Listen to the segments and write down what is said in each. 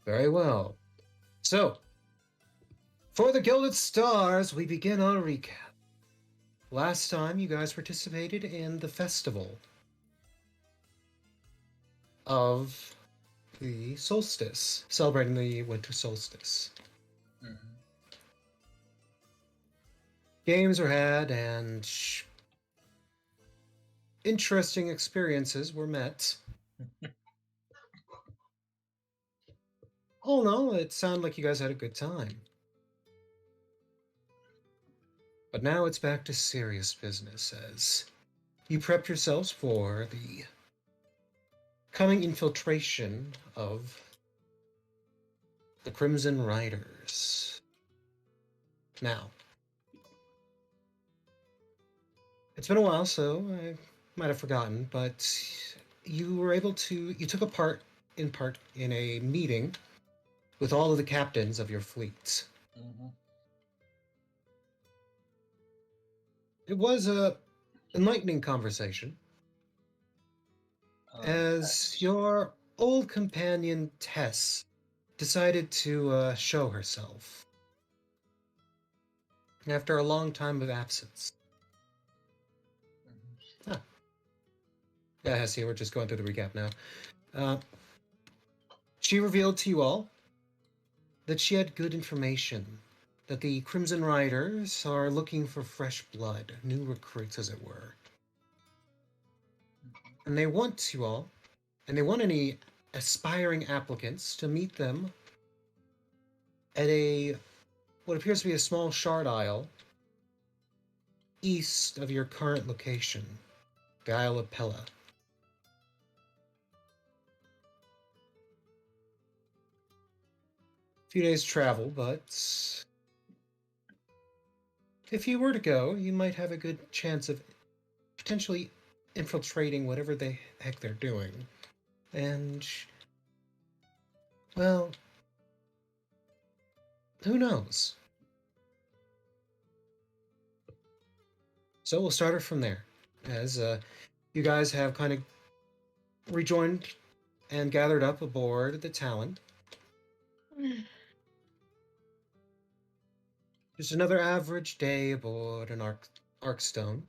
Very well. So, for the Gilded Stars, we begin our recap. Last time, you guys participated in the festival of the solstice, celebrating the winter solstice. Mm-hmm. Games were had, and interesting experiences were met. Oh no, it sounded like you guys had a good time. But now it's back to serious business as you prep yourselves for the coming infiltration of the Crimson Riders. Now, it's been a while, so I might have forgotten, but you took part in a meeting with all of the captains of your fleet. Mm-hmm. It was a enlightening conversation, as your old companion Tess decided to show herself after a long time of absence. Mm-hmm. Yeah, I see. We're just going through the recap now. She revealed to you all that she had good information, that the Crimson Riders are looking for fresh blood, new recruits, as it were. And they want you all, and they want any aspiring applicants to meet them at what appears to be a small shard isle east of your current location, the Isle of Pella. A few days' travel, but if you were to go, you might have a good chance of potentially infiltrating whatever the heck they're doing. And, well, who knows? So we'll start it from there, as you guys have kind of rejoined and gathered up aboard the Talon. Just another average day aboard an Arkstone.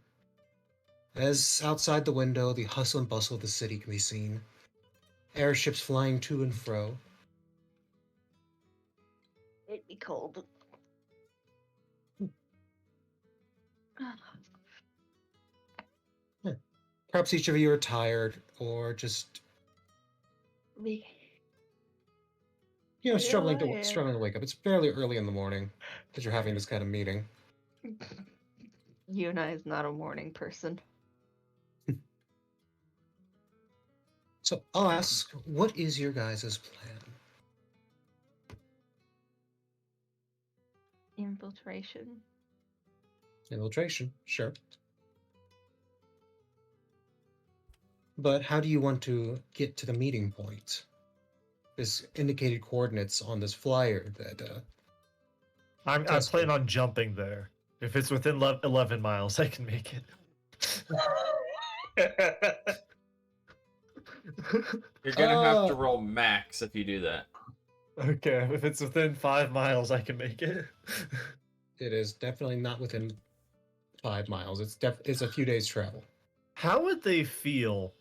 As outside the window, the hustle and bustle of the city can be seen. Airships flying to and fro. It'd be cold. Perhaps each of you are tired, or just Me. struggling Yeah. to wake up. It's fairly early in the morning that you're having this kind of meeting. Yuna is not a morning person. So I'll ask, what is your guys' plan? Infiltration. Infiltration, sure. But how do you want to get to the meeting point? There's indicated coordinates on this flyer that I Test plan it. on jumping there. If it's within 11 miles, I can make it. You're gonna have to roll max if you do that. Okay, if it's within 5 miles, I can make it. it is definitely not within 5 miles. It's a few days travel. How would they feel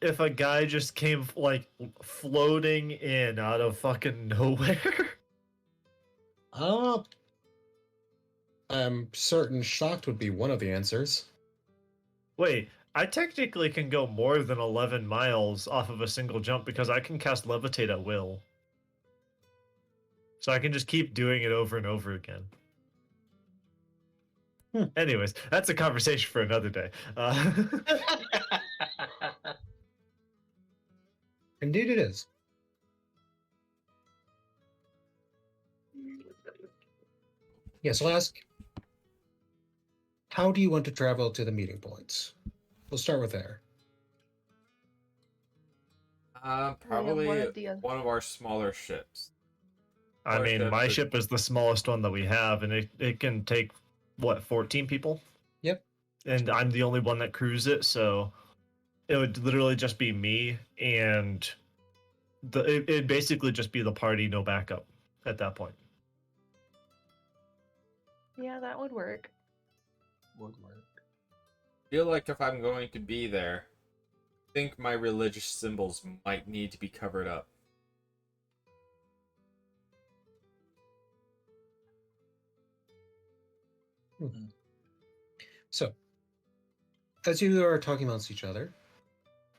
if a guy just came like floating in out of fucking nowhere? I'm certain shocked would be one of the answers. Wait, I technically can go more than 11 miles off of a single jump because I can cast Levitate at will. So I can just keep doing it over and over again. Anyways, that's a conversation for another day. Indeed it is. Yes, I'll ask, how do you want to travel to the meeting points? We'll start with there. Probably one of the other- one of our smaller ships. I Or mean, ship my is- ship is the smallest one that we have, and it can take, what, 14 people? Yep. And I'm the only one that crews it, so it would literally just be me and it'd basically just be the party, no backup at that point. Yeah, that would work. Would work. Feel like if I'm going to be there, I think my religious symbols might need to be covered up. So, as you are talking amongst each other,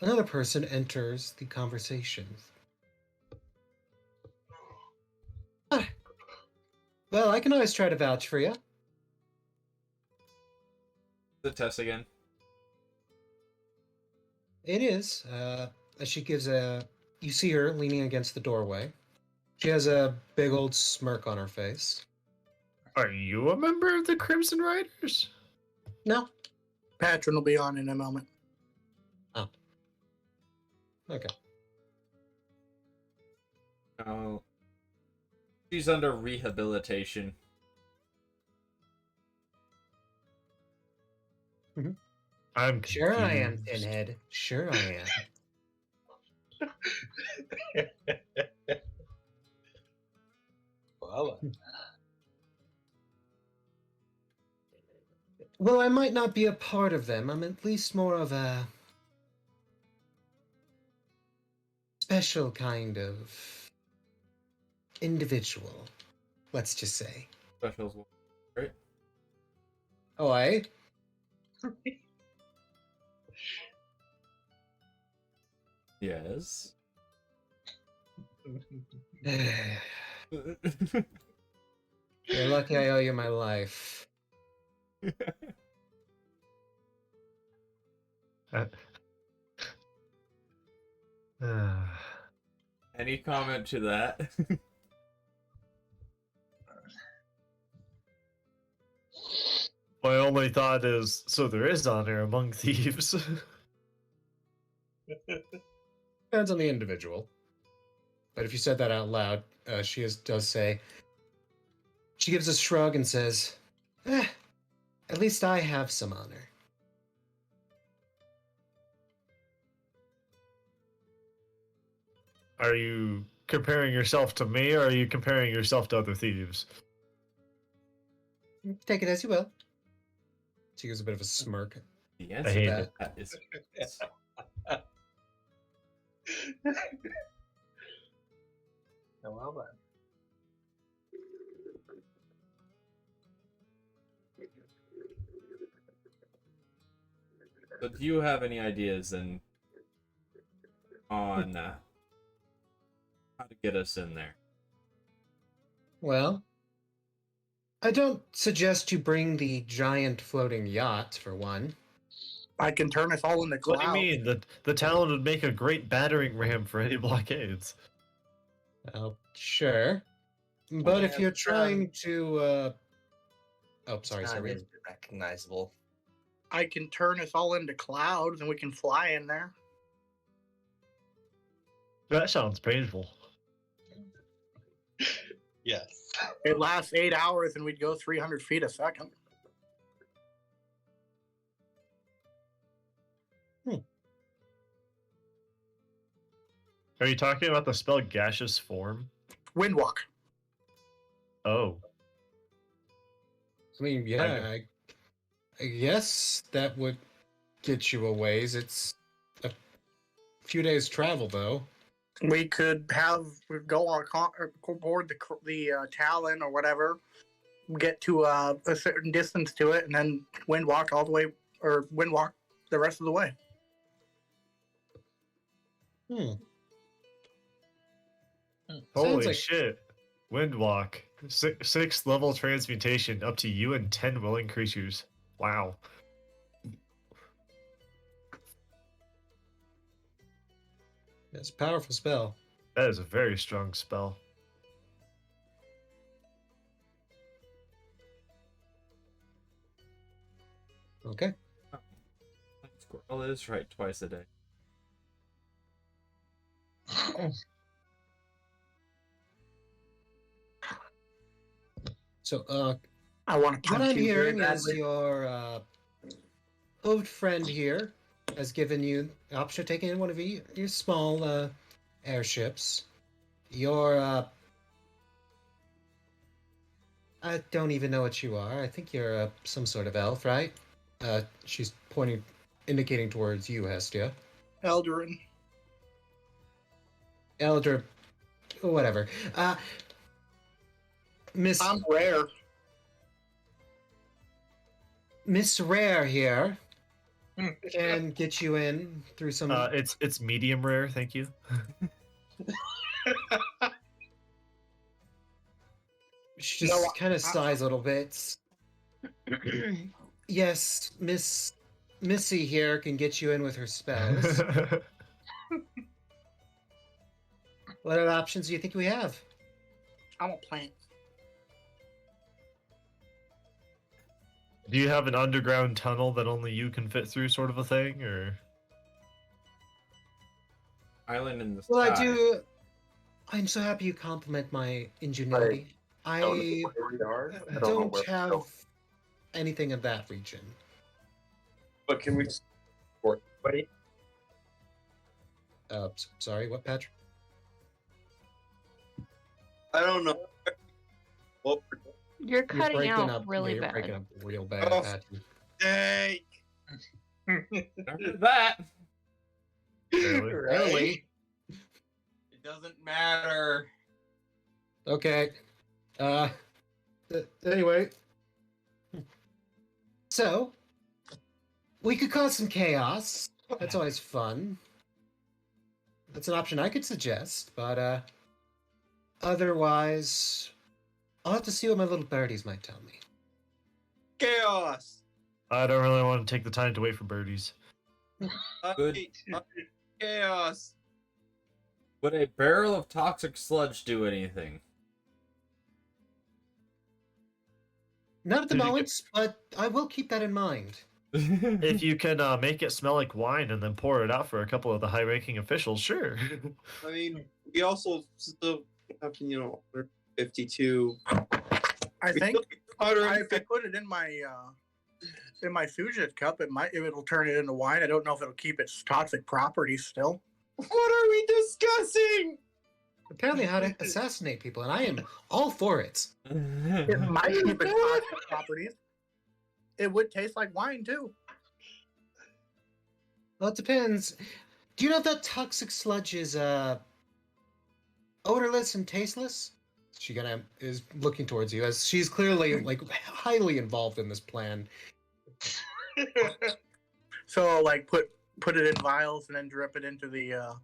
another person enters the conversation. Ah, well, I can always try to vouch for you. The test again. It is. As she gives a. You see her leaning against the doorway. She has a big old smirk on her face. Are you a member of the Crimson Riders? No? Patron will be on in a moment. Oh. Okay. Oh. She's under rehabilitation. I'm Sure I am, confused. Pinhead. Sure I am. Well, Well, I might not be a part of them. I'm at least more of a special kind of individual, let's just say. Specials. Right? Oh, I? Yes. You're lucky I owe you my life. Any comment to that? My only thought is, so there is honor among thieves. Depends on the individual. But if you said that out loud, does say. She gives a shrug and says, at least I have some honor. Are you comparing yourself to me, or are you comparing yourself to other thieves? Take it as you will. She gives a bit of a smirk. The I answer hate to it. that is well then. So do you have any ideas then on how to get us in there? Well, I don't suggest you bring the giant floating yacht, for one. I can turn us all into What clouds. do you mean? The town would make a great battering ram for any blockades. Oh, sure. But if Yeah, you're but, trying to, oh, sorry, Time sorry. is recognizable. I can turn us all into clouds and we can fly in there. That sounds painful. Yes. It lasts 8 hours and we'd go 300 feet a second. Are you talking about the spell gaseous form? Windwalk. Oh. I mean, yeah, I guess that would get you a ways. It's a few days travel, though. We could go on go board the Talon or whatever, get to a certain distance to it, and then windwalk all the way, or windwalk the rest of the way. Hmm. Holy like- shit. Windwalk. Sixth level transmutation up to you and 10 willing creatures. Wow. It's a powerful spell. That is a very strong spell. Okay. Squirrel is right twice a day. So, I want to what punch I'm you very hearing is badly. your old friend here has given you the option of taking one of your small airships. You're, I don't even know what you are. I think you're some sort of elf, right? She's indicating towards you, Hestia. Eldarin. Elder, whatever. Miss I'm rare. Miss Rare here can get you in through some. It's medium rare, thank you. She No, just kind of sighs a little bit. Yes, Missy here can get you in with her spells. What other options do you think we have? I'm a plant. Do you have an underground tunnel that only you can fit through, sort of a thing, or? Island in the Well, I sky. do. I'm so happy you compliment my ingenuity. I don't have anything of that region. But can we support anybody? Sorry, what, Patrick? I don't know. Well, You're cutting breaking out up, really you're bad. breaking up real bad, Oh. Patrick. dang. After that. Really? Really? It doesn't matter. Okay. Anyway. So, we could cause some chaos. That's always fun. That's an option I could suggest, but, otherwise, I'll have to see what my little birdies might tell me. Chaos. I don't really want to take the time to wait for birdies. Good. Chaos. Would a barrel of toxic sludge do anything? Not at the Did you moment, but I will keep that in mind. If you can make it smell like wine and then pour it out for a couple of the high-ranking officials, sure. I mean, we also still have to, 52. I We think still have if I 150. put it in my Sujit cup, it'll turn it into wine. I don't know if it'll keep its toxic properties still. What are we discussing? Apparently, how to assassinate people, and I am all for it. It might keep its toxic properties. It would taste like wine too. Well, it depends. Do you know if that toxic sludge is odorless and tasteless? She is looking towards you as she's clearly highly involved in this plan. So like put it in vials and then drip it into the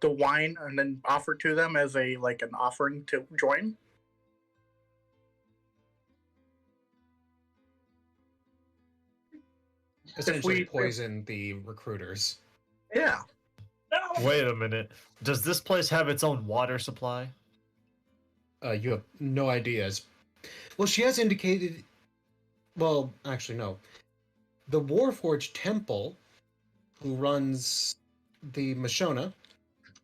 the wine and then offer to them as an offering to join. Essentially, we- poison the recruiters. Yeah. Wait a minute. Does this place have its own water supply? You have no ideas. Well, she has indicated. Well, actually, no. The Warforged Temple, who runs the Mashona,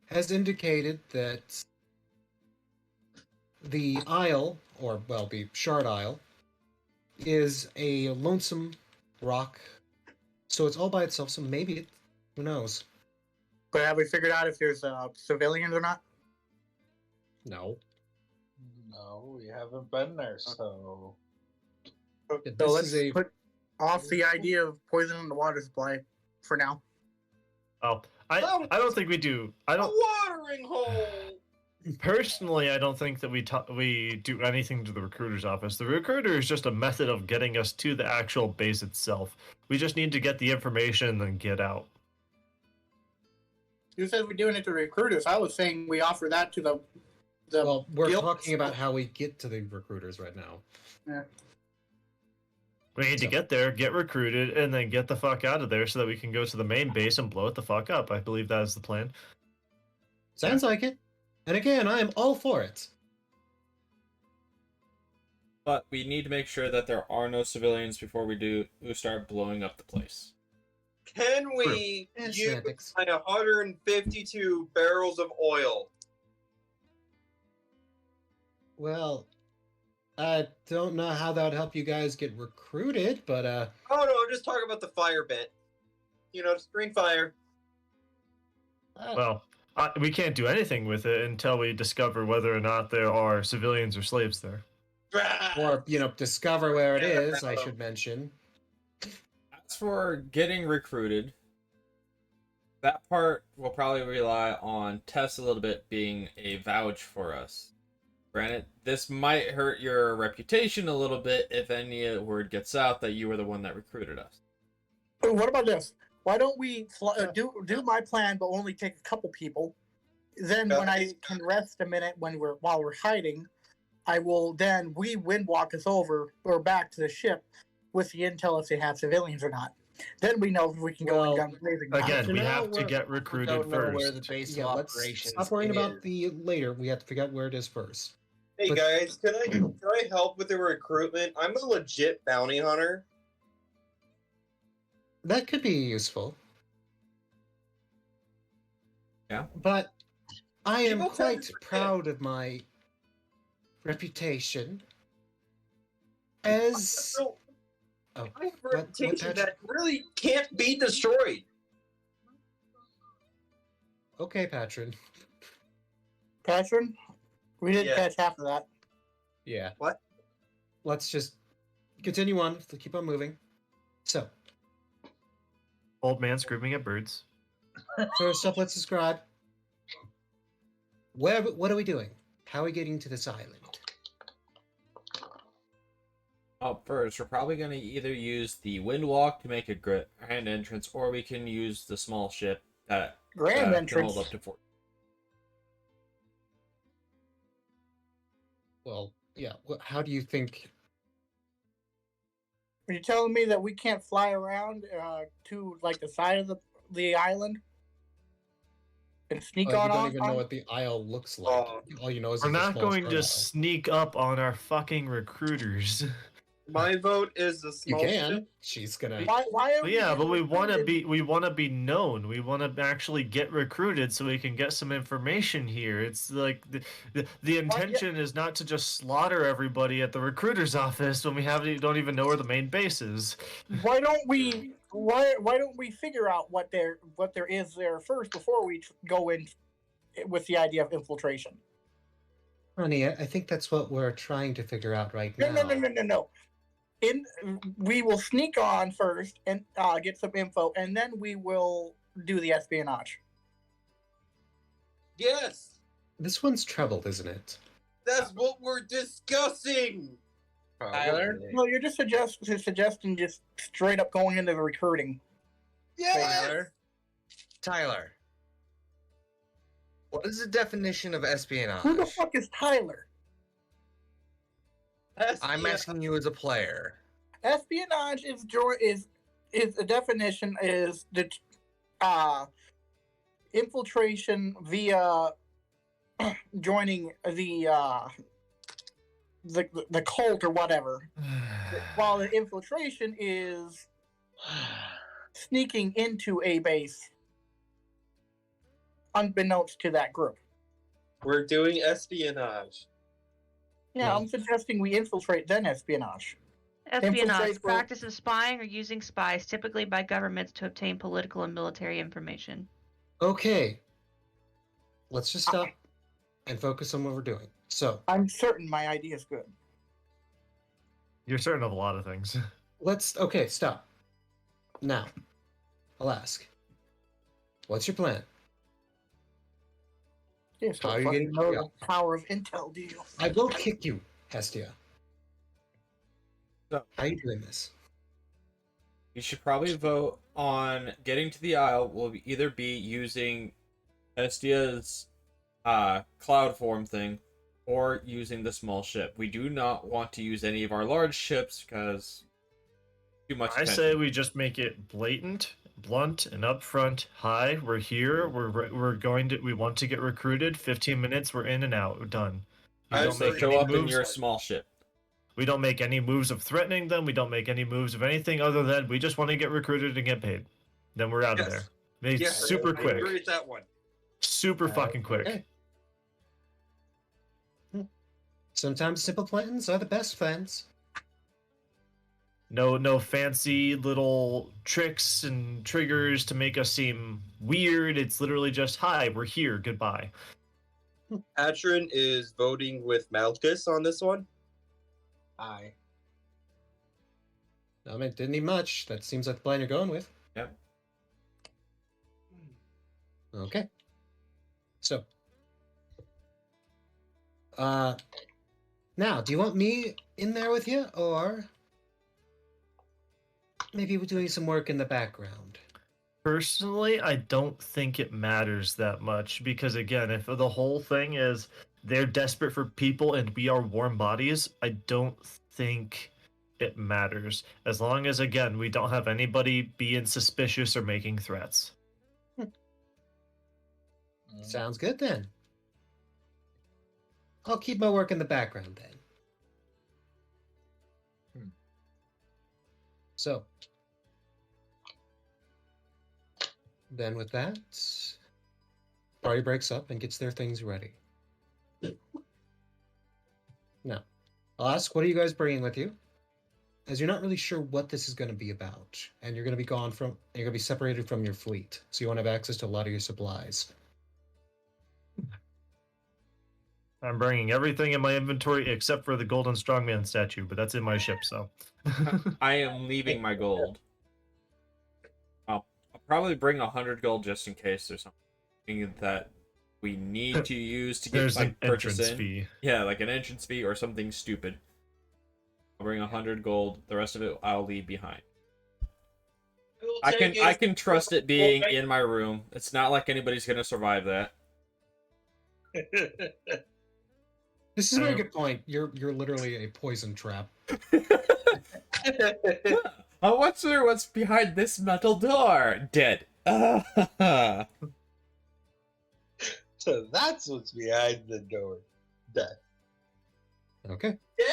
has indicated that the Isle, or, well, the Shard Isle, is a lonesome rock. So it's all by itself, so maybe who knows? But have we figured out if there's civilians or not? No. No, we haven't been there, so So This let's is a put off the idea of poisoning the water supply for now. Oh, I don't think we do. I A don't watering hole. personally. I don't think that we do anything to the recruiter's office. The recruiter is just a method of getting us to the actual base itself. We just need to get the information and then get out. You said we're doing it to recruiters. I was saying we offer that to the Well, we're guild talking about itself. how we get to the recruiters right now. Yeah. We need to So- get there, get recruited, and then get the fuck out of there so that we can go to the main base and blow it the fuck up. I believe that is the plan. Sounds like it. And again, I am all for it. But we need to make sure that there are no civilians before we start blowing up the place. Can we Yeah, use semantics. 152 barrels of oil? Well, I don't know how that would help you guys get recruited, but Oh no, I'm just talking about the fire bit. Just green fire. Well, we can't do anything with it until we discover whether or not there are civilians or slaves there. or discover where it is. I should mention. As for getting recruited, that part will probably rely on Tess a little bit being a vouch for us. Granted, this might hurt your reputation a little bit if any word gets out that you were the one that recruited us. What about this? Why don't we do my plan, but only take a couple people? Then, when I can rest a minute while we're hiding, I will then windwalk us over or back to the ship with the intel if they have civilians or not. Then we know if we can go in gun blazing. Again, For we now, have to get recruited don't know where first. the base Yeah, of let's operations stop worrying about is. the later. We have to figure out where it is first. Hey But- guys, can I help with the recruitment? I'm a legit bounty hunter. That could be useful. Yeah. But I am People tend quite to forget. proud of my reputation as. So, Oh, I have a what, reputation Patrick? that really can't be destroyed. Okay, Patron. Patron, we didn't Yeah. catch half of that. Yeah. Let's just continue on. Keep on moving. So, Old man screaming at birds. first up, let's describe. What are we doing? How are we getting to this island? First, we're probably going to either use the Windwalk to make a grand entrance, or we can use the small ship that Grand can entrance. hold up to 4. Well, yeah. How do you think? Are you telling me that we can't fly around to like the side of the island and sneak You on? don't even know what the isle looks like. All you know is We're it's a not small going to isle. sneak up on our fucking recruiters. My vote is the You small can. ship. She's gonna. Why are But yeah, but we want to recruited? be known. We want to actually get recruited so we can get some information here. It's like the intention is not to just slaughter everybody at the recruiter's office when we don't even know where the main base is. Why don't we figure out what there is there first before we go in with the idea of infiltration? Honey, I think that's what we're trying to figure out right now. No. We will sneak on first and get some info, and then we will do the espionage. Yes, This one's troubled, isn't it? that's what we're discussing. Tyler? Probably. No, you're just suggesting just straight up going into the recruiting. Yes. Tyler. What is the definition of espionage? Who the fuck is Tyler? I'm asking you as a player. Espionage is the definition is the infiltration via joining the cult or whatever, while the infiltration is sneaking into a base unbeknownst to that group. We're doing espionage. Yeah, Well- I'm suggesting we infiltrate then espionage. Espionage, Infiltrate will- practice of spying or using spies, typically by governments to obtain political and military information. Okay. Let's just stop and focus on what we're doing. So I'm certain my idea is good. You're certain of a lot of things. okay, stop. Now, I'll ask. What's your plan? Yeah, so How are you fucking getting- know yeah. the power of intel, do you? I will kick you, Hestia. So- How are you doing this? You should probably vote on getting to the Isle. Will either be using Estia's cloud form thing, or using the small ship. We do not want to use any of our large ships because too much. I say attention. we just make it blatant, blunt, and upfront. Hi, we're here. We want to get recruited. 15 minutes, we're in and out. We're done. We I don't say make show any up in moves. your small ship. We don't make any moves of threatening them. We don't make any moves of anything other than we just want to get recruited and get paid. Then we're out of Yes. there. Make it Yes, super I agree quick. with that one. Super fucking quick. Okay. Sometimes simple plans are the best plans. No fancy little tricks and triggers to make us seem weird. It's literally just, hi, we're here, goodbye. Atron is voting with Malchus on this one. Aye. I mean, didn't need much. That seems like the plan you're going with. Yep. Okay. So, now, do you want me in there with you, or maybe we're doing some work in the background? Personally, I don't think it matters that much because, again, if the whole thing is they're desperate for people and we are warm bodies, I don't think it matters. As long as, again, we don't have anybody being suspicious or making threats. Sounds good then. I'll keep my work in the background then. So, then with that, party breaks up and gets their things ready. Now, I'll ask, what are you guys bringing with you? As you're not really sure what this is going to be about, and you're going to be you're going to be separated from your fleet, so you want to have access to a lot of your supplies. I'm bringing everything in my inventory except for the golden strongman statue, but that's in my ship, so. I am leaving my gold. I'll probably bring 100 gold just in case there's something that we need to use to get There's like an purchase entrance in. fee. Yeah, like an entrance fee or something stupid. I'll bring 100 gold. The rest of it I'll leave behind. I can trust it being in my room. It's not like anybody's gonna survive that. This is a very good point. You're literally a poison trap. I wonder what's behind this metal door. Dead. So that's what's behind the door. Death. Okay. Yeah.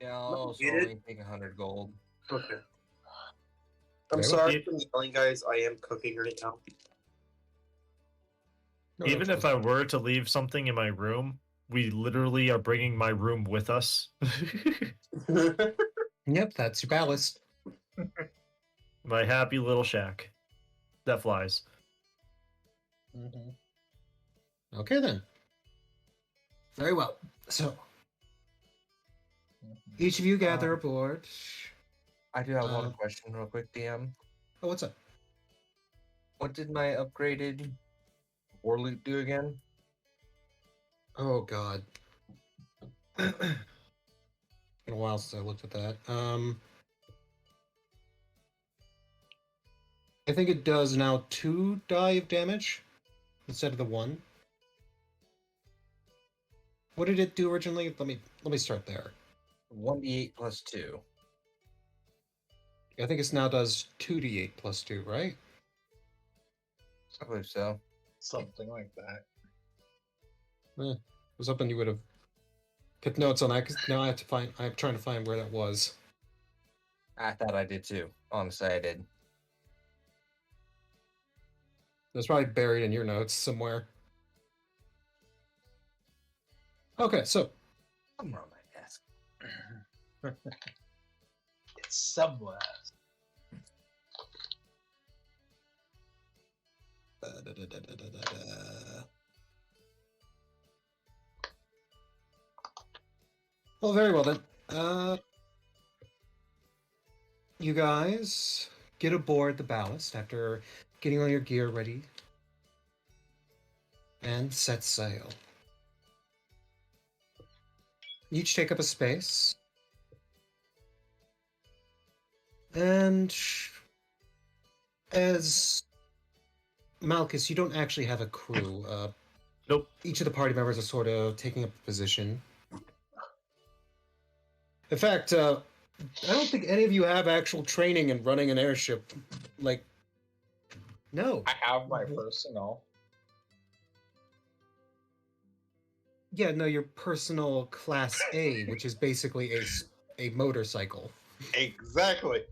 Yeah, I'll also get it? only take 100 gold. Okay. I'm Very well. sorry for yelling, guys. I am cooking right now. No, Even no if I were to leave something in my room, we literally are bringing my room with us. Yep, that's your ballast. My happy little shack that flies. Okay then. Very well. So, each of you gather aboard. I do have Uh, one question real quick, DM. Oh, what's up? What did my upgraded war loot do again? Oh God. Been a while since I looked at that. I think it does now 2 die of damage instead of the 1. What did it do originally? Let me start there. 1d8 plus 2. I think it now does 2d8 plus 2, right? I believe so. Something like that. I was hoping you would have kept notes on that, because now I'm trying to find where that was. I thought I did too. Honestly, I did. It's probably buried in your notes somewhere. Okay, so Somewhere on my desk. It's somewhere. Well, very well then. You guys get aboard the ballast after getting all your gear ready and set sail. Each take up a space. And as Malchus, you don't actually have a crew. Nope. Each of the party members are sort of taking up a position. In fact, I don't think any of you have actual training in running an airship. Like, no. I have my personal. Yeah, no, your personal Class A, which is basically a motorcycle. Exactly.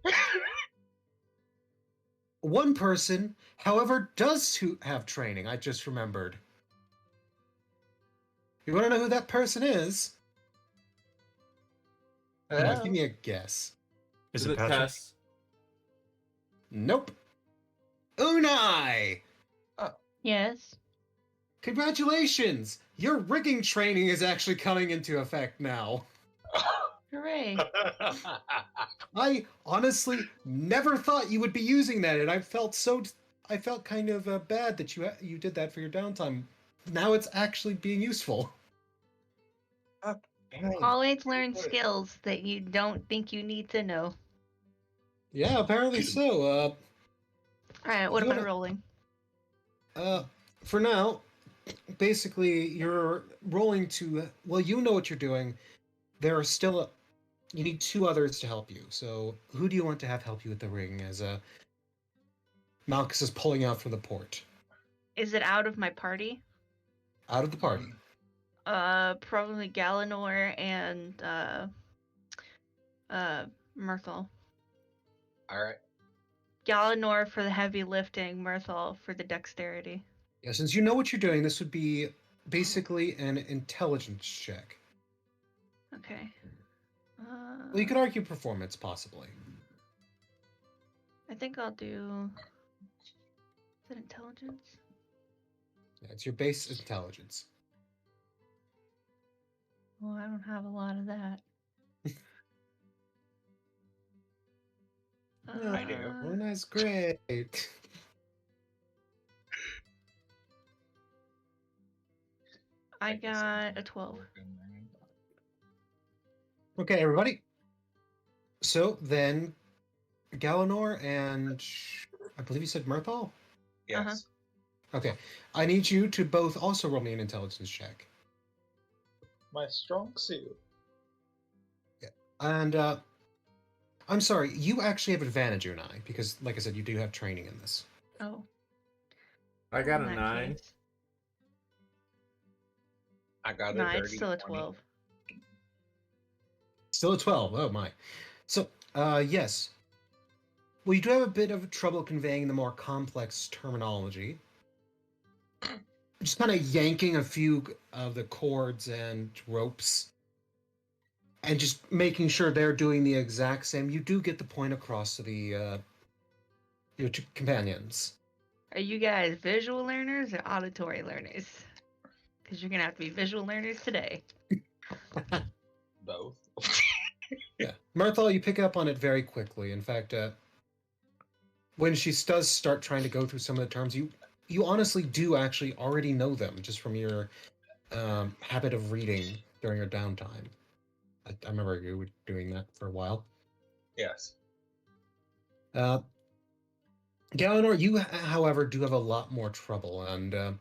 One person, however, does have training. I just remembered. You want to know who that person is? Come on, give me a guess. Is it it Patrick? Tess? Nope. Unai! Yes. Congratulations! Your rigging training is actually coming into effect now. Hooray. I honestly never thought you would be using that, and I felt kind of bad that you did that for your downtime. Now it's actually being useful. Always learn skills that you don't think you need to know. Yeah, apparently so. Alright, what You am I wanna- rolling? For now, basically, you're rolling to. Well, you know what you're doing. There are still. You need two others to help you. So, who do you want to have help you with the ring? As Malchus is pulling out from the port, Is it out of my party? out of the party. Probably Galanor and Mirthal. All right. Galanor for the heavy lifting, Mirthal for the dexterity. Yeah, since you know what you're doing, this would be basically an intelligence check. Okay. Well, you could argue performance, possibly. I think I'll do. Is it intelligence? Yeah, it's your base intelligence. Well, I don't have a lot of that. I do. Oh, that's great. I got a 12. Okay, everybody. So then, Galanor and I believe you said Mirthal? Yes. Okay. I need you to both also roll me an intelligence check. My strong suit. And I'm sorry, you actually have advantage, Unai, because like I said, you do have training in this. Oh. I got in a that 9. case. I got a No, dirty it's still a 20. 12. Still a 12. Oh my. So, yes. Well, you do have a bit of trouble conveying the more complex terminology. Just kind of yanking a few of the cords and ropes and just making sure they're doing the exact same. You do get the point across to the your two companions. Are you guys visual learners or auditory learners? Because you're going to have to be visual learners today. Both. Yeah. Mirthal, you pick up on it very quickly. In fact, when she does start trying to go through some of the terms, you honestly do actually already know them just from your habit of reading during your downtime. I remember you were doing that for a while. Yes. Galanor, you, however, do have a lot more trouble, and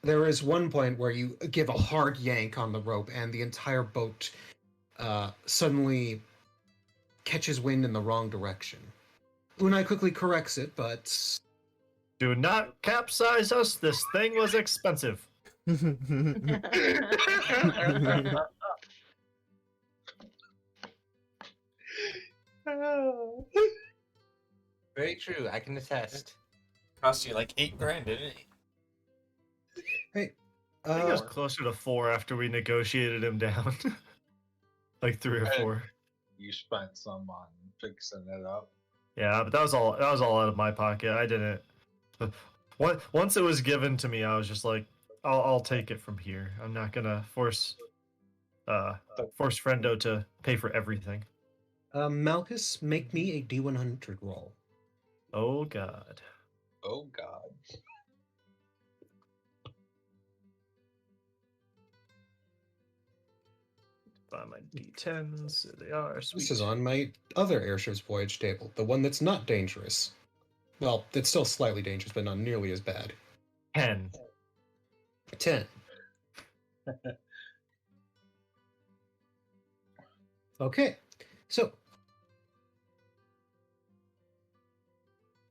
there is one point where you give a hard yank on the rope, and the entire boat suddenly catches wind in the wrong direction. Unai quickly corrects it, but Do not capsize us. This thing was expensive. Very true. I can attest. Cost you like 8 grand, didn't it? hey, I think it was closer to 4 after we negotiated him down. Like 3 or Hey. 4. You spent some on fixing it up. Yeah, but that was all out of my pocket. I didn't. Once it was given to me, I was just like, I'll take it from here. I'm not gonna force Friendo to pay for everything. Malchus, make me a D100 roll. Oh God. Oh God. Find my D10s. There they are. This Sweet. is on my other Airship's Voyage table, the one that's not dangerous. Well, it's still slightly dangerous, but not nearly as bad. 10. 10. Okay, so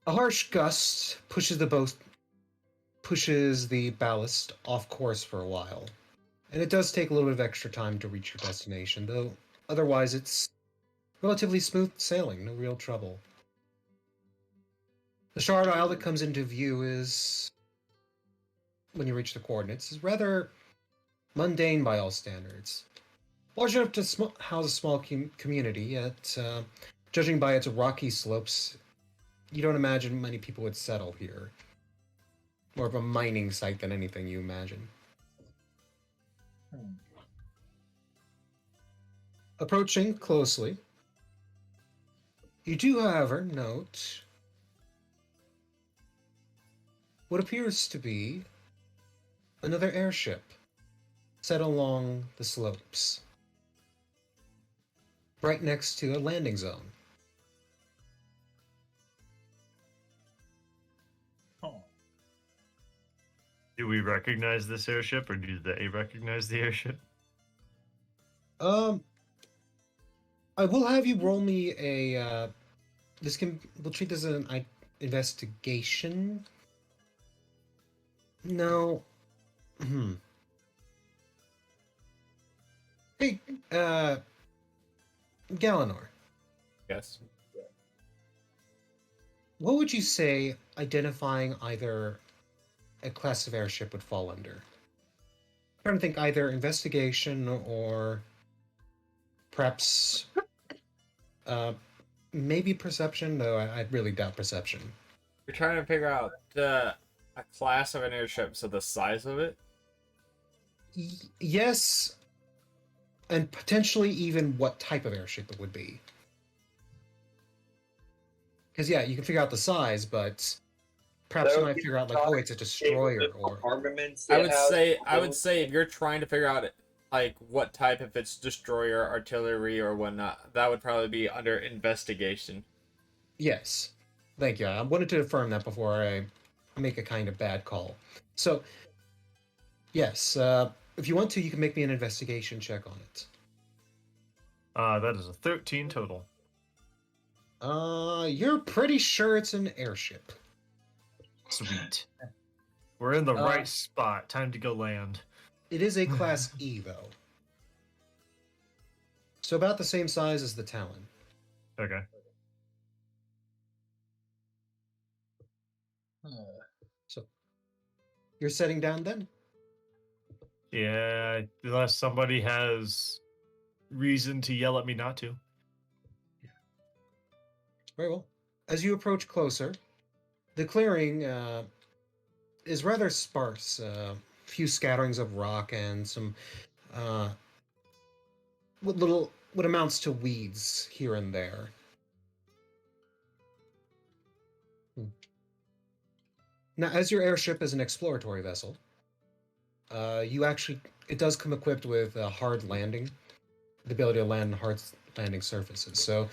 a harsh gust pushes the ballast off course for a while, and it does take a little bit of extra time to reach your destination, though otherwise it's relatively smooth sailing, no real trouble. The Shard Isle that comes into view is, when you reach the coordinates, is rather mundane by all standards. large enough to house a small community, yet, judging by its rocky slopes, you don't imagine many people would settle here. More of a mining site than anything you imagine. Approaching closely, you do, however, note what appears to be another airship set along the slopes, right next to a landing zone. Do we recognize this airship, or do they recognize the airship? I will have you roll me a. We'll treat this as an investigation. No. Hey, Galanor, Yes. what would you say identifying either a class of airship would fall under? I'm trying to think either investigation or perhaps maybe perception, though I really doubt perception. You're trying to figure out a class of an airship, so the size of it? Yes, and potentially even what type of airship it would be. Because yeah, you can figure out the size, but perhaps That you would might be figure out like, the oh, it's a destroyer, or armaments. I would say if you're trying to figure out like what type, if it's destroyer, artillery, or whatnot, that would probably be under investigation. yes. Thank you. I wanted to affirm that before I make a kind of bad call. So, yes, if you want to, you can make me an investigation check on it. That is a 13 total. You're pretty sure it's an airship. Sweet. We're in the right spot. Time to go land. It is a Class E, though. So about the same size as the Talon. Okay. So, you're setting down then? Yeah, unless somebody has reason to yell at me not to. Very well. As you approach closer, the clearing is rather sparse. A few scatterings of rock and some what amounts to weeds here and there. Now, as your airship is an exploratory vessel, it does come equipped with a hard landing, the ability to land on hard landing surfaces. So,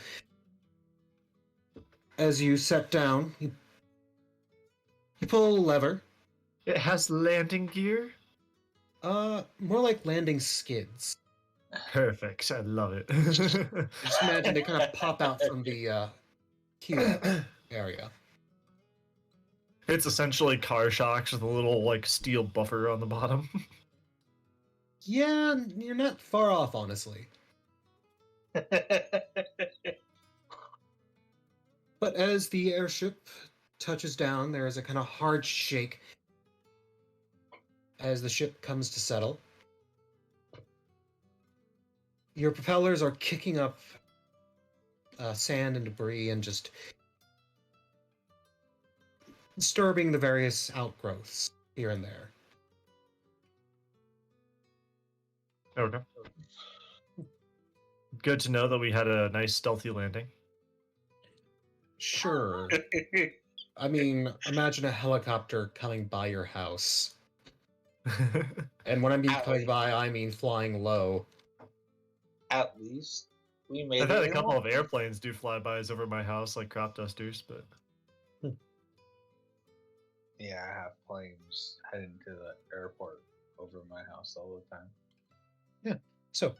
as you set down, you pull a lever. It has landing gear? More like landing skids. Perfect. I love it. Just imagine they kind of pop out from the keel area. It's essentially car shocks with a little like steel buffer on the bottom. Yeah, you're not far off, honestly. But as the airship touches down, there is a kind of hard shake as the ship comes to settle. Your propellers are kicking up sand and debris and just disturbing the various outgrowths here and there. Okay. Good to know that we had a nice stealthy landing. Sure. I mean, imagine a helicopter coming by your house. And when I mean coming by, I mean flying low. At least we made I've it. had a in couple one. of airplanes do flybys over my house, like crop dusters, but Yeah, I have planes heading to the airport over my house all the time. So,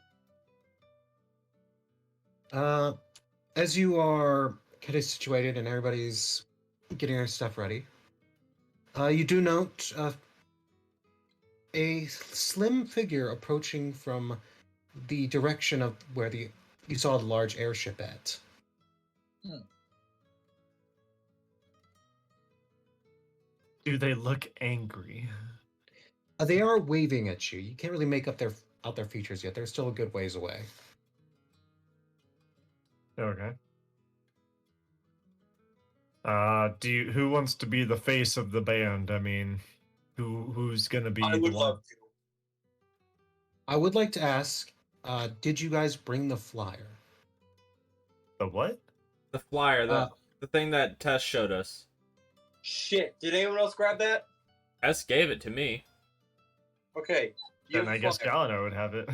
as you are kind of situated and everybody's getting their stuff ready, you do note a slim figure approaching from the direction of where you saw the large airship at. do they look angry? They are waving at you. You can't really make up their out their features yet. They're still a good ways away. Okay. Who wants to be the face of the band? I mean, who's gonna be I the would one? love to. I would like to ask, did you guys bring the flyer? The what? The flyer, Uh, the thing that Tess showed us. Shit, did anyone else grab that? Tess gave it to me. Okay. Then I guess Galliner would have it.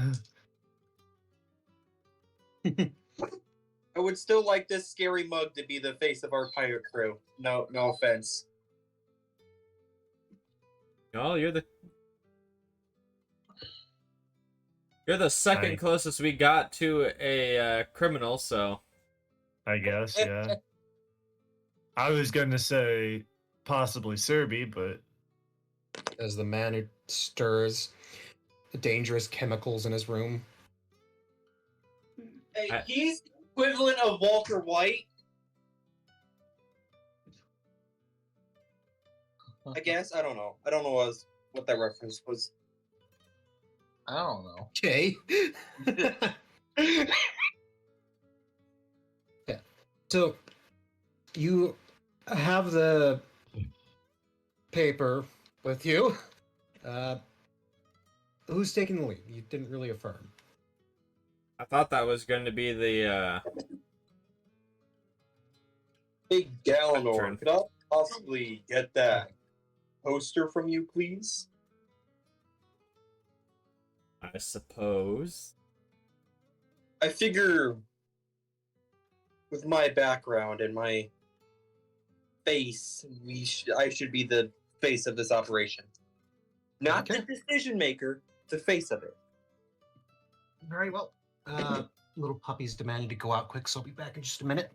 I would still like this scary mug to be the face of our pirate crew. No offense. Oh, you're the second I- closest we got to a criminal, so I guess, yeah. I was gonna say possibly Serby, but As the man who stirs the dangerous chemicals in his room. Hey, I- he's the equivalent of Walter White. I guess. I don't know. I don't know what that reference was. I don't know. Okay. Yeah. So you have the paper with you. Who's taking the lead? You didn't really affirm. I thought that was going to be the Hey, Galenor, Turn. could I possibly get that poster from you, please? I suppose. I figure with my background and my face, I should be the face of this operation. Not Okay. the decision maker, the face of it. Very well. Little puppy's demanding to go out quick, so I'll be back in just a minute.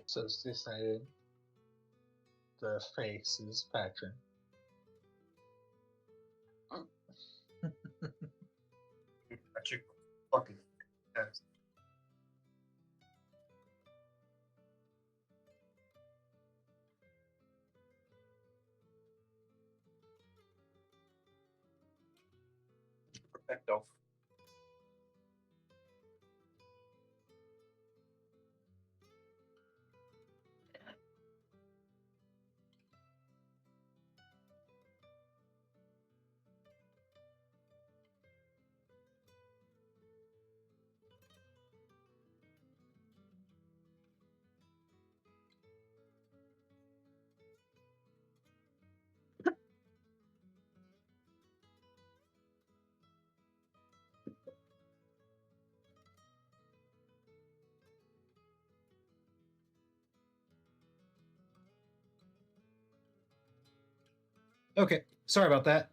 So it's decided the face is Patron. That's your fucking ass. Perfecto. Okay, sorry about that.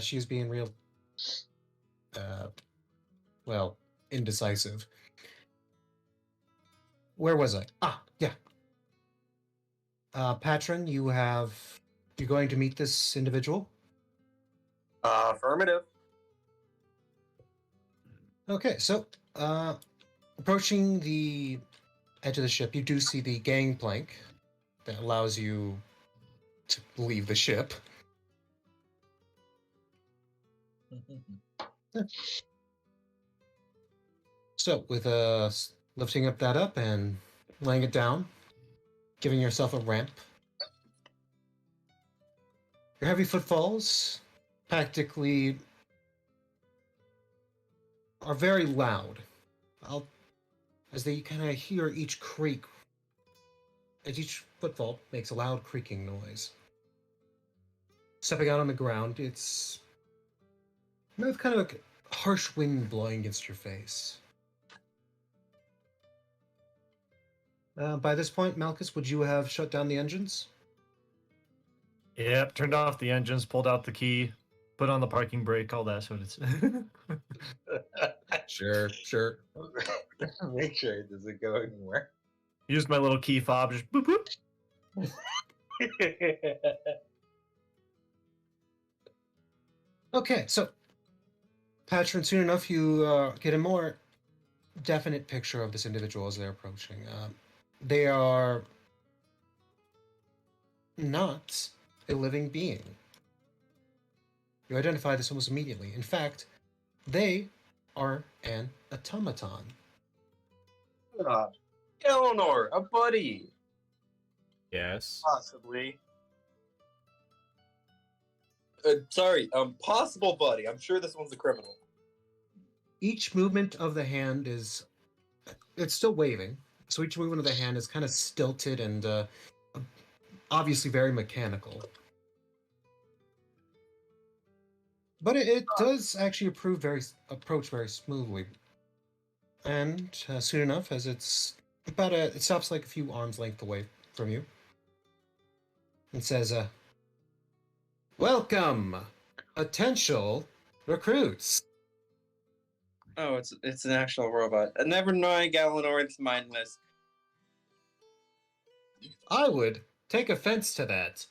She's being real, well, indecisive. Where was I? Ah, yeah. Patron, you're going to meet this individual? Affirmative. Okay, so, approaching the edge of the ship, you do see the gangplank that allows you to leave the ship. So, with lifting up that up and laying it down, giving yourself a ramp. Your heavy footfalls practically are very loud. As they kind of hear each creak, as each footfall makes a loud creaking noise. Stepping out on the ground, it's kind of like harsh wind blowing against your face. By this point, Malchus, would you have shut down the engines? yep, turned off the engines, pulled out the key, put on the parking brake, all that sort of stuff. Sure. Make sure it doesn't go anywhere. Used my little key fob, just boop boop. Okay, so, Patron, soon enough you get a more definite picture of this individual as they're approaching. They are not a living being. You identify this almost immediately. In fact, they are an automaton. Eleanor, a buddy. Yes. Possibly. Sorry, possible buddy. I'm sure this one's a criminal. Each movement of the hand is, it's still waving. So each movement of the hand is kind of stilted and obviously very mechanical. But it does actually approach very smoothly. And soon enough, as it stops like a few arms length away from you, and says, "Welcome, potential recruits. Oh, it's an actual robot. Never mind, Galenor, it's mindless. I would take offense to that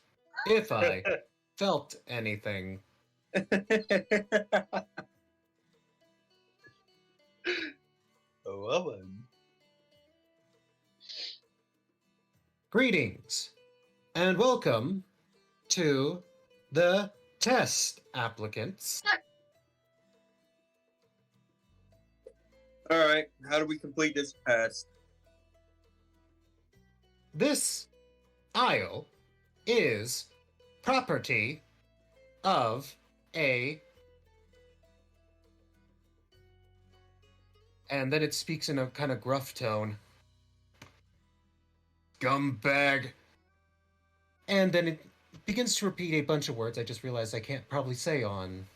if I felt anything." Well then. Greetings, and welcome to the test applicants. Alright, how do we complete this test? This aisle is property of a... And then it speaks in a kind of gruff tone. Scumbag. And then it begins to repeat a bunch of words I just realized I can't probably say on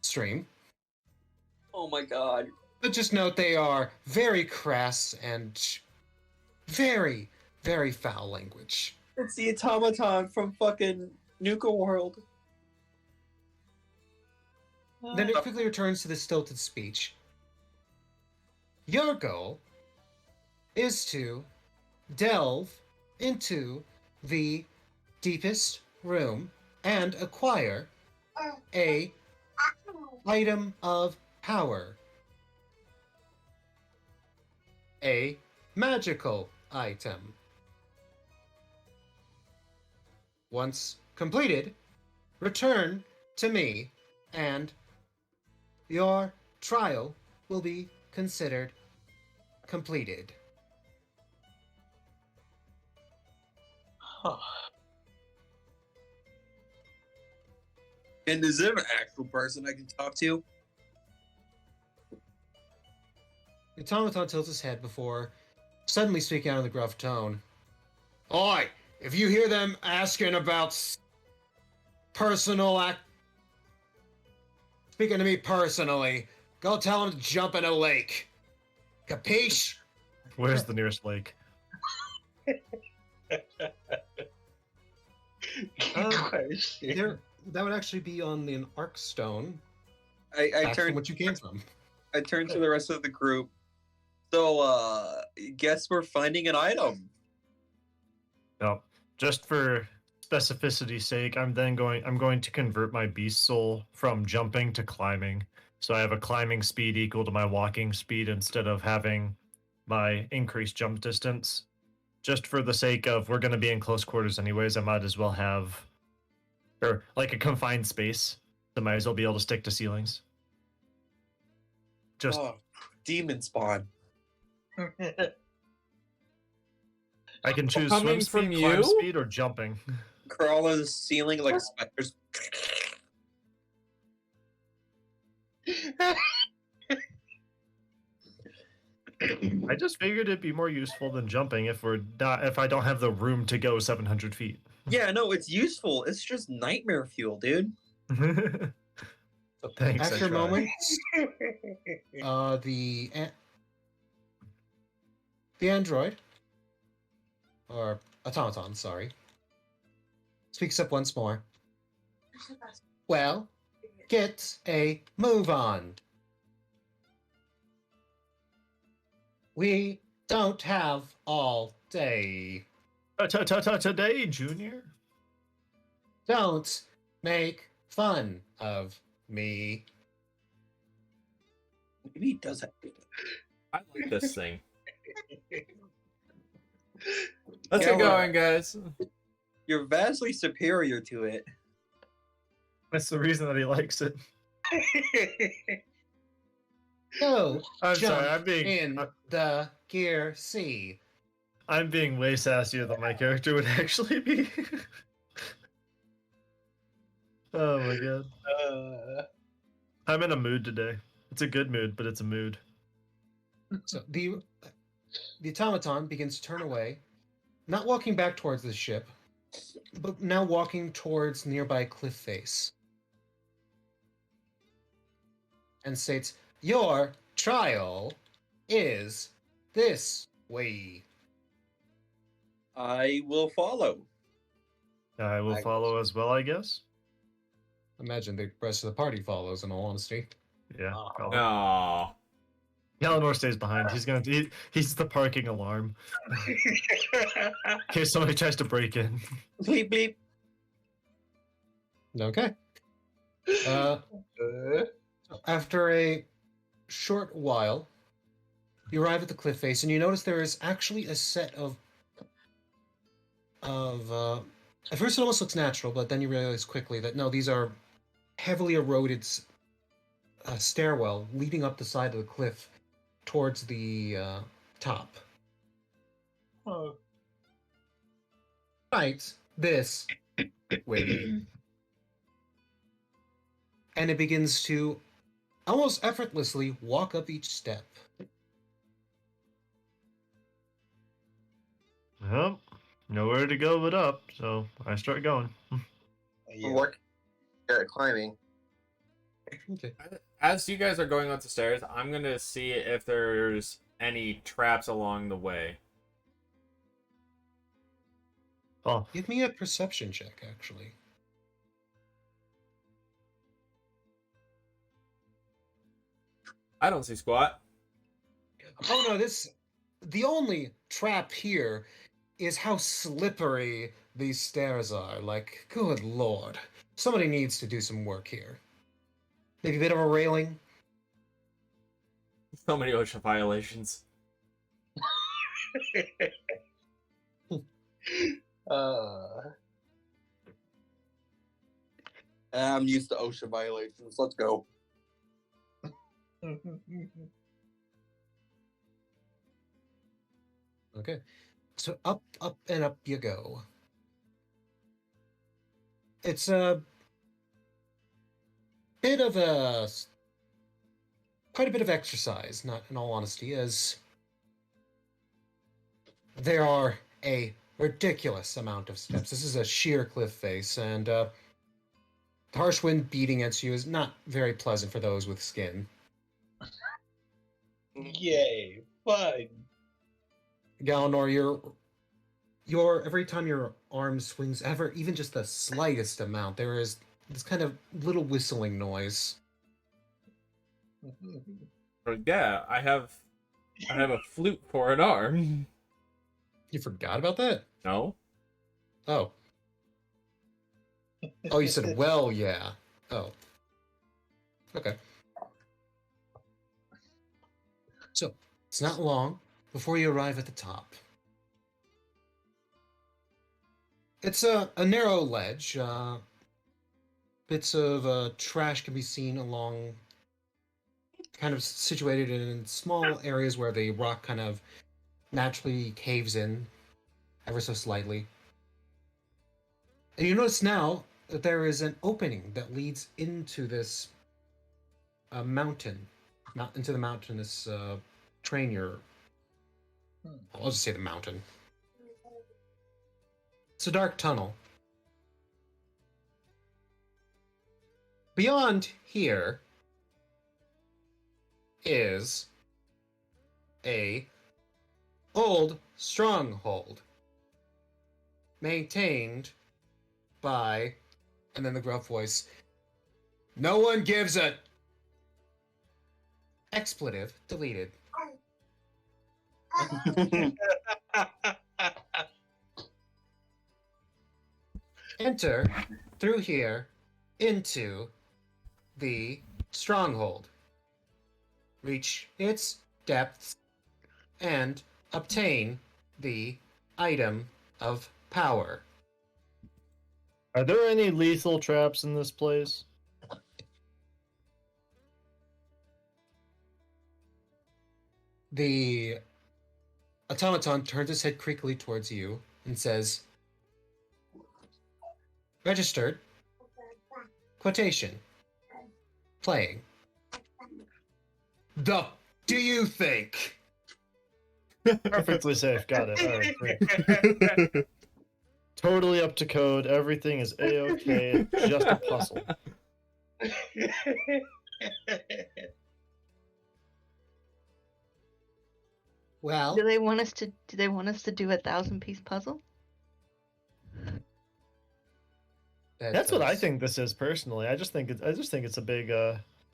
stream. Oh my god. But just note they are very crass and very, very foul language. It's the automaton from fucking Nuka World. Then it quickly returns to the stilted speech. Your goal is to delve into the deepest room and acquire a item of power. A magical item. Once completed, return to me and your trial will be considered completed. And is there an actual person I can talk to? The automaton tilts his head before suddenly speaking out in the gruff tone. Oi! If you hear them asking about speaking to me personally, go tell them to jump in a lake. Capiche? Where's the nearest lake? Good question. That would actually be on an arc stone. I Back from turned what you came from. I turned to the rest of the group. So guess we're finding an item. No, just for specificity's sake, I'm going to convert my beast soul from jumping to climbing. So I have a climbing speed equal to my walking speed instead of having my increased jump distance. Just for the sake of we're going to be in close quarters anyways, I might as well have or like a confined space. So might as well be able to stick to ceilings. Just demon spawn. I can choose Coming swim speed, from climb you? speed, or jumping. Crawl on the ceiling like specters. I just figured it'd be more useful than jumping if I don't have the room to go 700 feet. Yeah, no, it's useful. It's just nightmare fuel, dude. Thanks. After a moment, the android, or automaton, sorry, speaks up once more. Well, get a move on. We don't have all day. Today, Junior. Don't make fun of me. Maybe he does have. I like this thing. Let's get going, guys. You're vastly superior to it. That's the reason that he likes it. Go I'm jump sorry, I'm being in the gear C. I'm being way sassier than my character would actually be. Oh my god. I'm in a mood today. It's a good mood, but it's a mood. So the automaton begins to turn away, not walking back towards the ship, but now walking towards nearby cliff face, and states, "Your trial is this way." I will follow. I will I follow as well, I guess. Imagine the rest of the party follows. In all honesty, Yeah. Oh. probably. No. Galanor stays behind. He's the parking alarm in case somebody tries to break in. Bleep bleep. okay. After a short while, you arrive at the cliff face, and you notice there is actually a set of. At first, it almost looks natural, but then you realize quickly that no, these are heavily eroded stairwell leading up the side of the cliff towards the top. Oh. Right, this way. And it begins to almost effortlessly walk up each step. Well, nowhere to go but up, so I start going. Yeah. What? Climbing. Okay. As you guys are going up the stairs, I'm gonna see if there's any traps along the way. Oh, Give me a perception check, actually. I don't see squat. Oh no, the only trap here is how slippery these stairs are. Like, good lord. Somebody needs to do some work here. Maybe a bit of a railing. So many OSHA violations. I'm used to OSHA violations. Let's go. Okay. So up, up, and up you go. It's a bit of quite a bit of exercise, not in all honesty, as there are a ridiculous amount of steps. This is a sheer cliff face, and the harsh wind beating against you is not very pleasant for those with skin. Yay, fun. Galanor, your every time your arm swings ever even just the slightest amount, there is this kind of little whistling noise. But yeah, I have a flute for an arm. You forgot about that? No? Oh. Oh, you said, well, yeah. Oh. Okay. So, it's not long before you arrive at the top. It's a narrow ledge. Bits of trash can be seen along, kind of situated in small areas where the rock kind of naturally caves in ever so slightly. And you notice now that there is an opening that leads into this mountain, not into the mountainous train you're. I'll just say the mountain. It's a dark tunnel. Beyond here is a old stronghold maintained by, and then the gruff voice, no one gives a expletive deleted. Enter through here into the stronghold. Reach its depths and obtain the item of power. Are there any lethal traps in this place? The automaton turns his head creakily towards you and says, "Registered. Quotation. Playing. The do you think?" Perfectly safe. Got it. All right, great. Totally up to code. Everything is a-okay. It's just a puzzle. Well, Do they want us to? Do they want us to do a 1,000-piece puzzle? That's what I think this is personally. I just think it's a big,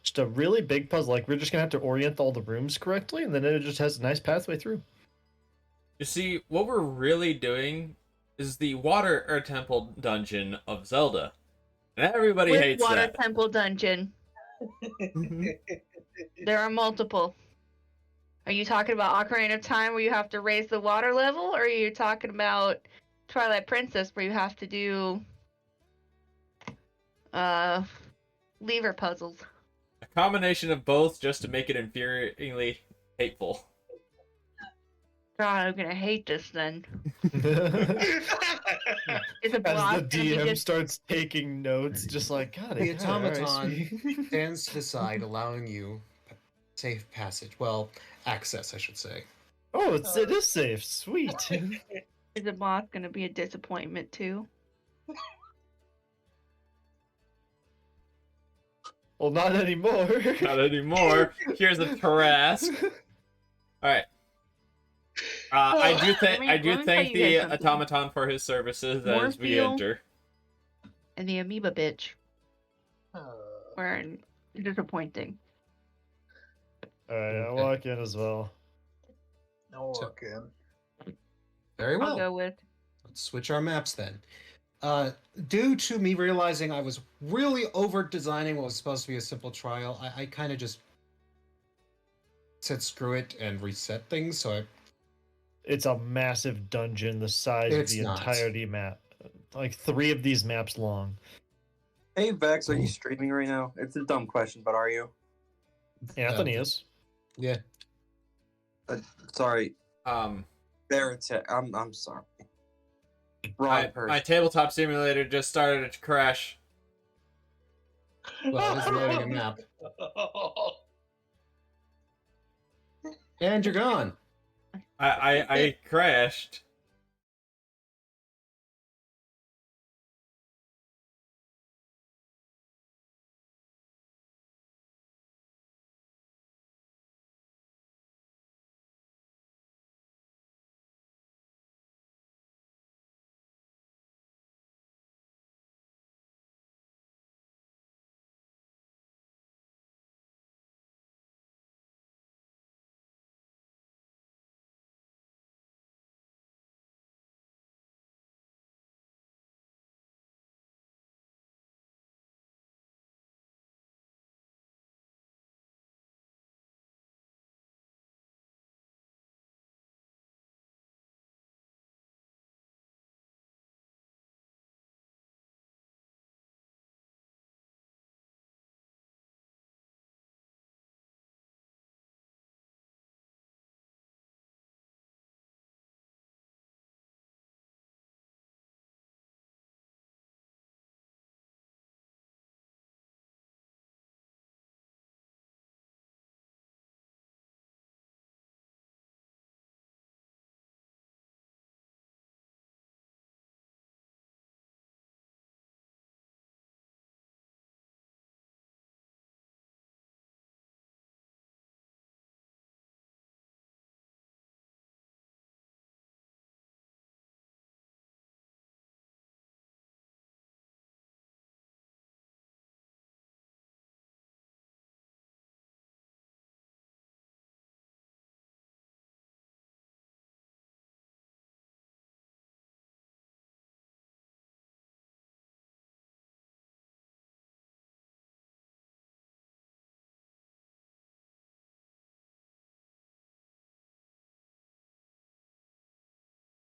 just a really big puzzle. Like we're just gonna have to orient all the rooms correctly, and then it just has a nice pathway through. You see, what we're really doing is the water or temple dungeon of Zelda. And everybody With hates Water that. Temple Dungeon. There are multiple. Are you talking about Ocarina of Time where you have to raise the water level, or are you talking about Twilight Princess where you have to do lever puzzles? A combination of both just to make it infuriatingly hateful. God, I'm gonna hate this then. As Is the boss the gonna be DM just starts taking notes, just like God, The it kinda- all right, automaton sweet. stands to the side, allowing you safe passage. Well, access, I should say. Oh, it is safe. Sweet. is the boss gonna be a disappointment too? Well, not anymore. Not anymore. Here's a Tarrasque. Alright. I do Let me thank tell you guys the something. automaton for his services as we Morpheal. enter. And the amoeba bitch were disappointing. All right, I'll walk in as well. I'll walk in. Very well. I'll go with. Let's switch our maps then. Due to me realizing I was really over designing what was supposed to be a simple trial, I kind of just said screw it and reset things. So It's a massive dungeon the size of It's the not. entirety map. Like 3 of these maps long. Hey Vex, are you streaming right now? It's a dumb question, but are you? Anthony is. Yeah. Sorry. There it's it. I'm sorry. Wrong person. my tabletop simulator just started to crash. Well, it's loading a map. And you're gone. I crashed.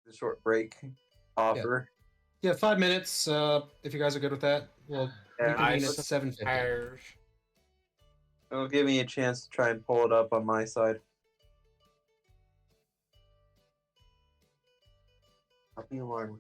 The short break offer. Yeah, 5 minutes. If you guys are good with that, we'll Yeah, reconvene I at 7:50. suppose. it'll give me a chance to try and pull it up on my side. Copy alarm.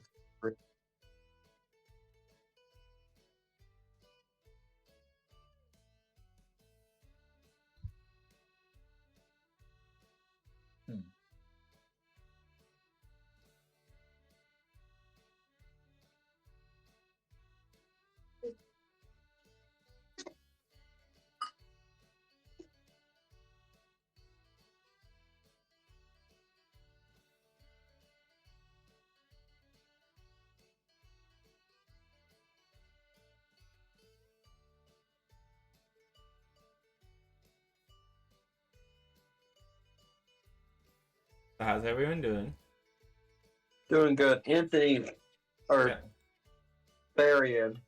How's everyone doing? Doing good. Anthony, or Yeah. Barian.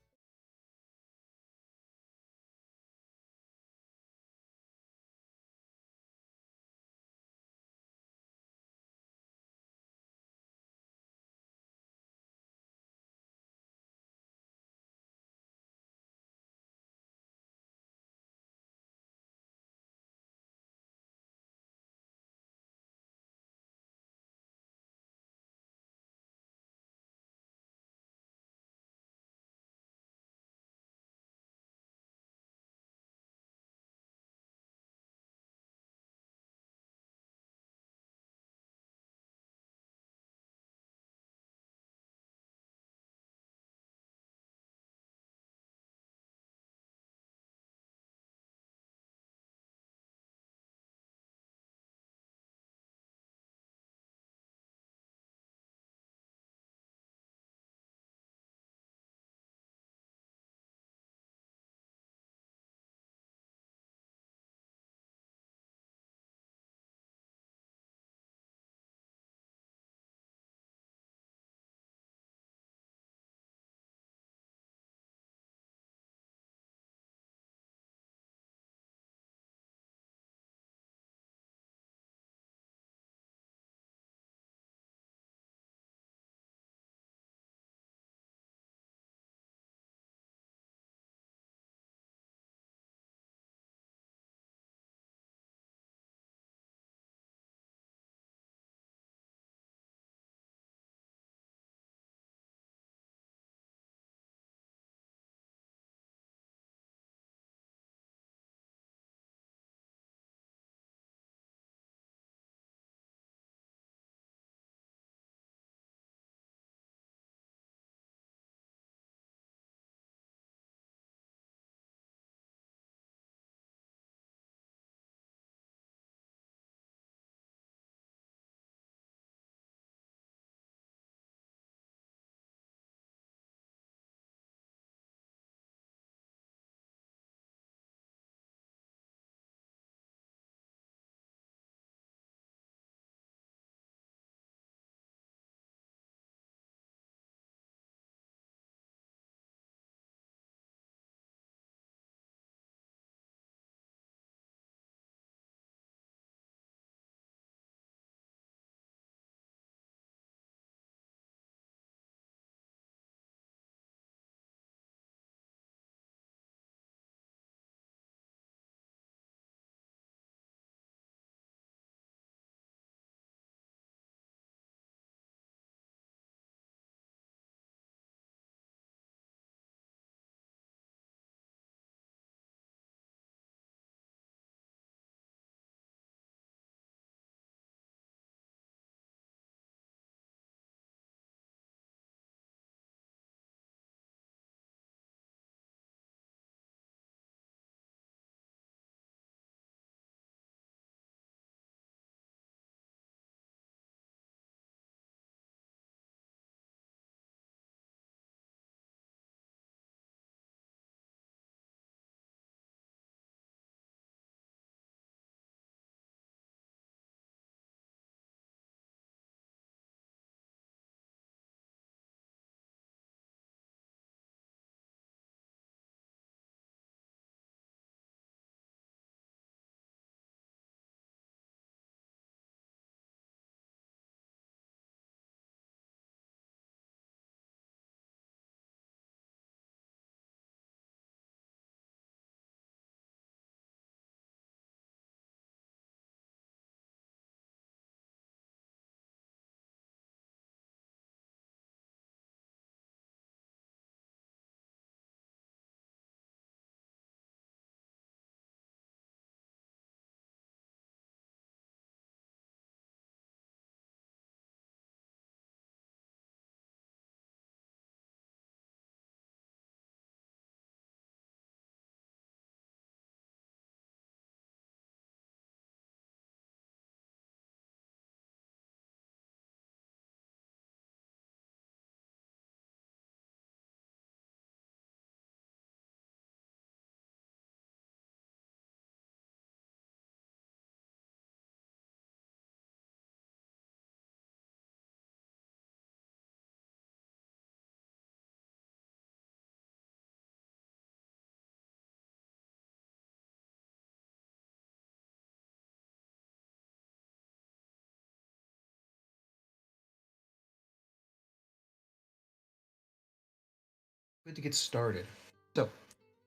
Good to get started. So,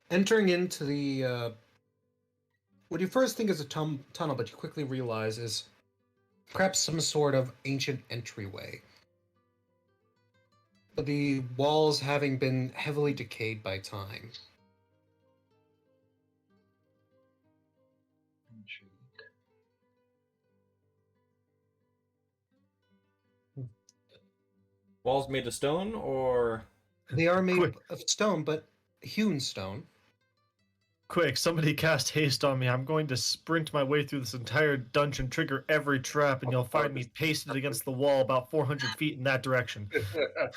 entering into the what you first think is a tunnel, but you quickly realize is perhaps some sort of ancient entryway. But the walls having been heavily decayed by time. Walls made of stone, or They are made Quick. of stone, but hewn stone. Quick, somebody cast haste on me. I'm going to sprint my way through this entire dungeon, trigger every trap, and you'll find me pasted against the wall about 400 feet in that direction.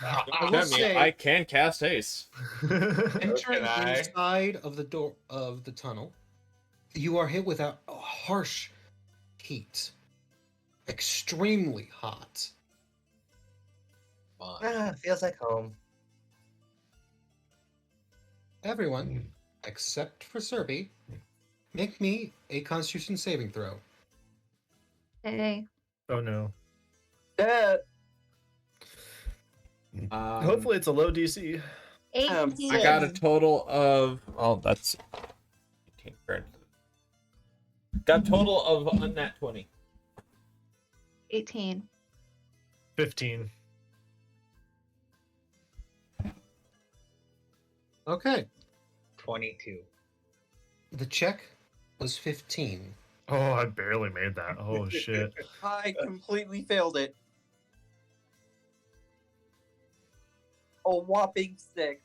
I will Tell me, say, I can cast haste. entering Can I? inside of the door of the tunnel, you are hit with a harsh heat. Extremely hot. Fine. Feels like home. Everyone, except for Serby, make me a Constitution saving throw. Hey. Oh no. Hopefully, Hopefully it's a low DC. 18. I got a total of. Oh, that's 18. Got a total of unnat 20. 18. 15. Okay, 22. the check was 15. Oh, I barely made that. Oh shit. I completely failed it. A whopping 6.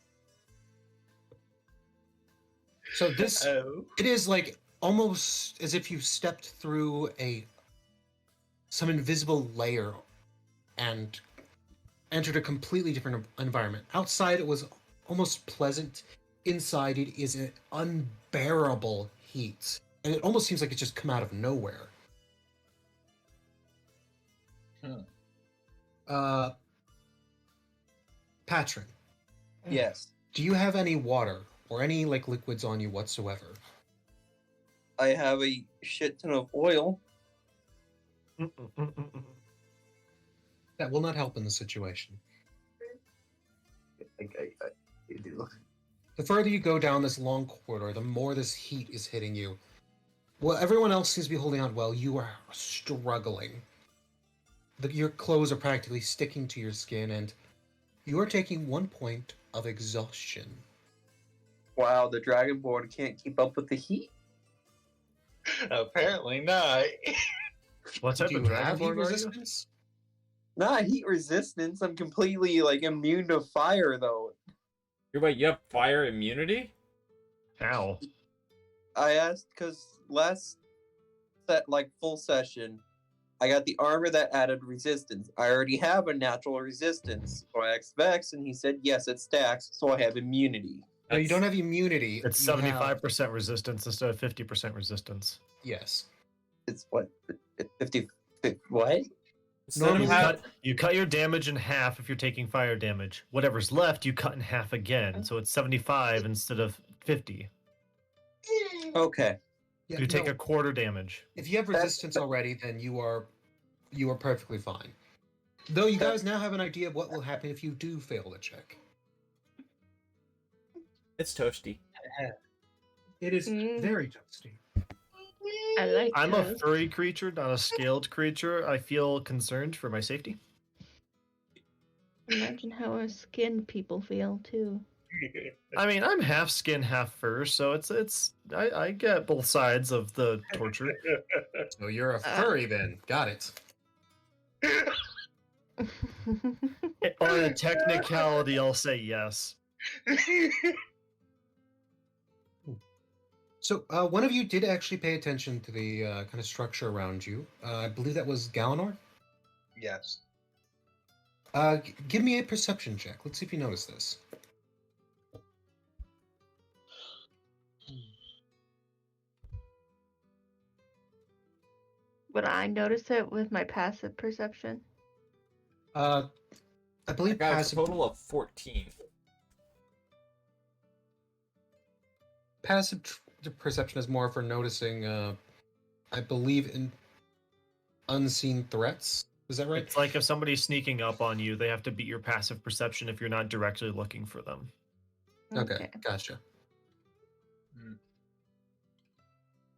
So this, Oh. it is like almost as if you stepped through some invisible layer and entered a completely different environment. Outside it was almost pleasant. Inside it is an unbearable heat. And it almost seems like it's just come out of nowhere. Patron, Yes. do you have any water or any like liquids on you whatsoever? I have a shit ton of oil. That will not help in the situation. I do. The further you go down this long corridor, the more this heat is hitting you. Well, everyone else seems to be holding out well. You are struggling. Your clothes are practically sticking to your skin, and you are taking 1 point of exhaustion. Wow, the Dragonborn can't keep up with the heat. Apparently not. What type Do of you have heat dragonborn are you? resistance? Not heat resistance. I'm completely like immune to fire though. Wait, you have fire immunity? How? I asked because last full session, I got the armor that added resistance. I already have a natural resistance. So I asked Vex, and he said yes, it stacks, so I have immunity. No, you don't have immunity. It's You have- 75% resistance instead of 50% resistance. Yes. It's what 50. What? Instead Normally of You ha- cut, you cut your damage in half if you're taking fire damage. Whatever's left, you cut in half again. So it's 75 instead of 50. Okay. Yeah, You take no, a quarter damage. if you have resistance already, then you are perfectly fine. Though you guys now have an idea of what will happen if you do fail the check. It's toasty. It is Mm. very toasty. I like I'm a those. furry creature, not a scaled creature. I feel concerned for my safety. Imagine how our skinned people feel too. I mean, I'm half skin, half fur, so I get both sides of the torture. So you're a furry then. Got it. On a technicality, I'll say yes. So one of you did actually pay attention to the kind of structure around you. I believe that was Galanor. Yes. Give me a perception check. Let's see if you notice this. Would I notice it with my passive perception? I I believe got a passive, total of 14. passive perception is more for noticing. I believe in unseen threats. Is that right? It's like if somebody's sneaking up on you, they have to beat your passive perception if you're not directly looking for them. Okay, gotcha. Mm.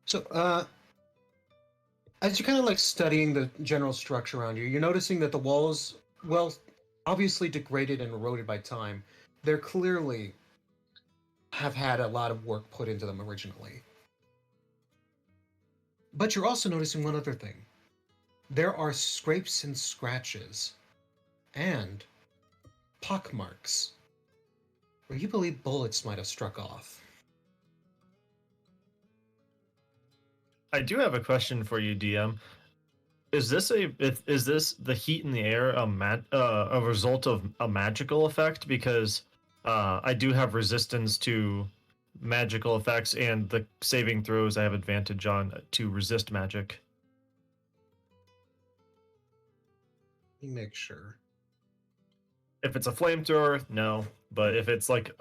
So, as you're kind of like studying the general structure around you, you're noticing that the walls, well, obviously degraded and eroded by time, they're clearly have had a lot of work put into them originally. But you're also noticing one other thing. There are scrapes and scratches and pockmarks where you believe bullets might have struck off. I do have a question for you, DM. Is this the heat in the air a result of a magical effect? Because I do have resistance to magical effects, and the saving throws I have advantage on to resist magic. Let me make sure. If it's a flamethrower, no. But if it's like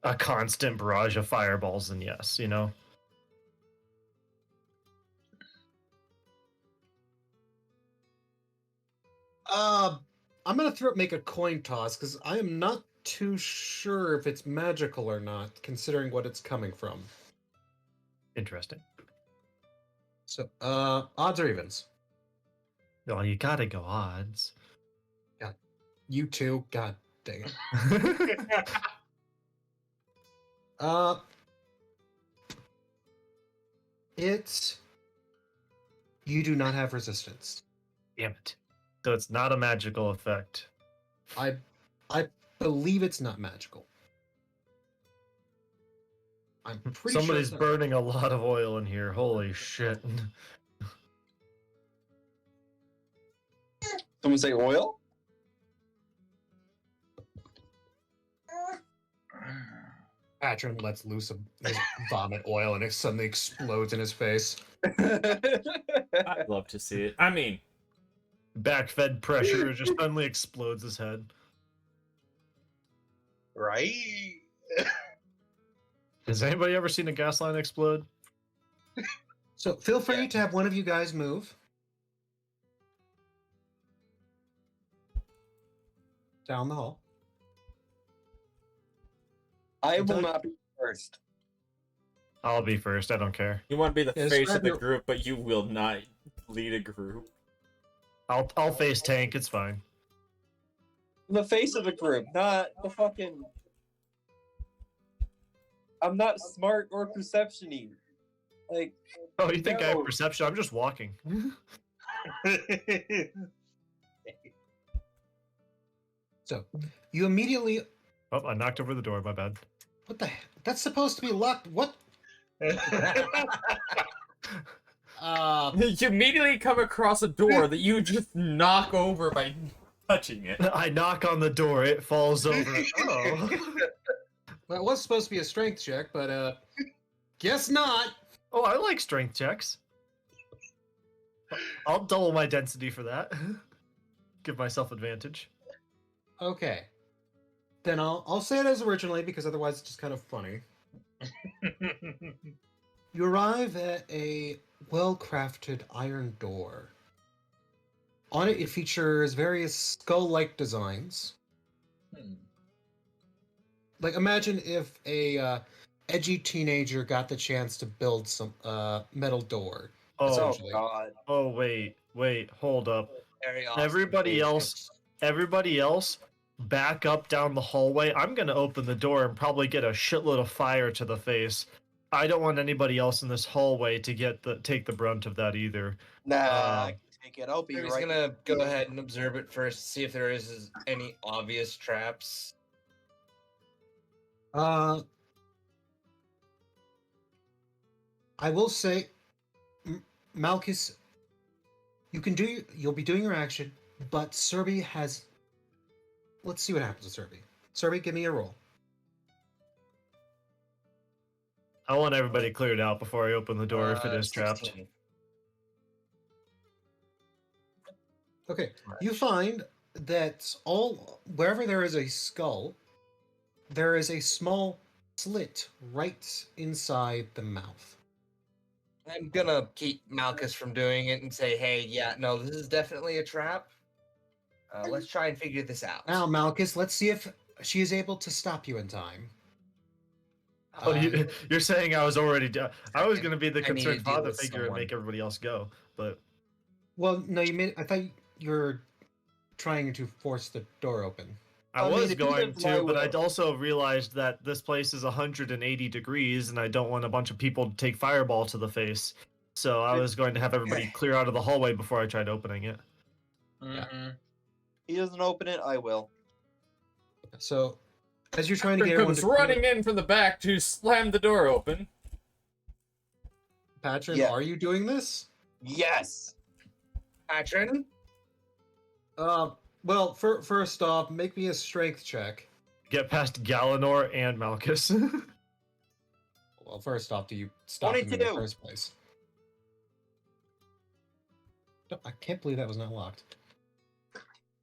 a constant barrage of fireballs, then yes, you know. I'm gonna make a coin toss because I am not too sure if it's magical or not, considering what it's coming from. Interesting. So, odds or evens? Oh, you gotta go odds. You too. God dang it. It's you do not have resistance. Damn it. So it's not a magical effect. I believe it's not magical. I'm pretty Somebody's sure burning a lot of oil in here. Holy shit. Someone say oil? Patron lets loose his vomit oil and it suddenly explodes in his face. I'd love to see it. I mean, Backfed pressure just suddenly explodes his head. Right? Has anybody ever seen a gas line explode? So feel free Yeah. to have one of you guys move down the hall. I will Doug? not be first. I'll be first. I don't care. you want to be the Yeah, face describe of the your- group, but you will not lead a group. I'll face tank. It's fine. The face of the group, not the fucking. I'm not smart or perception-y. Like, Oh, you think I have No. perception? I'm just walking. So you immediately Oh, I knocked over the door. My bad. what the heck? That's supposed to be locked. What? You immediately come across a door that you just knock over by touching it. I knock on the door. It falls over. Oh. Well, it was supposed to be a strength check, but guess not. Oh, I like strength checks. I'll double my density for that. Give myself advantage. Okay. Then I'll say it as originally because otherwise it's just kind of funny. You arrive at a well-crafted iron door. On it, it features various skull-like designs. Like, imagine if a edgy teenager got the chance to build some metal door. Oh, oh Essentially. god. oh, wait, hold up. Very awesome. Everybody else, back up down the hallway. I'm gonna open the door and probably get a shitload of fire to the face. I don't want anybody else in this hallway to take the brunt of that either. Nah, Um, I can take it. I'll be We're just right. gonna go ahead and observe it first, see if there is any obvious traps. I will say, Malchus, you'll be doing your action, but Serby has. Let's see what happens to Serby. Serby, give me a roll. I want everybody cleared out before I open the door if it is trapped. 16. Okay, you find that wherever there is a skull, there is a small slit right inside the mouth. I'm gonna keep Malchus from doing it and say, hey, yeah, no, this is definitely a trap. Let's try and figure this out. Now, Malchus, let's see if she is able to stop you in time. Oh, you're saying I was already done. I was going to be the I need to concerned deal father with figure and someone. make everybody else go, but Well, no, you mean I thought you were trying to force the door open. I mean, was if you going did my to, but I'd will. also realized that this place is 180 degrees and I don't want a bunch of people to take fireball to the face. So I was going to have everybody clear out of the hallway before I tried opening it. Mhm. He doesn't open it, I will. So, as you're trying to get everyone Comes to running in from the back to slam the door open. Patron, Yeah. are you doing this? Yes. Patron? Well, first off, make me a strength check. Get past Galenor and Malchus. Well, first off, do you stop him in the 22. first place? No, I can't believe that was not locked.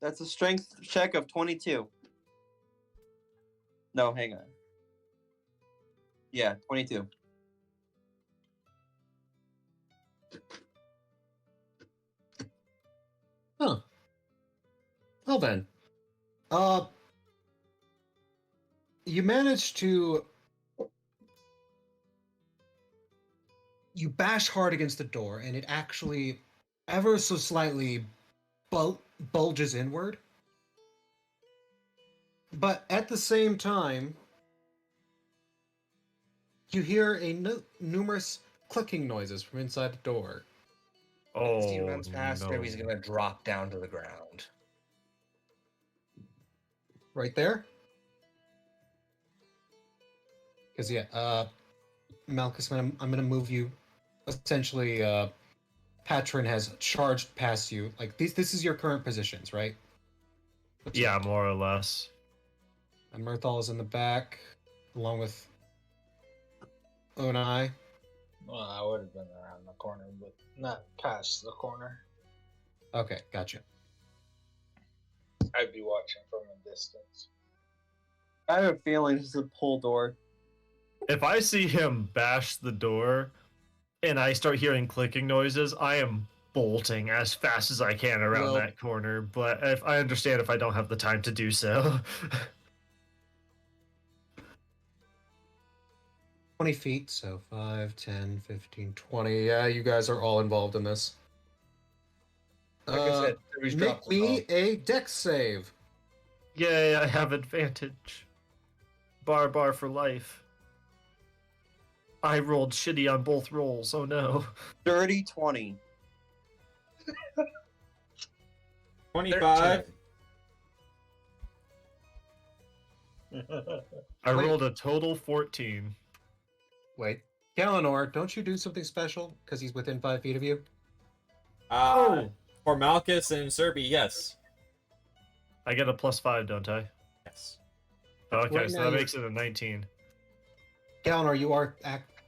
That's a strength check of 22. No, hang on. Yeah, 22. Huh. Well then. You managed to... You bash hard against the door, and it actually ever so slightly bulges inward. But at the same time, you hear numerous clicking noises from inside the door. As he Oh, runs past him, he's no. gonna drop down to the ground. Right there? Because, yeah, Malchus, I'm gonna move you. Essentially, Patron has charged past you. Like, this is your current positions, right? Yeah, more or less. And Mirthal is in the back, along with Onai. Well, I would have been around the corner, but not past the corner. Okay, gotcha. I'd be watching from a distance. I have a feeling this is a pull door. If I see him bash the door and I start hearing clicking noises, I am bolting as fast as I can around Well- that corner. But if I understand if I don't have the time to do so. 20 feet, so 5, 10, 15, 20. Yeah, you guys are all involved in this. Like I said, Toby's Make dropped the me ball. a dex save. Yay, I have advantage. Bar for life. I rolled shitty on both rolls. Oh no. Dirty 20. 25. I Wait. rolled a total 14. Wait. Galenor, don't you do something special because he's within 5 feet of you? For Malchus and Serby, yes. I get a +5, don't I? Yes. Okay, Right so now that you're- makes it a 19. Galenor,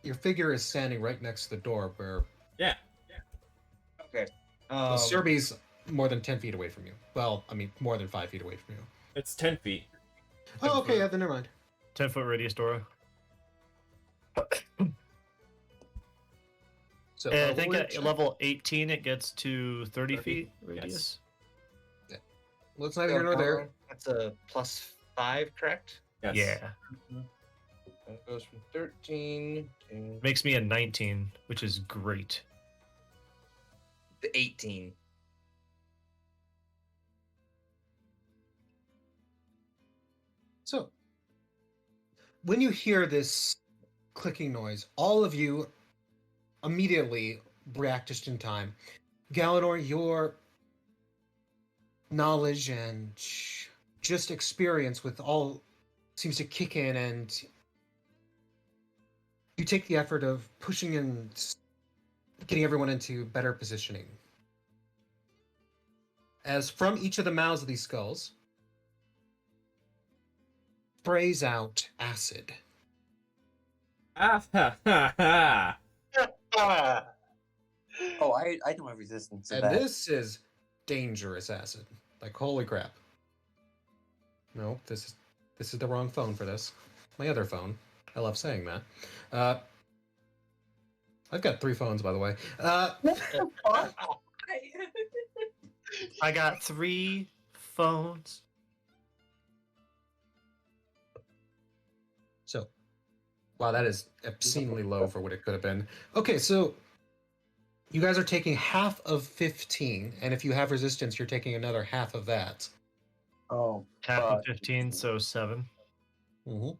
your figure is standing right next to the door where Yeah. Okay. well, Serby's more than 10 feet away from you. Well, I mean, more than 5 feet away from you. It's 10 feet. Oh, okay, yeah, then never mind. 10-foot radius door. So, And I what think were at your level 18 it gets to 30 feet Yes. radius. Well, it's neither here nor there. That's a +5, correct? Yes. Yeah. It goes from 13 to Makes me a 19, which is great. 18. So, when you hear this clicking noise, all of you immediately react just in time. Galenor, your knowledge and just experience with all seems to kick in, and you take the effort of pushing and getting everyone into better positioning. As from each of the mouths of these skulls sprays out acid. Ah, ha, ha, ha. Oh, I don't have resistance to And that. this is dangerous acid. Like, holy crap. No, this is the wrong phone for this. My other phone. I love saying that. I've got 3 phones, by the way. I got 3 phones. So, Wow, that is obscenely low for what it could have been. Okay, so you guys are taking half of 15, and if you have resistance, you're taking another half of that. Oh, Half of fuck. 15, so 7. Mm-hmm.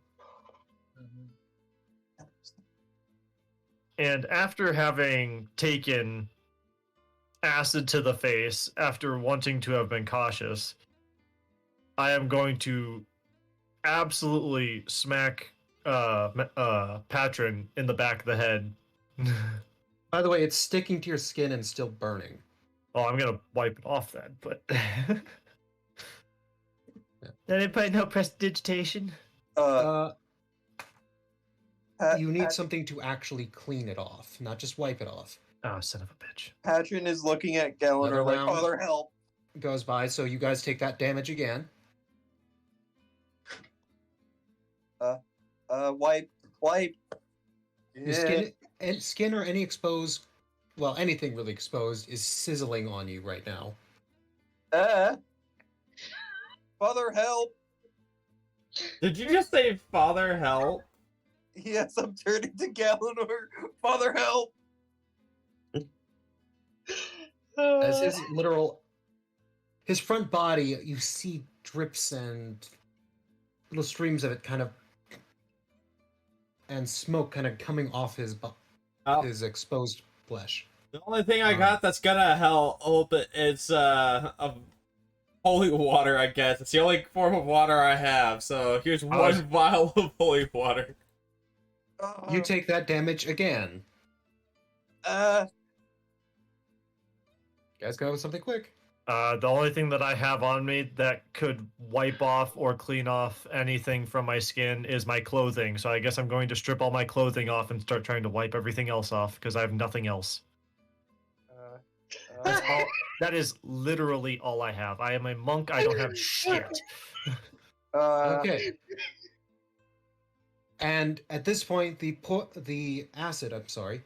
And after having taken acid to the face, after wanting to have been cautious, I am going to absolutely smack Patron in the back of the head. By the way, it's sticking to your skin and still burning. Oh, I'm gonna wipe it off then, but anybody know prestidigitation? You need Pat- something to actually clean it off, not just wipe it off. Oh, son of a bitch. Patron is looking at Gallagher Another like, round. Father, help. Goes by, so you guys take that damage again. Wipe. Your skin or any exposed, well, anything really exposed is sizzling on you right now. Father, help. Did you just say Father help? Yes, I'm turning to Galenor. Father, help. As his front body, you see drips and little streams of it kind of, and smoke kind of coming off his Oh. his exposed flesh. The only thing I got that's gonna help is a holy water, I guess. It's the only form of water I have. So here's one vial of holy water. You take that damage again. Uh, You guys go with something quick. The only thing that I have on me that could wipe off or clean off anything from my skin is my clothing. So I guess I'm going to strip all my clothing off and start trying to wipe everything else off because I have nothing else. That's all, that is literally all I have. I am a monk. I don't have shit. Okay. And at this point, the acid, I'm sorry,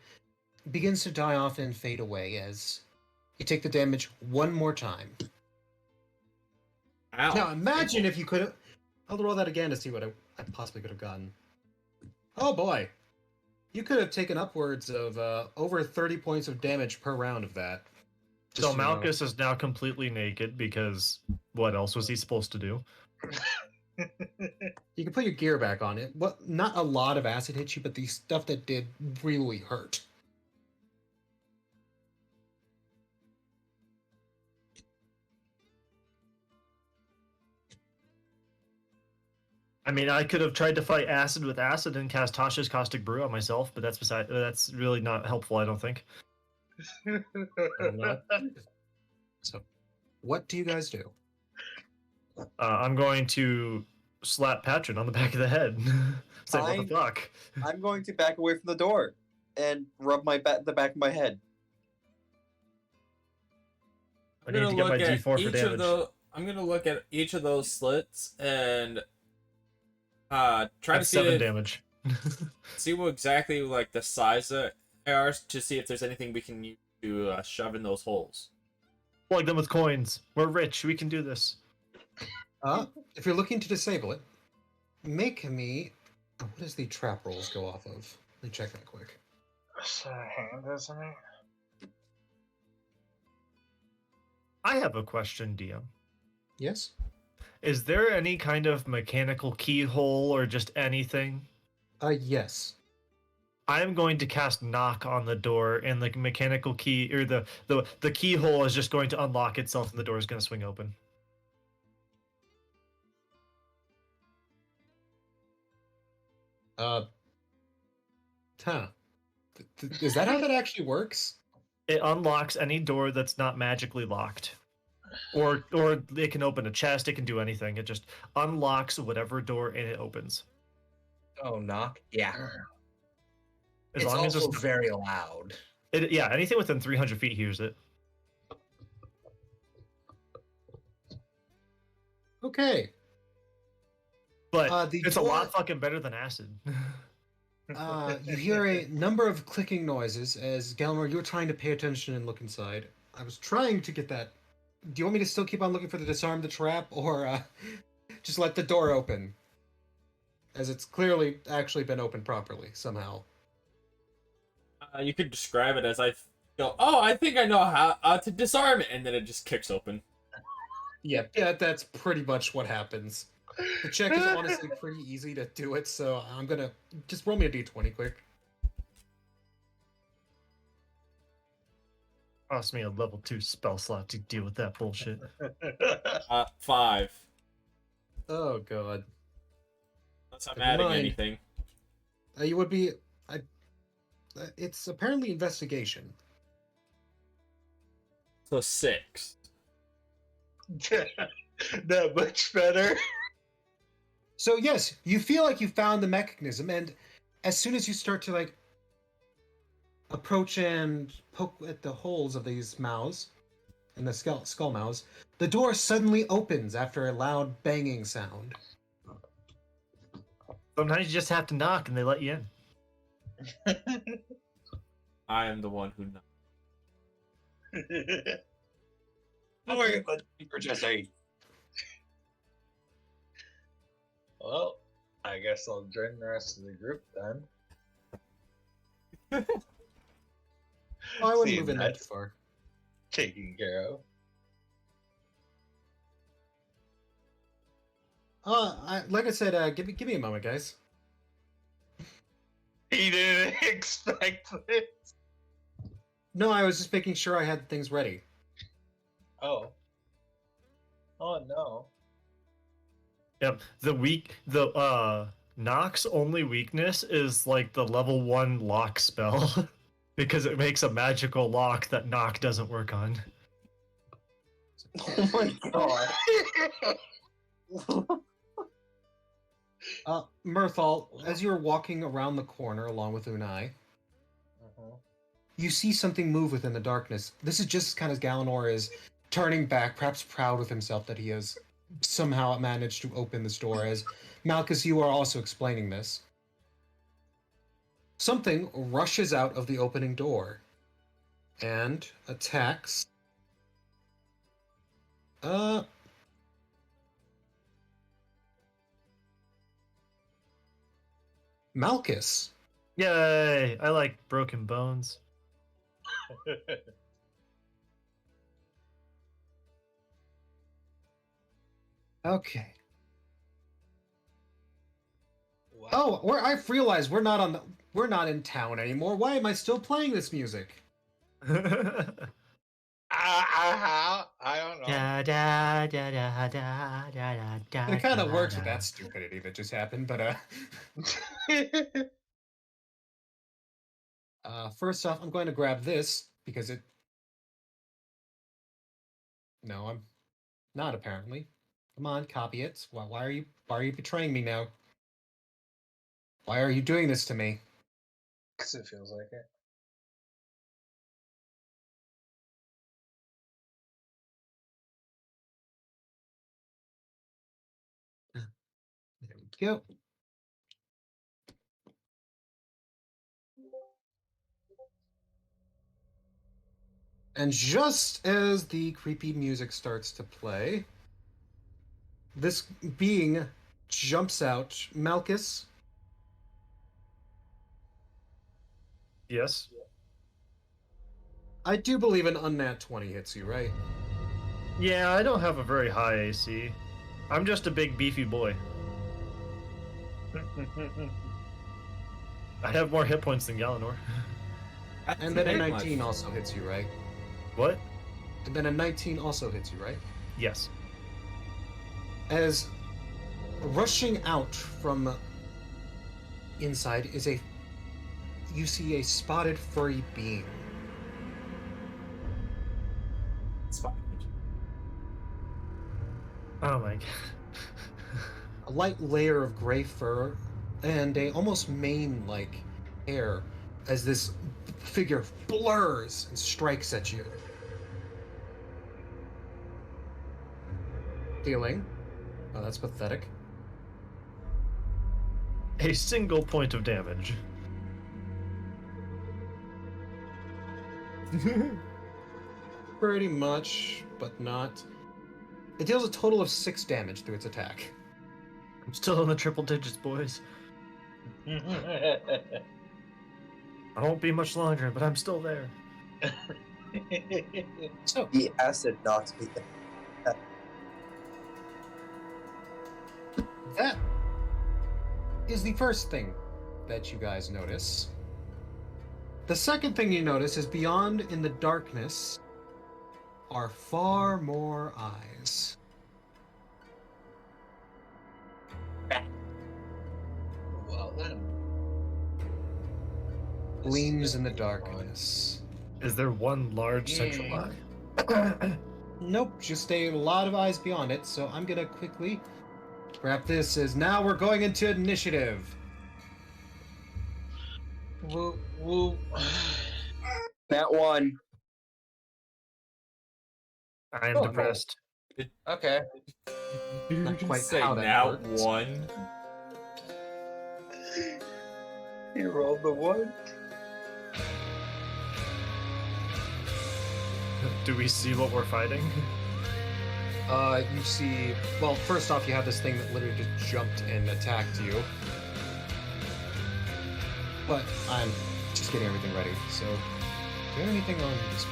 begins to die off and fade away as you take the damage one more time. Ow. Now imagine if you could have. I'll roll that again to see what I possibly could have gotten. Oh boy, you could have taken upwards of over 30 points of damage per round of that. So Just, you know. Malchus is now completely naked because what else was he supposed to do? You can put your gear back on it. What? Not a lot of acid hit you, but the stuff that did really hurt. I mean, I could have tried to fight acid with acid and cast Tasha's Caustic Brew on myself, but that's really not helpful, I don't think. So, what do you guys do? I'm going to slap Patron on the back of the head. Say, what the fuck? I'm going to back away from the door and rub the back of my head. I need to get my D4 for damage. I'm gonna look at each of those slits and try to That's see 7 damage. see what exactly like the size of are to see if there's anything we can use to shove in those holes. Plug them with coins. We're rich. We can do this. If you're looking to disable it, make me. What does the trap rolls go off of? Let me check that quick. It's a hand, isn't it? I have a question, DM. Yes. Is there any kind of mechanical keyhole or just anything? Yes. I am going to cast knock on the door, and the mechanical key or the keyhole is just going to unlock itself, and the door is going to swing open. Is that how that actually works? It unlocks any door that's not magically locked. Or it can open a chest, it can do anything. It just unlocks whatever door and it opens. Oh, knock. Yeah. As It's long as also it's very loud. yeah, anything within 300 feet hears it. Okay. But The it's a door- lot fucking better than acid. You hear a number of clicking noises as Gelmor, you were trying to pay attention and look inside. I was trying to get that. Do you want me to still keep on looking for the disarm the trap, or just let the door open? as it's clearly actually been opened properly somehow. You could describe it as I go, oh, I think I know how to disarm it, and then it just kicks open. Yeah, that's pretty much what happens. The check is honestly pretty easy to do it, so I'm gonna just roll me a d20 quick. Cost me a level 2 spell slot to deal with that bullshit. 5. Oh god. Unless I'm Never adding mind. anything. You would be. It's apparently investigation. So 6. Not much better. So yes, you feel like you found the mechanism, and as soon as you start to like approach and poke at the holes of these mouths and the skull mouths, the door suddenly opens after a loud banging sound. Sometimes you just have to knock and they let you in. I am the one who knows. How are you, Jesse? Well, I guess I'll join the rest of the group then. Oh, I wouldn't Seeing move in that too that's far. taken care of. Like I said, give me a moment, guys. He didn't expect it. No, I was just making sure I had things ready. Oh. Oh no. Yep. The Nock's only weakness is like the level 1 lock spell. Because it makes a magical lock that Nock doesn't work on. Oh my god. Mirthal, as you're walking around the corner along with Unai, you see something move within the darkness. This is just kind of Galanor is turning back, perhaps proud with himself that he has somehow managed to open this door. As Malchus, you are also explaining this. Something rushes out of the opening door and attacks. Malchus. Yay! I like broken bones. Okay. Wow. Oh, I've realized we're not in town anymore. Why am I still playing this music? I don't know. Da, da, da, da, da, da, da, It kind da, of works with da. that stupidity that just happened, but first off, I'm going to grab this because it. No, I'm not apparently. Come on, copy it. Why are you betraying me now? Why are you doing this to me? 'Cause it feels like it. There we go. And just as the creepy music starts to play, this being jumps out. Malchus, Yes. I do believe an unnat 20 hits you, right? Yeah, I don't have a very high AC. I'm just a big beefy boy. I have more hit points than Galanor. And then a 19 also hits you, right? What? And then a 19 also hits you, right? Yes. As rushing out from inside is you see a spotted furry being. It's fine. Oh my god. A light layer of gray fur and a almost mane-like hair as this figure blurs and strikes at you. Dealing. Oh, that's pathetic. A single point of damage. Pretty much, but not. It deals a total of 6 damage through its attack. I'm still in the triple digits, boys. I won't be much longer, but I'm still there. So, The acid knocks me down. that is the first thing that you guys notice. The second thing you notice is beyond in the darkness are far more eyes. Well then. Gleams in the darkness. Is there one large central Yeah. eye? Nope, just a lot of eyes beyond it, so I'm gonna quickly wrap this as now we're going into initiative. Woo, woo. That one. I am Oh. depressed. Okay. You Not can quite say how that now works. one. You rolled the one. Do we see what we're fighting? You see, well, first off, you have this thing that literally just jumped and attacked you. But I'm just getting everything ready, so do you have anything on this?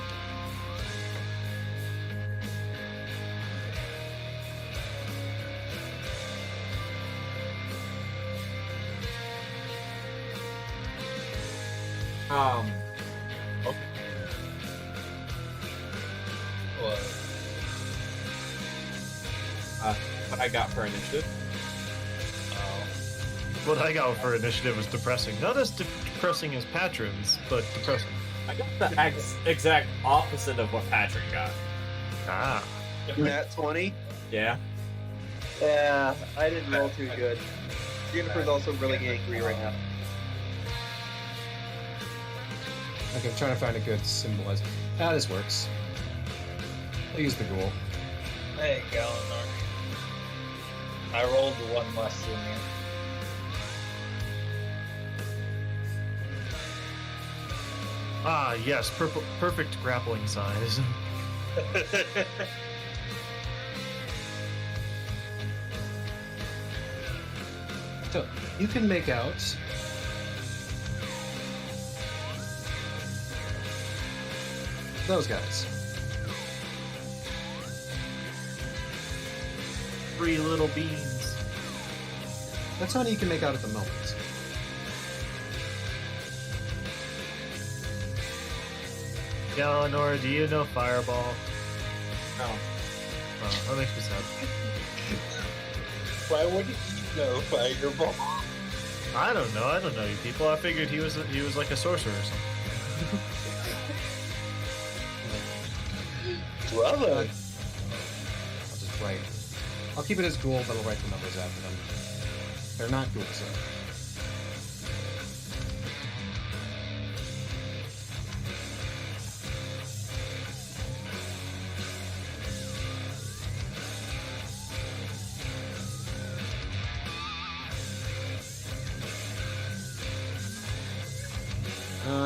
What? What I got for initiative? Oh. What I got for initiative was depressing. Not as depressing as Patron's, but depressing. I got the exact opposite of what Patrick got. Ah. Nat 20. Yeah. Yeah, I didn't roll too good. Jennifer's also really angry right now. Okay, I'm trying to find a good symbolize. Ah, this works. I'll use the ghoul. Hey, Galenor. I rolled the one less than Ah, yes, perfect grappling size. you. So, you can make out those guys. 3 little beans. That's all you can make out at the moment. Galenor, do you know Fireball? No. Oh, that makes me sad. Why wouldn't you know Fireball? I don't know you people. I figured he was like a sorcerer or something. Well then. I'll just write. I'll keep it as ghoul, but I'll write the numbers after them. They're not ghouls, so.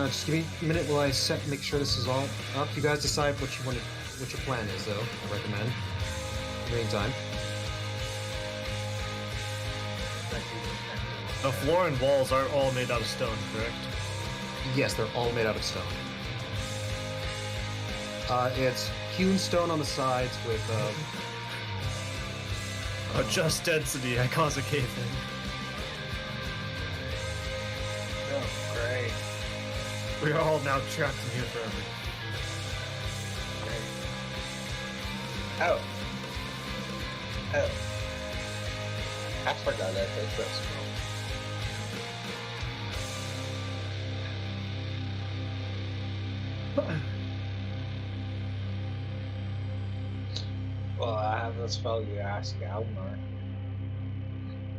Just give me a minute while I make sure this is all up. You guys decide what you want to, what your plan is, though. I recommend. In the meantime. The floor and walls are all made out of stone, correct? Yes, they're all made out of stone. It's hewn stone on the sides with Just density. I cause a cave in. Oh, great. We are all now trapped in here forever. Oh. Oh. I forgot that they trust Well, I have the spell you ask Almar.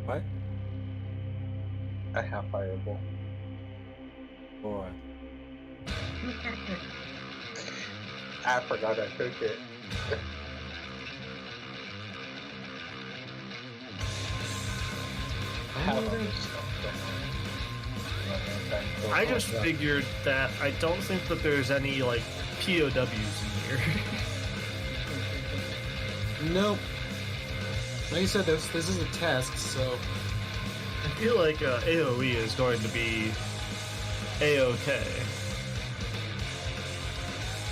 What? I have Fireball. Boy. I forgot I took it. I have other stuff going on. I just figured that I don't think that there's any like POWs in here. nope. Like you said, this is a test, so I feel like AoE is going to be A-okay.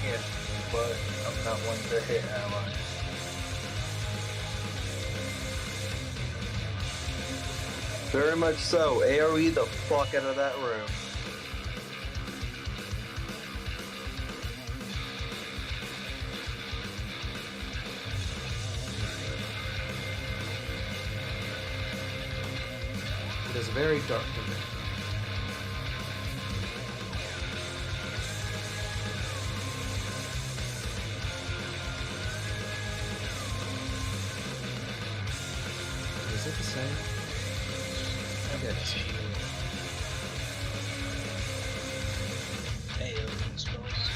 Yes, but I'm not one to hit allies. Very much so. AoE the fuck out of that room. it is very dark in there. Is it the same? Yeah, it's the same. AoE spells.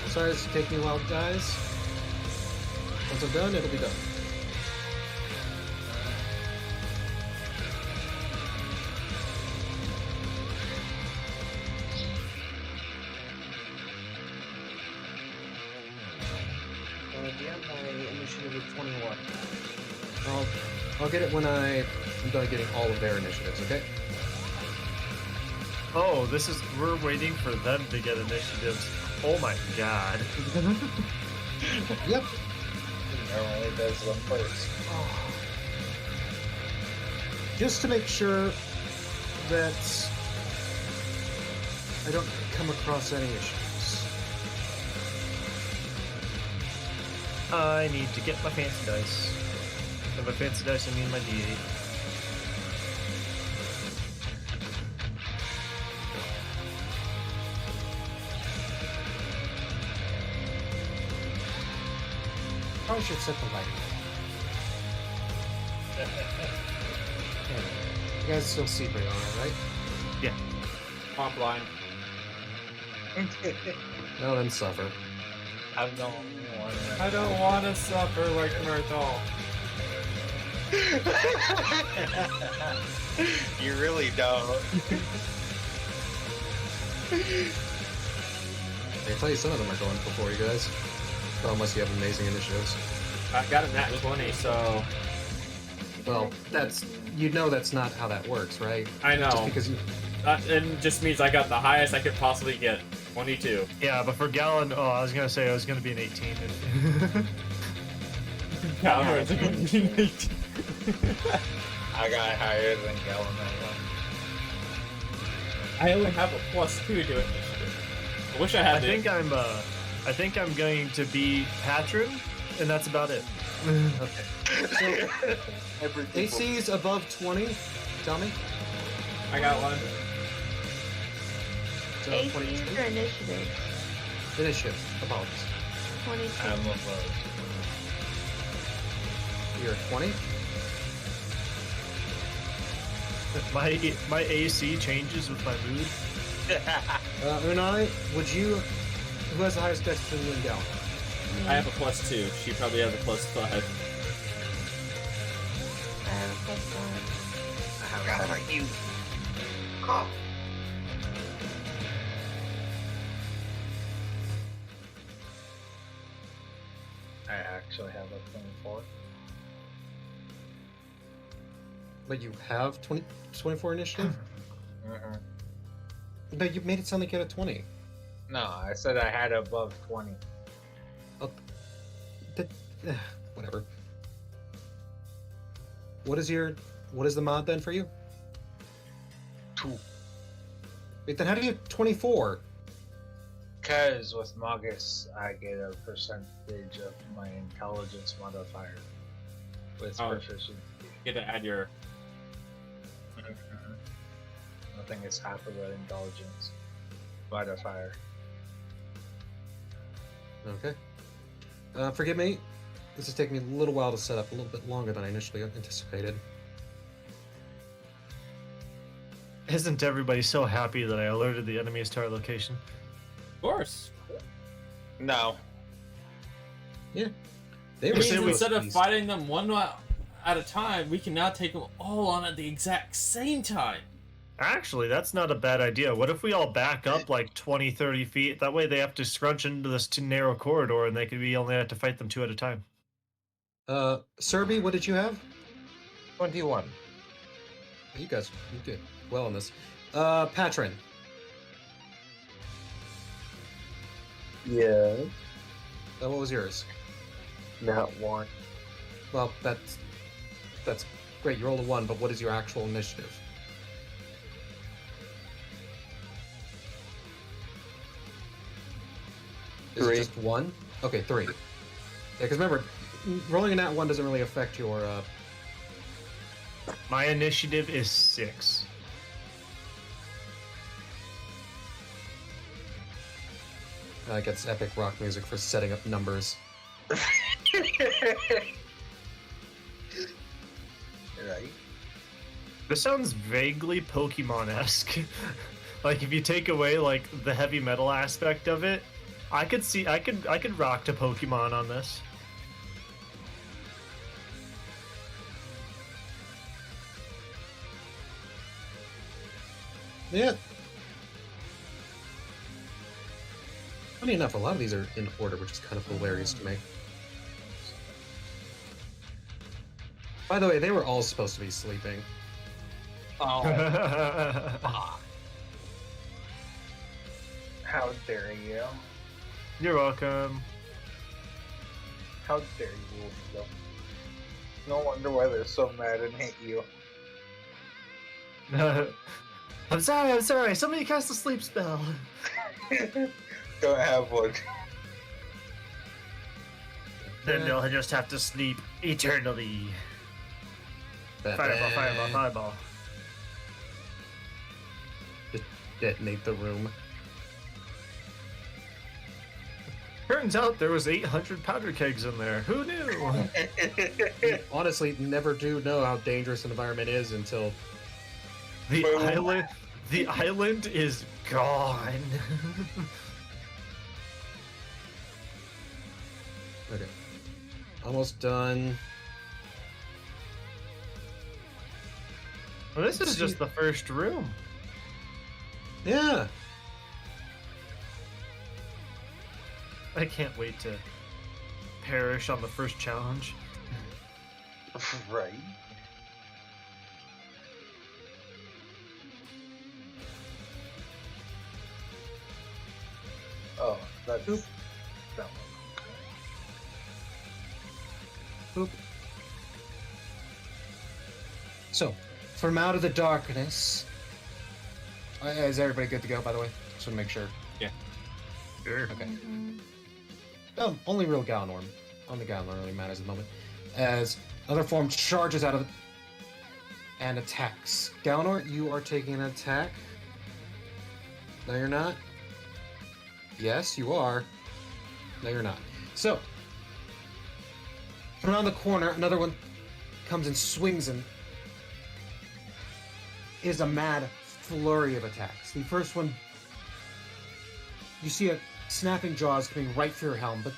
I'm sorry this is taking a while, guys. Once I'm done, it'll be done. Yeah, my initiative is 21. I'll get it when I'm done getting all of their initiatives, okay? Oh, we're waiting for them to get initiatives. Oh my god. Yep. Normally does them first. Just to make sure that I don't come across any issues. I need to get my fancy dice. And by fancy dice, I mean my D8. Probably should set the lighting. Okay. You guys still see pretty alright, right? Yeah. Top line. No, then suffer. I'm the only one. I don't want to suffer like Myrtle. You really don't. I tell you, some of them are going before you guys. Well, unless you have amazing initiatives. I got a nat 20, so Well, you know that's not how that works, right? I know. Just because you. It just means I got the highest I could possibly get. 22. Yeah, but for Gallon, I was gonna say I was gonna be an 18. Power. I got higher than Gallon that one. I only have a +2 to it. I wish I had I think I'm going to be Patron, and that's about it. Okay. So, AC's above 20. Tell me. I got one. So ACs 22? or initiative? Initiative. Apologies. 22. I'm above. You're 20. My AC changes with my mood. Unai, who has the highest dex between you and Gal? I have a +2. She probably has a +5. I have a +1. God, are you? I actually have a 24. But you have 24 initiative? Uh-uh. But you made it sound like you had a 20. No, I said I had above 20. Whatever. What is the mod then for you? 2. Wait, then how do you have 24? Because with Magus, I get a percentage of my intelligence modifier with proficiency. You get to add your. I think it's half of the intelligence modifier. Okay. Forgive me. This is taking me a little while to set up, a little bit longer than I initially anticipated. Isn't everybody so happy that I alerted the enemies to our location? Of course. No. Yeah. It were means so instead of pleased. fighting them one at a time, we can now take them all on at the exact same time. Actually, that's not a bad idea. What if we all back up like 20, 30 feet? That way they have to scrunch into this too narrow corridor and we only have to fight them 2 at a time. Serby, what did you have? 21. You guys, you did well on this. Patron. Yeah. What was yours? Not one. Well, that's great. You rolled a 1, but what is your actual initiative? Is it 3. just 1? Okay, 3. Yeah, because remember, rolling a nat 1 doesn't really affect your. My initiative is 6. Gets epic rock music for setting up numbers. Right. This sounds vaguely Pokemon-esque. Like if you take away like the heavy metal aspect of it, I could rock to Pokemon on this. Yeah. Funny enough, a lot of these are in order, which is kind of hilarious to me. By the way, they were all supposed to be sleeping. Oh, How dare you? You're welcome. How dare you? Will? No wonder why they're so mad and hate you. I'm sorry. Somebody cast a sleep spell. Don't have one. Then they'll just have to sleep eternally. Fireball. Just detonate the room. Turns out there was 800 powder kegs in there. Who knew? You honestly never do know how dangerous an environment is until The island is gone. Okay. Almost done. Well, this is just the first room. Yeah. I can't wait to perish on the first challenge. Right. Oh, that's Oop. that one. Boop. So, from out of the darkness. Is everybody good to go, by the way? Just want to make sure. Sure. Okay. Only real Galnorm. Only Galnorm really matters at the moment. As another form charges out of it and attacks. Galnor, you are taking an attack. No, you're not. Yes, you are. No, you're not. So, from around the corner, another one comes and swings and is a mad flurry of attacks. The first one, you see a snapping jaws coming right for your helm, but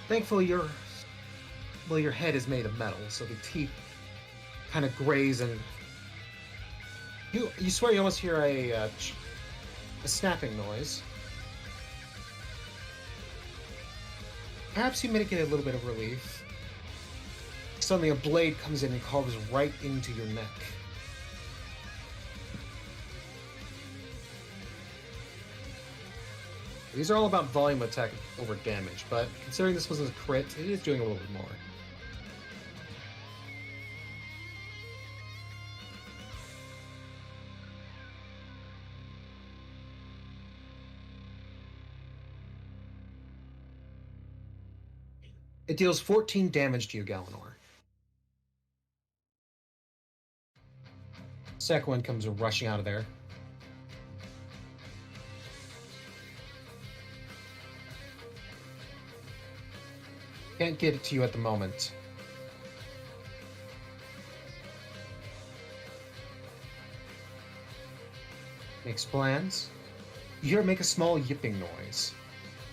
thankfully your head is made of metal, so the teeth kind of graze, and you swear you almost hear a snapping noise. Perhaps you mitigate a little bit of relief. Suddenly a blade comes in and carves right into your neck. These are all about volume attack over damage, but considering this was a crit, it is doing a little bit more. It deals 14 damage to you, Galanor. Second one comes rushing out of there. Can't get it to you at the moment. Makes plans. You hear it make a small yipping noise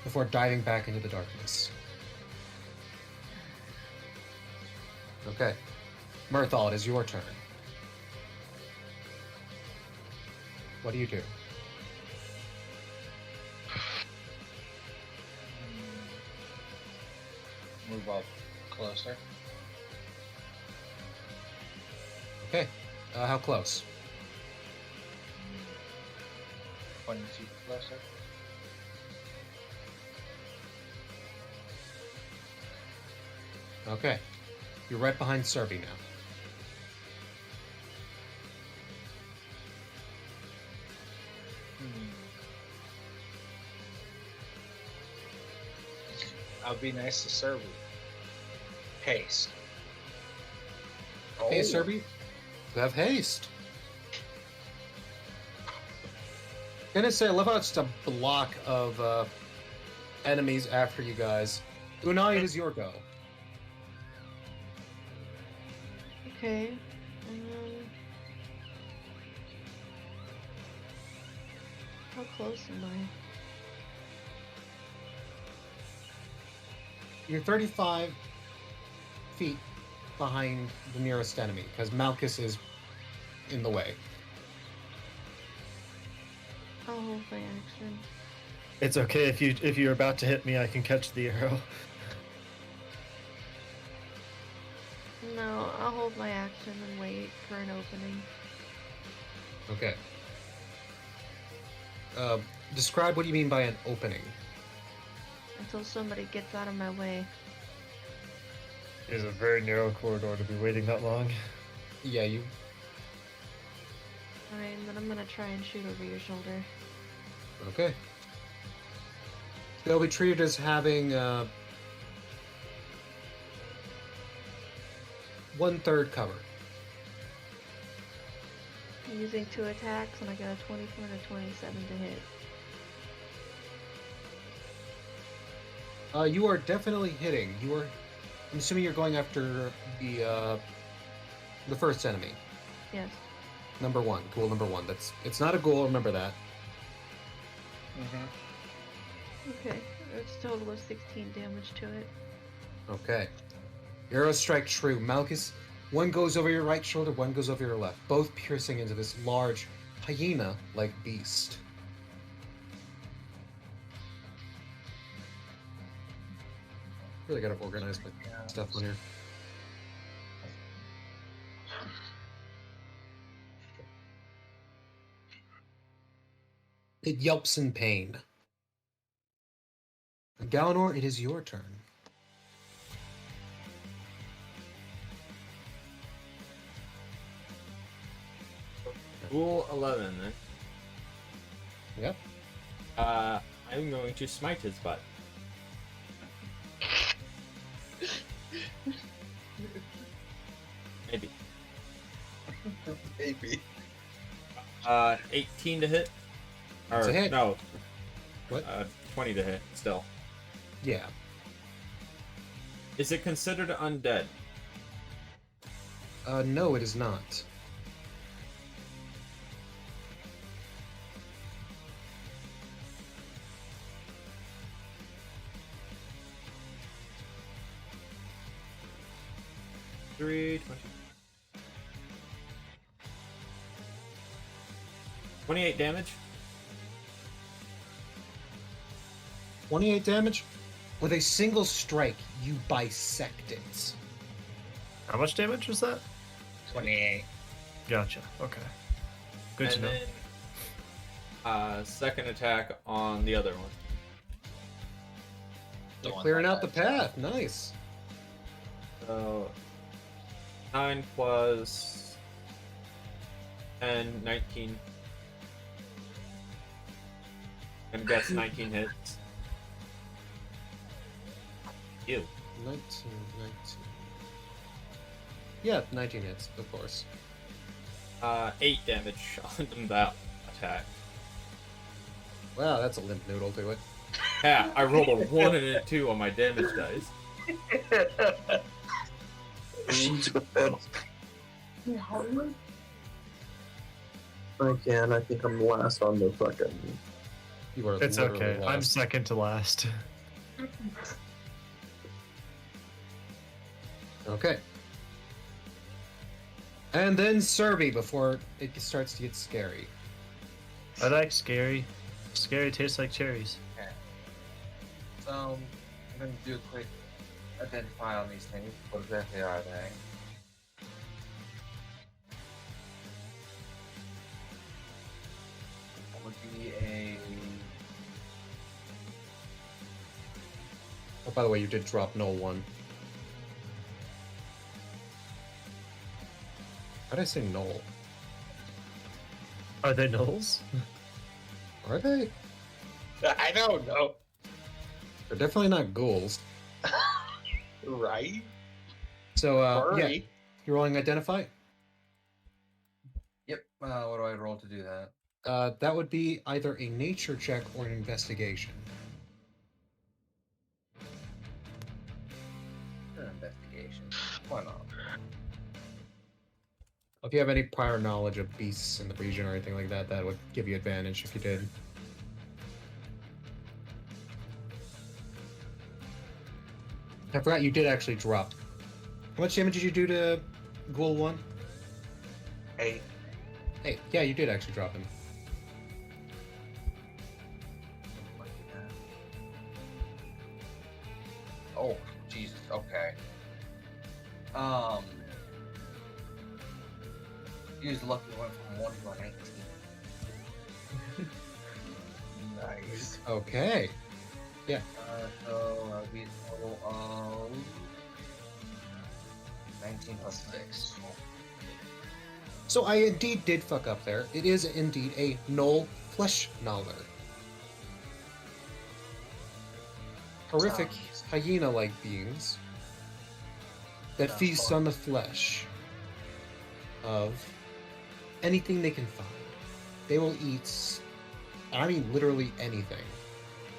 before diving back into the darkness. Okay. Mirthal, it is your turn. What do you do? Move up Closer. Okay. How close? 20 feet closer. Okay. You're right behind Serby now. I'll be nice to serve you. Haste. Okay, Serby. You have haste. Gonna say, I love how it's just a block of enemies after you guys. Unai, it is your go. Okay. How close am I? You're 35 feet behind the nearest enemy, because Malchus is in the way. I'll hold my action. It's okay if you're about to hit me, I can catch the arrow. No, I'll hold my action and wait for an opening. Okay. Describe what you mean by an opening. Until somebody gets out of my way. It's a very narrow corridor to be waiting that long. Yeah, you... Alright, and then I'm gonna try and shoot over your shoulder. Okay. They'll be treated as having 1/3 cover. I'm using 2 attacks and I got a 24 and a 27 to hit. You are definitely hitting. You are... I'm assuming you're going after the first enemy. Yes. Number 1. Goal number 1. It's not a goal, remember that. Okay, that's a total of 16 damage to it. Okay. Arrows strike true. Malchus, one goes over your right shoulder, one goes over your left, both piercing into this large hyena-like beast. Really gotta organize my stuff on here. It yelps in pain. Galanor, it is your turn. Rule 11 then. Yep. I'm going to smite his butt. Maybe. Maybe. 18 to hit? Or, It's a hit. no. What? 20 to hit, still. Yeah. Is it considered undead? No, it is not. Three, 20. 28 damage. 28 damage? With a single strike, you bisect it. How much damage was that? 28. Gotcha. Okay. Good to And know. then, second attack on the other one. You're clearing out the path. Nice. So 9 plus 10, 19. And guess 19 hits. Ew. 19. Yeah, 19 hits, of course. 8 damage on that attack. Wow, that's a limp noodle to it. Yeah, I rolled a 1 and a 2 on my damage dice. Again, I think I'm last on the fucking. You are It's literally okay. I'm lost. second to last. Okay. And then Serby before it starts to get scary. I like scary. Scary tastes like cherries. So I'm gonna do a quick identify on these things. What exactly are they? That would be a. Oh, by the way, you did drop null 1. How did I say null? Are they nulls? Are they? I don't know. They're definitely not ghouls. Right? So, yeah, Furry. you're rolling identify? Yep. What do I roll to do that? That would be either a nature check or an investigation. An investigation. Why not? If you have any prior knowledge of beasts in the region or anything like that, that would give you advantage if you did. I forgot you did actually drop. How much damage did you do to Ghoul 1? 8. Hey, yeah, you did actually drop him. Oh, Jesus. Okay. Use lucky went from 1 to a 19. Nice. Okay. So that'll be a total of 19 plus 6. So I indeed did fuck up there. It is indeed a Null Flesh Gnawer. Horrific hyena-like beings that Sounds feast fun. on the flesh of anything they can find. They will eat, I mean literally anything.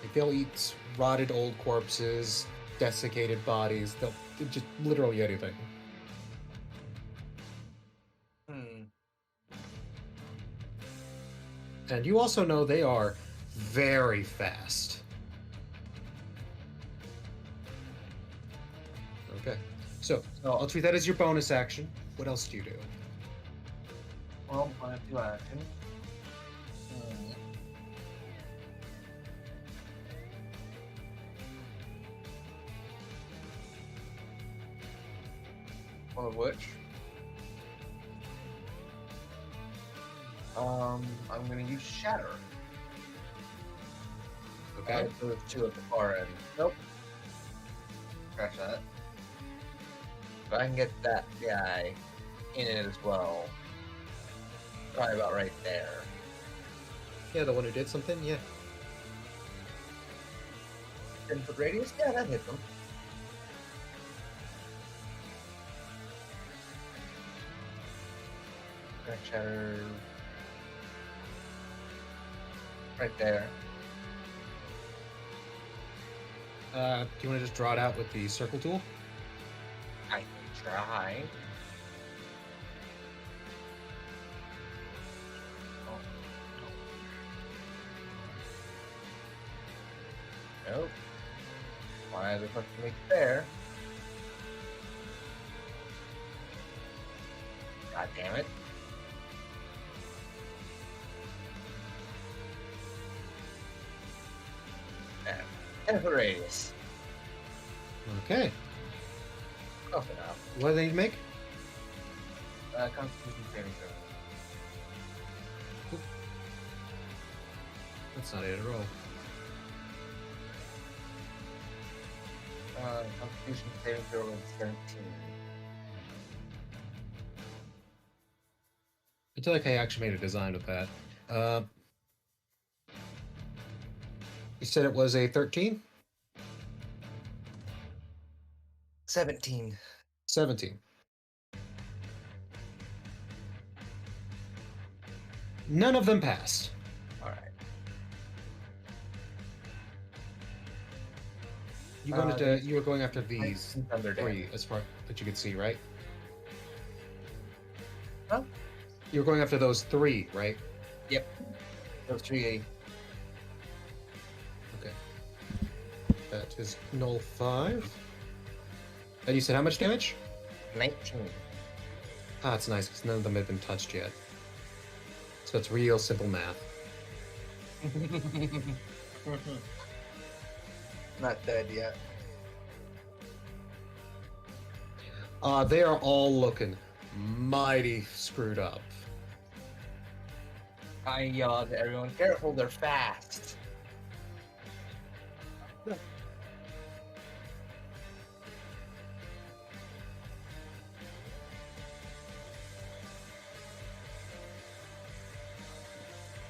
Like, they'll eat rotted old corpses, desiccated bodies, they'll just literally anything. And you also know they are very fast. Okay. So, I'll treat that as your bonus action. What else do you do? Well, I have 2 actions. One of which, I'm gonna use Shatter. Okay. Those 2 at the far end. Nope. Scratch that. But I can get that guy in it as well. Probably about right there. Yeah, the one who did something? Yeah. 10-foot radius? Yeah, that hits him. Shatter. Right there. Do you want to just draw it out with the circle tool? I can try. Nope. Why is it supposed to make it there? God damn it. There. 10-foot radius. Okay. Close enough. What do they need to make? Constitution saving throw. That's not it at all. Constitution saving throw is 17. I feel like I actually made a design with that. You said it was a 13? 17. 17. None of them passed. Alright. You wanted to. You were going after these Thunder 3 damage. as far that you could see, right? Huh? You were going after those 3, right? Yep. Those 3 Okay. That is null 5. And you said how much damage? 19. Ah, it's nice because none of them have been touched yet. So it's real simple math. Not dead yet. They are all looking mighty screwed up. I yelled to everyone, careful, they're fast.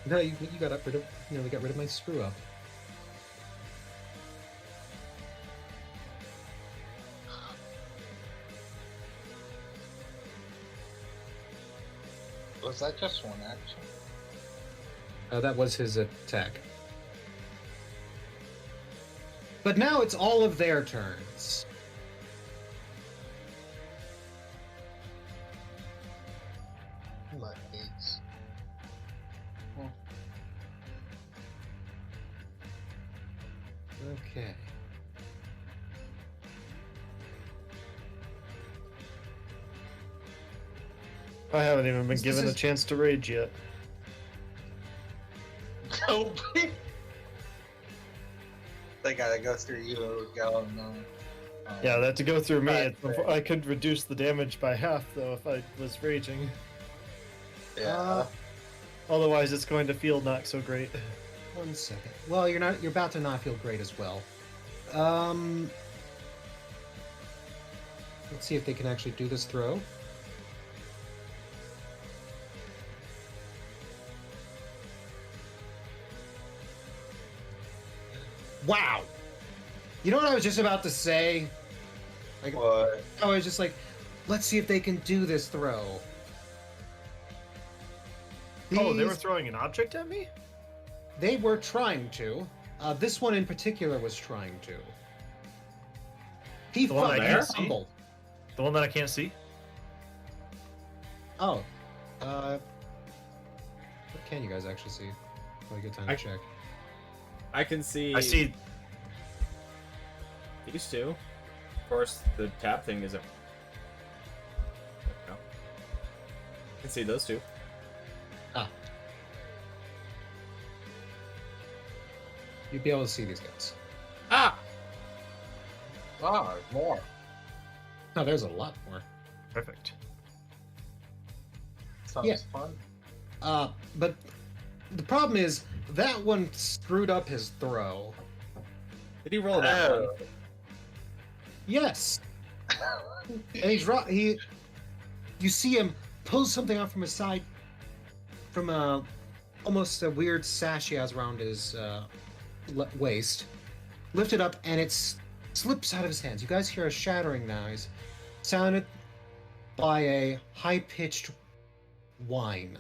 No, you got rid of, nearly got rid of my screw up. Was that just one action? That was his attack. But now it's all of their turns. My days. Okay. I haven't even been This given a is- chance to rage yet. Nope. They gotta go through you, go no. Yeah, that to go through me. Right, right. I could reduce the damage by half though if I was raging. Yeah. Otherwise, it's going to feel not so great. 1 second. Well, you're about to not feel great as well. Let's see if they can actually do this throw. Wow. You know what I was just about to say? Like, What? I was just like, let's see if they can do this throw. Oh, they were These- throwing an object at me? They were trying to. This one in particular was trying to. He The one I fucking can't see? fumbled. The one that I can't see? Oh. What can you guys actually see? Probably a good time I- to check. I can see. I see. these two. Of course, the tap thing isn't. No. I can see those two. Ah. You'd be able to see these guys. Ah! Ah, there's more. Oh, there's a lot more. Perfect. Sounds Yeah. fun. But the problem is that one screwed up his throw. Did he roll that Oh. one? Yes. And you see him pull something out from his side, from almost a weird sash he has around his waist, lift it up, and it slips out of his hands. You guys hear a shattering noise, sounded by a high-pitched whine.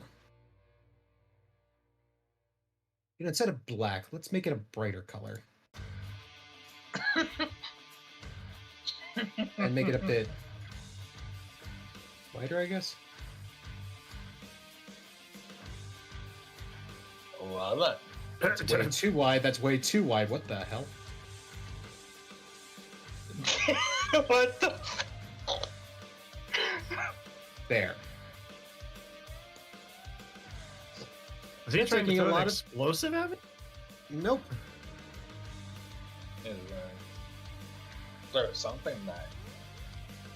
You know, instead of black, let's make it a brighter color. And make it a bit wider, I guess. Love it. That's way too wide. That's way too wide. What the hell? What the? There. Is he trying to Taking a throw an lot of- explosive at me? Nope. Is there something that?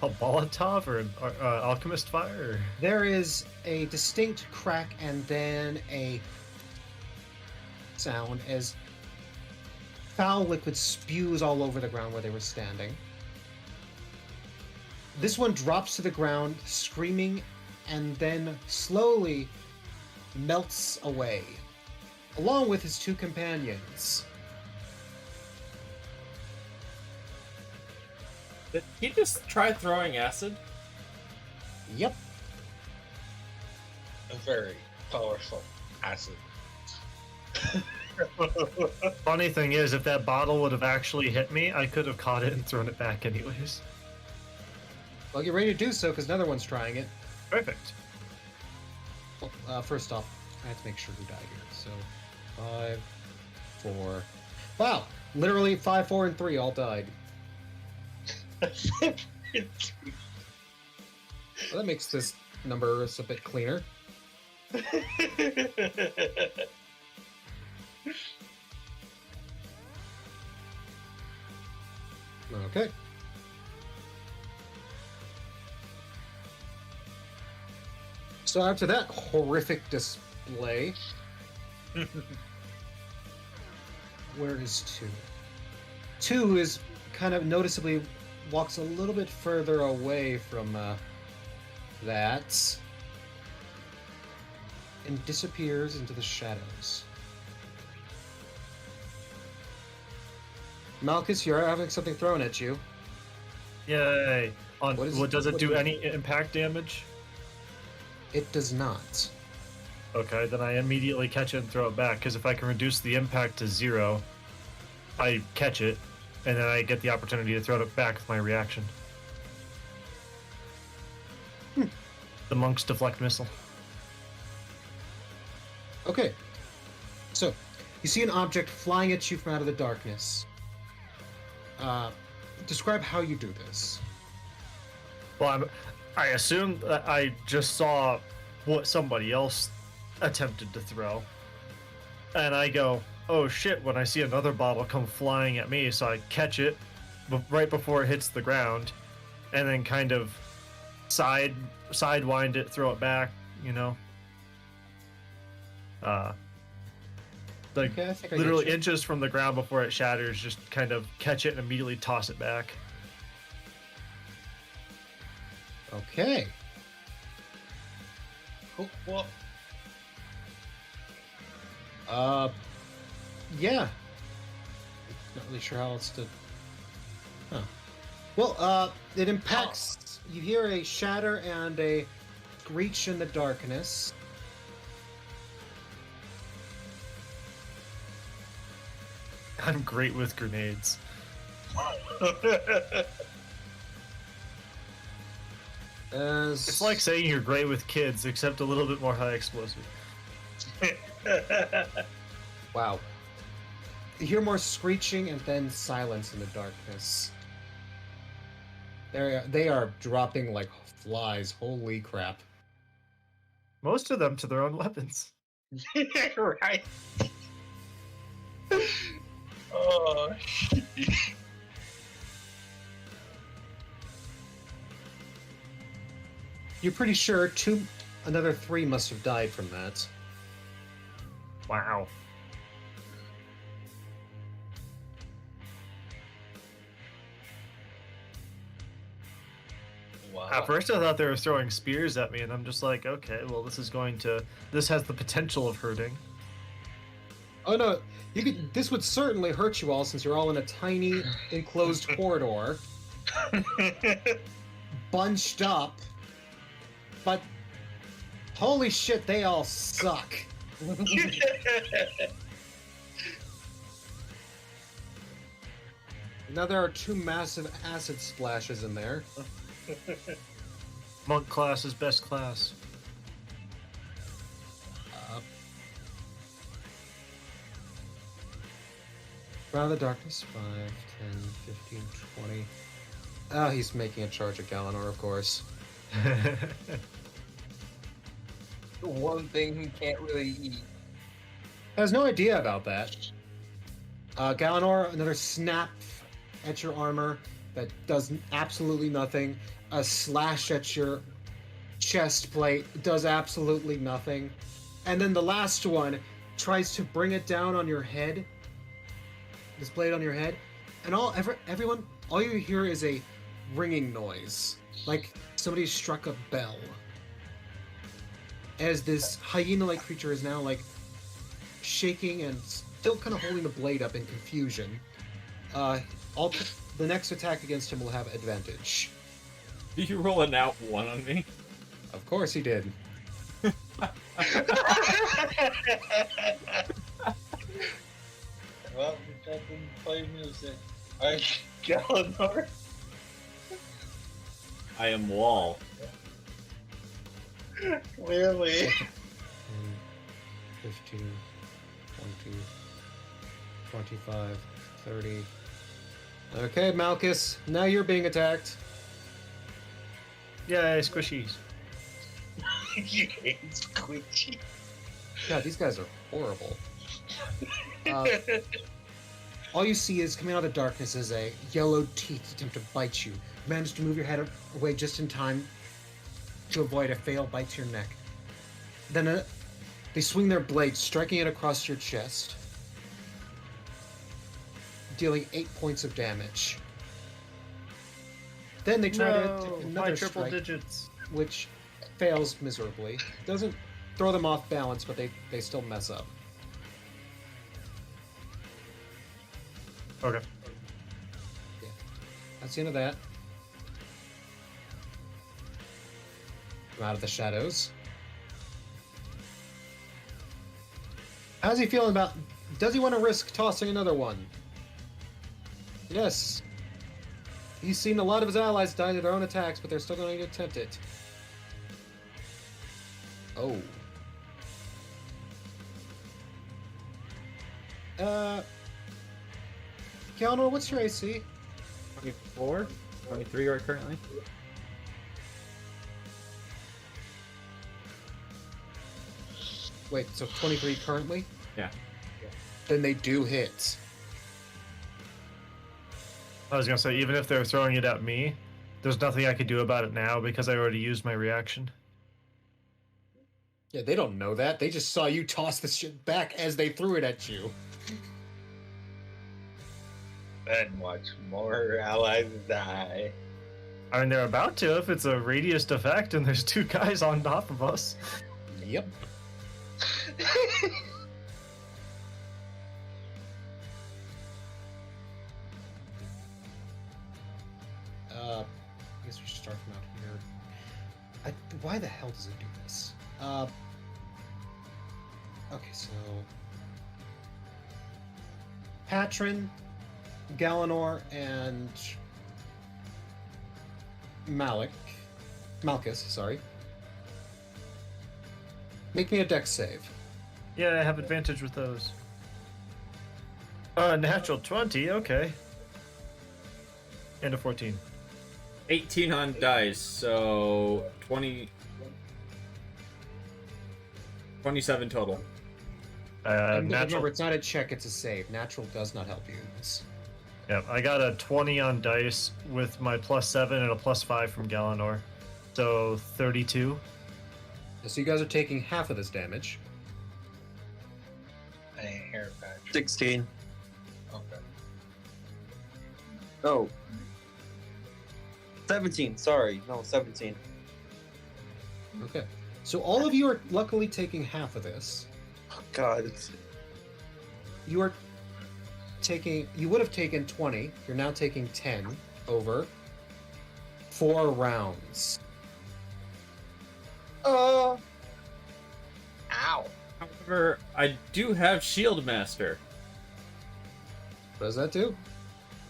A Molotov or an alchemist fire? Or... There is a distinct crack and then a sound as foul liquid spews all over the ground where they were standing. This one drops to the ground, screaming, and then slowly melts away, along with his two companions. Did he just try throwing acid? Yep. A very powerful acid. Funny thing is, if that bottle would have actually hit me, I could have caught it and thrown it back anyways. Well, get ready to do so because another one's trying it. Perfect. Well, first off, I have to make sure who died here. So, 5, 4. Wow, literally 5, 4, and 3 all died. Well, that makes this numbers a bit cleaner. Okay. So after that horrific display, where is 2? 2 is kind of noticeably walks a little bit further away from that and disappears into the shadows. Malchus, you're having something thrown at you. Yay! On What is- what does it what do? is- Any impact damage? It does not. Okay, then I immediately catch it and throw it back. Because if I can reduce the impact to 0, I catch it, and then I get the opportunity to throw it back with my reaction. The monk's deflect missile. Okay. So, you see an object flying at you from out of the darkness. Describe how you do this. Well, I assume that I just saw what somebody else attempted to throw, and I go, "Oh shit!" when I see another bottle come flying at me. So I catch it right before it hits the ground, and then kind of sidewind it, throw it back. You know, like Okay, I think I literally get you. inches from the ground before it shatters. Just kind of catch it and immediately toss it back. Okay. Cool. Well, Yeah. Not really sure how else to. Huh. Well, it impacts. You hear a shatter and a screech in the darkness. I'm great with grenades. As It's like saying you're great with kids, except a little bit more high explosive. wow. You hear more screeching and then silence in the darkness. They are dropping like flies. Holy crap! Most of them to their own weapons. right. Oh, You're pretty sure another 3 must have died from that. Wow. wow. At first I thought they were throwing spears at me, and I'm just like, okay, well this has the potential of hurting. Oh no, this would certainly hurt you all since you're all in a tiny enclosed corridor, bunched up. But holy shit, they all suck. Now there are 2 massive acid splashes in there. Monk class is best class. Round of the darkness, 5, 10, 15, 20. Oh, he's making a charge at Galanor, of course. The one thing he can't really eat. Has no idea about that. Galanor, another snap at your armor that does absolutely nothing. A slash at your chest plate does absolutely nothing. And then the last one tries to bring it down on your head. This blade on your head. And everyone, all you hear is a ringing noise. Like somebody struck a bell. As this hyena-like creature is now like shaking and still kind of holding the blade up in confusion. The next attack against him will have advantage. Did you roll an out 1 on me? Of course he did. Well, we got them play music. Alright, Galanor. I am Wall. Clearly. 15, 20, 25, 30. Okay, Malchus, now you're being attacked. Yay, squishies. You hate squishy. God, these guys are horrible. All you see is coming out of the darkness is a yellow teeth attempt to bite you. You manage to move your head away just in time to avoid a fail bite to your neck. Then they swing their blade, striking it across your chest, dealing 8 points of damage. Then they try to take My another triple strike, digits. which fails miserably. Doesn't throw them off balance, but they still mess up. Okay. That's the end of that. Come out of the shadows. How's he feeling about... Does he want to risk tossing another one? Yes. He's seen a lot of his allies die to their own attacks, but they're still going to attempt it. Oh. Kalnor, what's your AC? 24? 23 right currently? Wait, so 23 currently? Yeah. Then they do hit. I was gonna say, even if they're throwing it at me, there's nothing I can do about it now because I already used my reaction. Yeah, they don't know that. They just saw you toss this shit back as they threw it at you. Then watch more allies die. I mean, they're about to if it's a radius effect and there's two guys on top of us. Yep. I guess we should start from out here. Why the hell does it do this? Okay, so Patron, Galanor, and Malchus, sorry. Make me a dex save. Yeah, I have advantage with those. Natural 20, okay. And a 14. 18 on dice, so 27 total. And Natural. remember, it's not a check, it's a save. Natural does not help you in this. Yeah, I got a 20 on dice with my +7 and a +5 from Galanor. So 32. So you guys are taking half of this damage. I ain't here, Patrick. 16. Okay. Oh. 17, sorry. No, 17. Okay. So all of you are luckily taking half of this. Oh, God. It's... You are taking... You would have taken 20. You're now taking 10 over 4 rounds. Ow. However, I do have Shield Master. What does that do?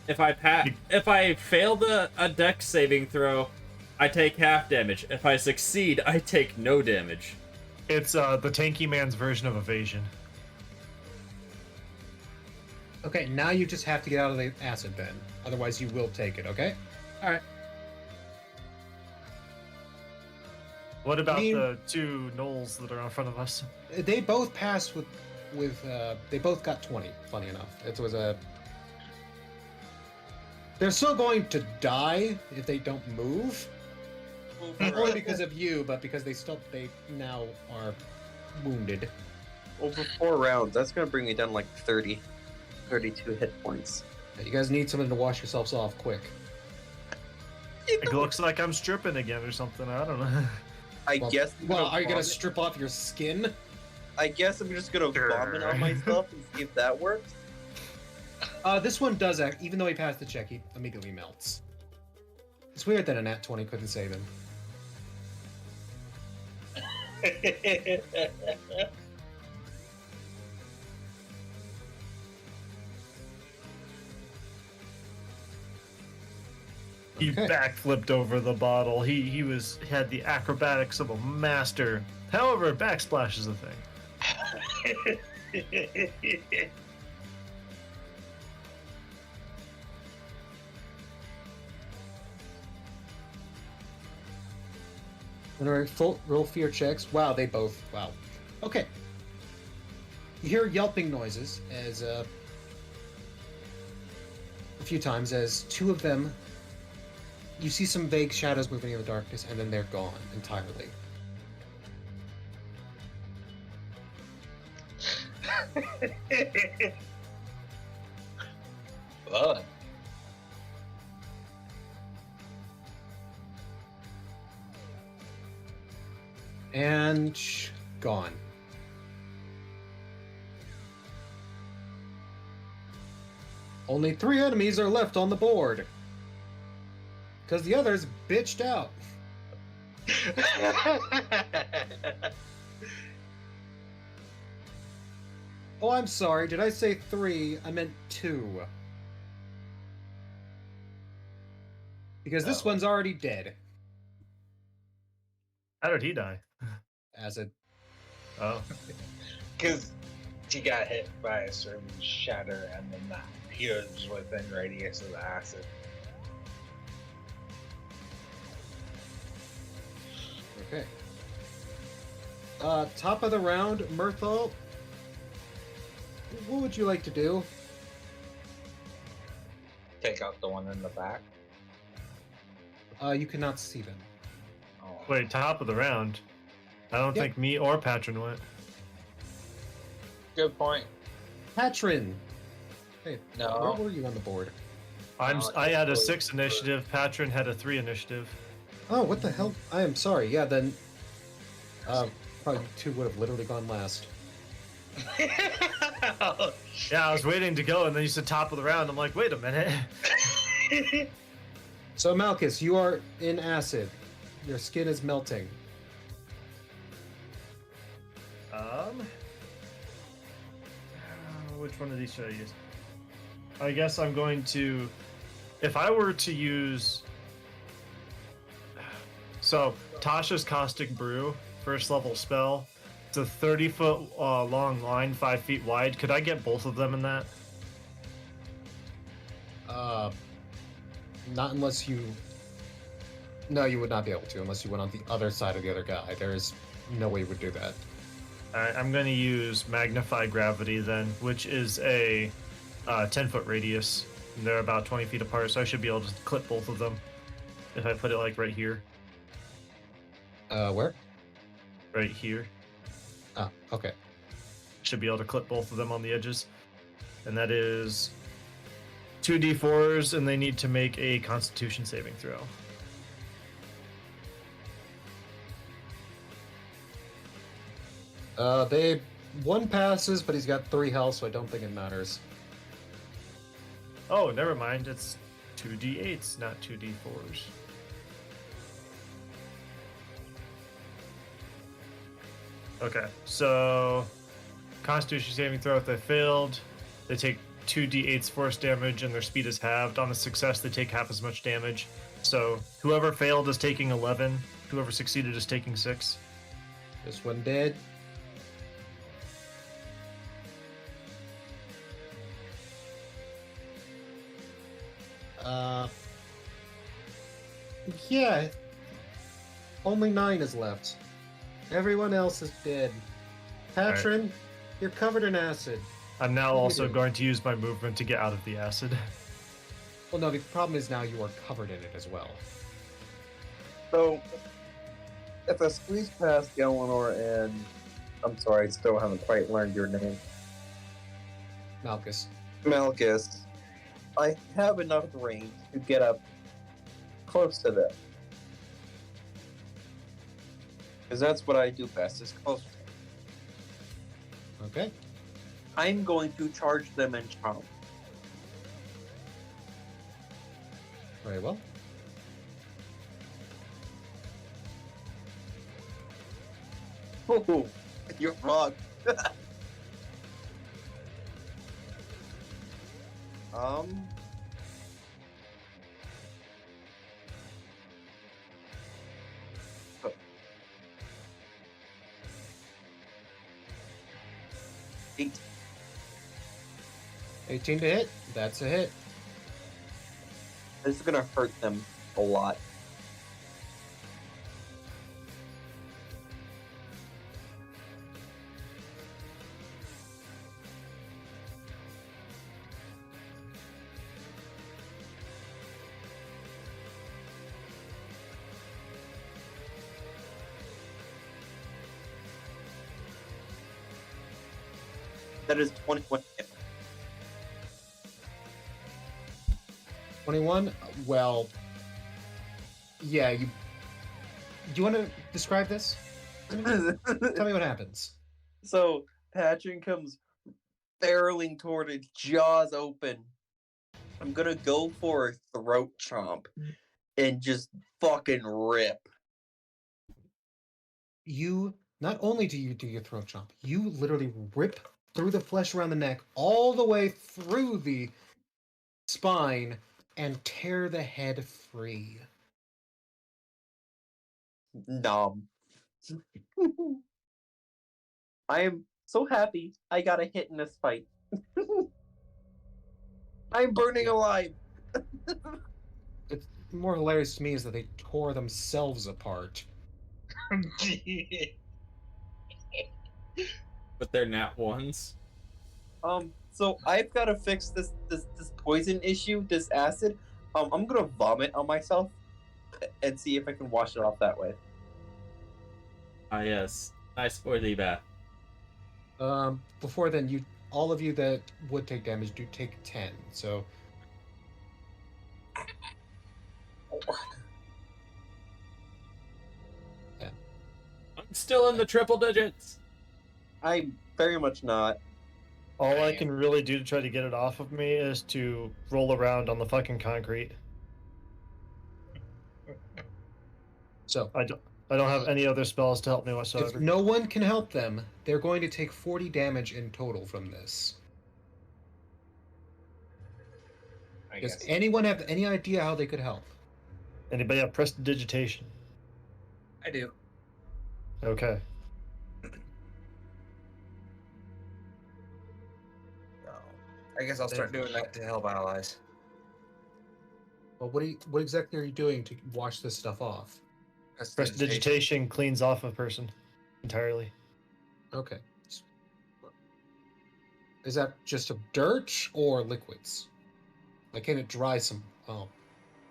If I fail a dex saving throw, I take half damage. If I succeed, I take no damage. It's the tanky man's version of evasion. Okay, now you just have to get out of the acid then. Otherwise you will take it, okay? Alright. What about I mean- the two gnolls that are in front of us? They both passed with they both got 20, funny enough. It was a... They're still going to die if they don't move. Not only because of you, but because they now are wounded. Over 4 rounds, that's gonna bring me down like 32 hit points. You guys need something to wash yourselves off quick. It looks like I'm stripping again or something. I don't know. Guess. Well, are you gonna vomit- strip off your skin? I guess I'm just gonna vomit on myself and see if that works. This one does act. Even though he passed the check, he immediately melts. It's weird that a nat 20 couldn't save him. He Okay. backflipped over the bottle. He had the acrobatics of a master. However, backsplash is a thing. Alright, full roll fear checks. Wow, they both. Wow. Okay. You hear yelping noises as a few times as two of them. You see some vague shadows moving in the darkness, and then they're gone entirely. Fun. And gone. Only 3 enemies are left on the board. Because the others bitched out. Oh, I'm sorry. Did I say 3? I meant 2. Because this Oh. one's already dead. How did he die? Acid. Oh. Because he got hit by a certain shatter and then that he was within radius of the acid. Okay. Top of the round, Myrthal. What would you like to do? Take out the one in the back. You cannot see them. Oh. Wait, top of the round. I don't Yep. think me or Patron went. Good point. Patron! Hey, No. where were you on the board? I had a 6 initiative. Patron had a 3 initiative. Oh, what the hell? I am sorry. Yeah, then... probably 2 would have literally gone last. Yeah, I was waiting to go, and then you said top of the round. I'm like, wait a minute. So, Malchus, you are in acid. Your skin is melting. Which one of these should I use? I guess I'm going to... If I were to use... So, Tasha's Caustic Brew, first level spell. It's a 30-foot long line, 5 feet wide. Could I get both of them in that? Not unless you... No, you would not be able to, unless you went on the other side of the other guy. There is no way you would do that. Alright, I'm going to use Magnify Gravity then, which is a 10-foot radius. And they're about 20 feet apart, so I should be able to clip both of them if I put it like right here. Where? Right here. Ah, okay. Should be able to clip both of them on the edges. And that is 2d4s, and they need to make a Constitution saving throw. One passes, but he's got 3 health, so I don't think it matters. Oh, never mind. It's 2d8s, not 2d4s. Okay, so Constitution saving throw, if they failed, they take 2d8s force damage and their speed is halved. On a success, they take half as much damage. So whoever failed is taking 11, whoever succeeded is taking 6. This one dead. Yeah. Only 9 is left. Everyone else is dead. Patron, you're covered in acid. I'm now What are you also doing? going to use my movement to get out of the acid. Well, no, the problem is now you are covered in it as well. So, if I squeeze past Eleanor and... I'm sorry, I still haven't quite learned your name. Malchus. Malchus. I have enough range to get up close to them. Because that's what I do best, is close to them. Okay. I'm going to charge them and chomp. Very well. Oh, you're wrong. um. Oh. 8. 18 to hit. That's a hit. This is gonna hurt them a lot. That is 21 damage. 21? Well, yeah, you. Do you want to describe this? Tell me what happens. So Patrick comes barreling toward it, jaws open. I'm gonna go for a throat chomp and just fucking rip. You not only do you do your throat chomp, you literally rip through the flesh around the neck, all the way through the spine, and tear the head free. Nom. I am so happy I got a hit in this fight. I'm burning alive. It's more hilarious to me is that they tore themselves apart. With their nat ones. So I've got to fix this poison issue, this acid. I'm gonna vomit on myself and see if I can wash it off that way. Ah, yes. Nice oily bath. Before then, all of you that would take damage do take 10. So I'm still in the triple digits. I'm very much not. All I can really do to try to get it off of me is to roll around on the fucking concrete. So I don't have any other spells to help me whatsoever. if no one can help them, they're going to take 40 damage in total from this. I Does guess. anyone have any idea how they could help? Anybody have prestidigitation? I do. Okay. So, I guess I'll start doing that to help allies. Well, what exactly are you doing to wash this stuff off? Prestidigitation cleans off a person entirely. Okay. Is that just of dirt or liquids? Like, can it dry some? Oh,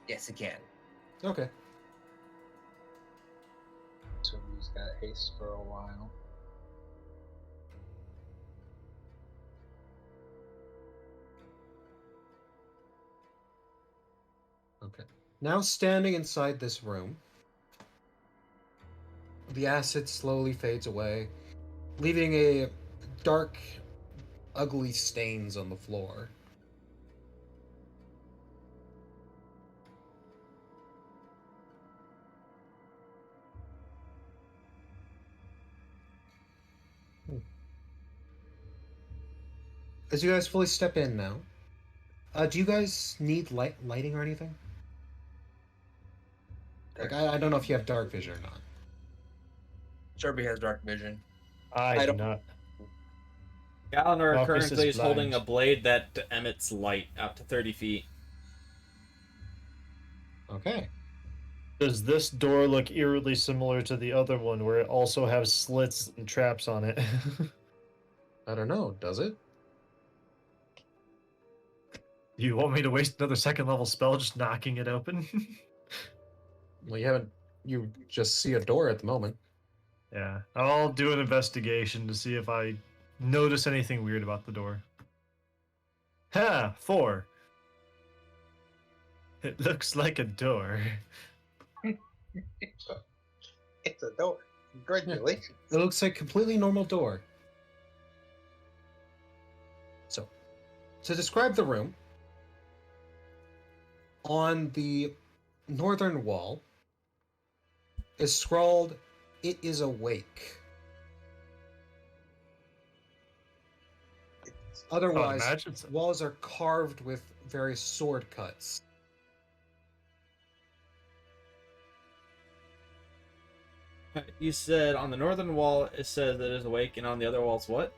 Yes, it can. okay. So he's got haste for a while. Okay. Now standing inside this room, the acid slowly fades away, leaving a dark, ugly stains on the floor. As you guys fully step in now, do you guys need lighting or anything? Like, I don't know if you have dark vision or not. Sherby has dark vision. I do don't- not. Galliner Marcus currently is is holding blind. a blade that emits light up to 30 feet. Okay. Does this door look eerily similar to the other one where it also has slits and traps on it? I don't know. Does it? You want me to waste another second level spell just knocking it open? Well, you haven't. You just see a door at the moment. Yeah. I'll do an investigation to see if I notice anything weird about the door. Ha! 4. It looks like a door. It's a door. Congratulations. It looks like a completely normal door. So, to describe the room, on the northern wall is scrawled, "It is awake." Otherwise, imagine so. walls are carved with various sword cuts. You said on the northern wall it says that it is awake, and on the other walls what?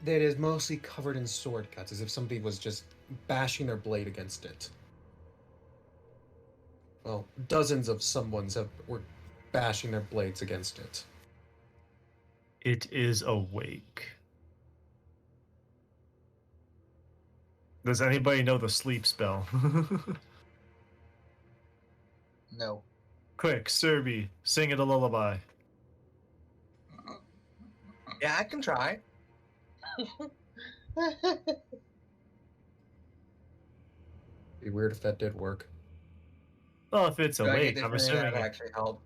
That is mostly covered in sword cuts, as if somebody was just bashing their blade against it. Well, dozens of someones were bashing their blades against it. It is awake. Does anybody know the sleep spell? No. Quick, Serby, sing it a lullaby. Yeah, I can try. Be weird if that did work. Well, if it's Do I get awake, I'm different assuming. that actually help?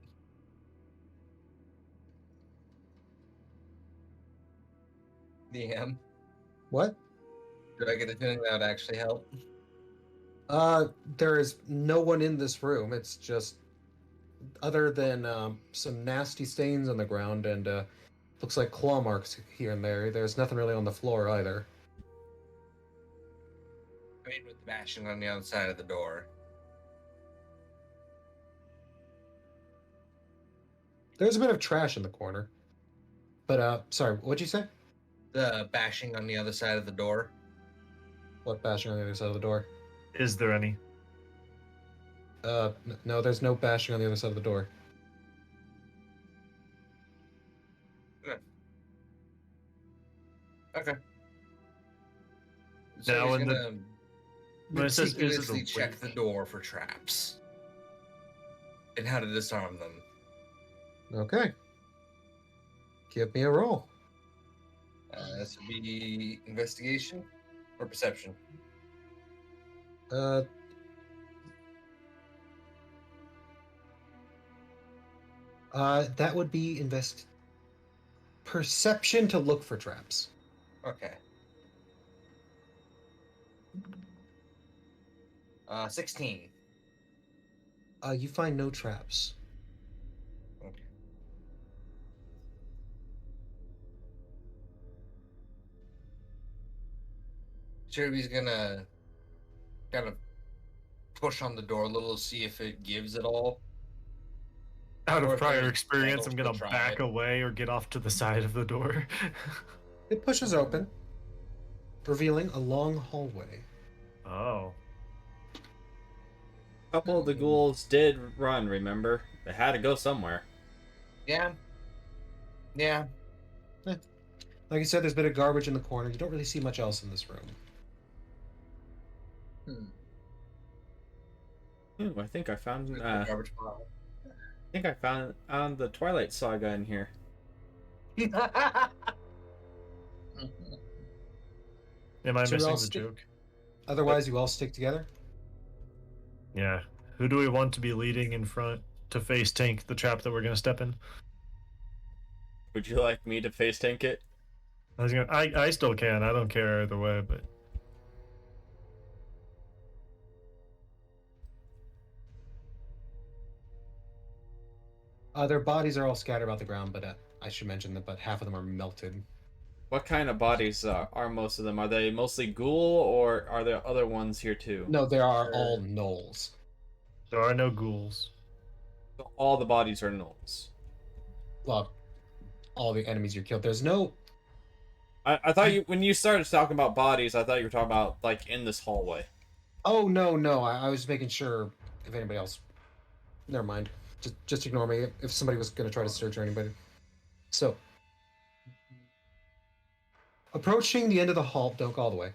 DM. What? Do I get the feeling that would actually help? There is no one in this room. It's just, other than some nasty stains on the ground and looks like claw marks here and there. There's nothing really on the floor either. I mean, with the bashing on the other side of the door. There's a bit of trash in the corner. But, sorry, what'd you say? The bashing on the other side of the door. What bashing on the other side of the door? Is there any? No, there's no bashing on the other side of the door. Okay. Now, So when he's the- gonna When it says is it meticulously check the awake? door for traps and how to disarm them. Okay. Give me a roll. This would be investigation or perception. That would be perception to look for traps. Okay. 16. You find no traps. Okay. Jeremy's gonna kind of push on the door a little, see if it gives at all. Out Or of if prior there's experience, I'm candles gonna to try back it. away or get off to the side of the door. It pushes open, revealing a long hallway. Oh. A couple of the ghouls did run, remember? They had to go somewhere. Yeah. Yeah. Like I said, there's a bit of garbage in the corner. You don't really see much else in this room. Ooh, I think I found. There's I the garbage pile. think I found the Twilight Saga in here. Am I So we're missing all the stick- joke? Otherwise, you all stick together. Yeah. Who do we want to be leading in front to face tank the trap that we're gonna step in? Would you like me to face tank it? I still can. I don't care either way, but Their bodies are all scattered about the ground, but I should mention that. But half of them are melted. What kind of bodies are most of them? Are they mostly ghoul, or are there other ones here too? No, there are all gnolls. there are no ghouls. So all the bodies are gnolls. Well, all the enemies you killed. There's no. I thought you, when you started talking about bodies, I thought you were talking about like in this hallway. Oh no! I was making sure if anybody else. Never mind. Just ignore me if somebody was going to try to search or anybody. So, approaching the end of the hall, don't go all the way.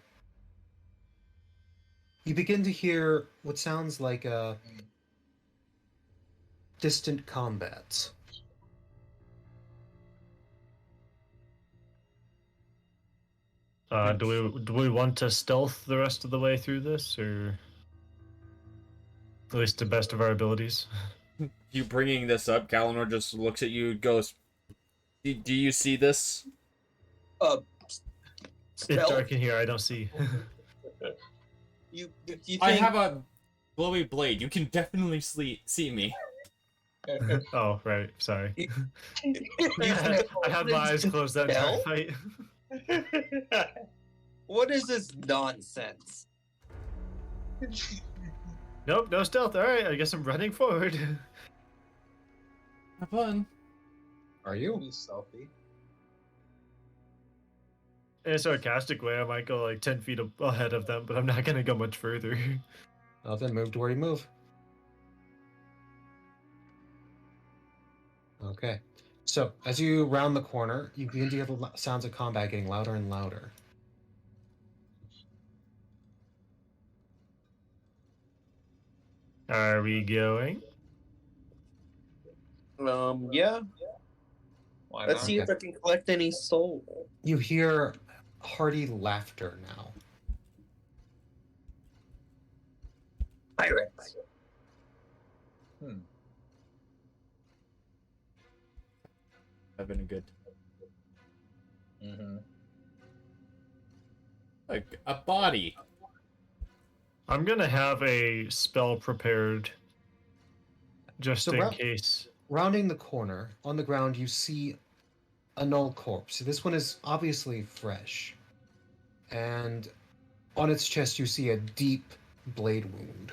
You begin to hear what sounds like distant combat. Do we want to stealth the rest of the way through this, or at least to best of our abilities? You bringing this up, Galenor just looks at you and goes, Do you see this? It's Stealth? dark in here. I don't see. You think I have a glowy blade. You can definitely see me. Oh, right. Sorry. you I had my eyes closed that entire Stealth? fight. What is this nonsense? Nope, no stealth. All right, I guess I'm running forward. Have fun. Are you? Be stealthy. In a sarcastic way, I might go like 10 feet ahead of them, but I'm not gonna go much further. Well, then move to where you move. Okay. So, as you round the corner, you begin to hear the sounds of combat getting louder and louder. Are we going? Yeah. Why Let's not? see if I can collect any soul. You hear hearty laughter now. Pirates. Having a good Mm-hmm. like a body. I'm gonna have a spell prepared just So in Ra- case. Rounding the corner, on the ground, you see a null corpse. This one is obviously fresh. And on its chest, you see a deep blade wound.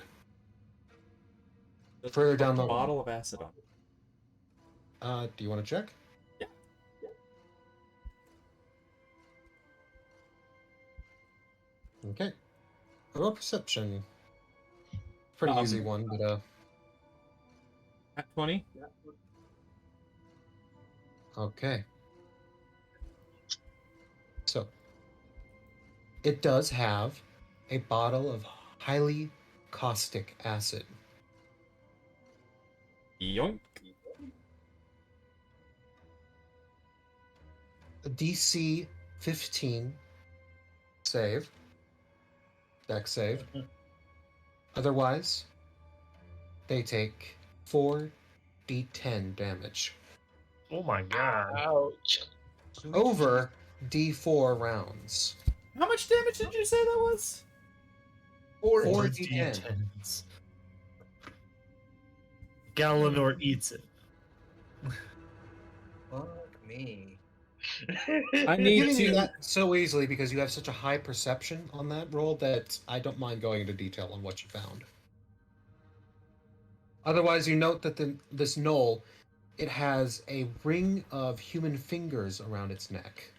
Further down the bottle of acid on. Do you want to check? Yeah. Okay. Roll perception. Pretty easy one, but At 20. okay. So, it does have a bottle of highly caustic acid. Yoink. A DC 15 save. Dex save. Otherwise, they take 4d10 damage. Oh my god. Ouch. Over d4 rounds. How much damage did you say that was? 4d10. D10s. Galenor eats it. Fuck me. I I'm need giving you to. that so easily because you have such a high perception on that roll that I don't mind going into detail on what you found. Otherwise, you note that this knoll, it has a ring of human fingers around its neck.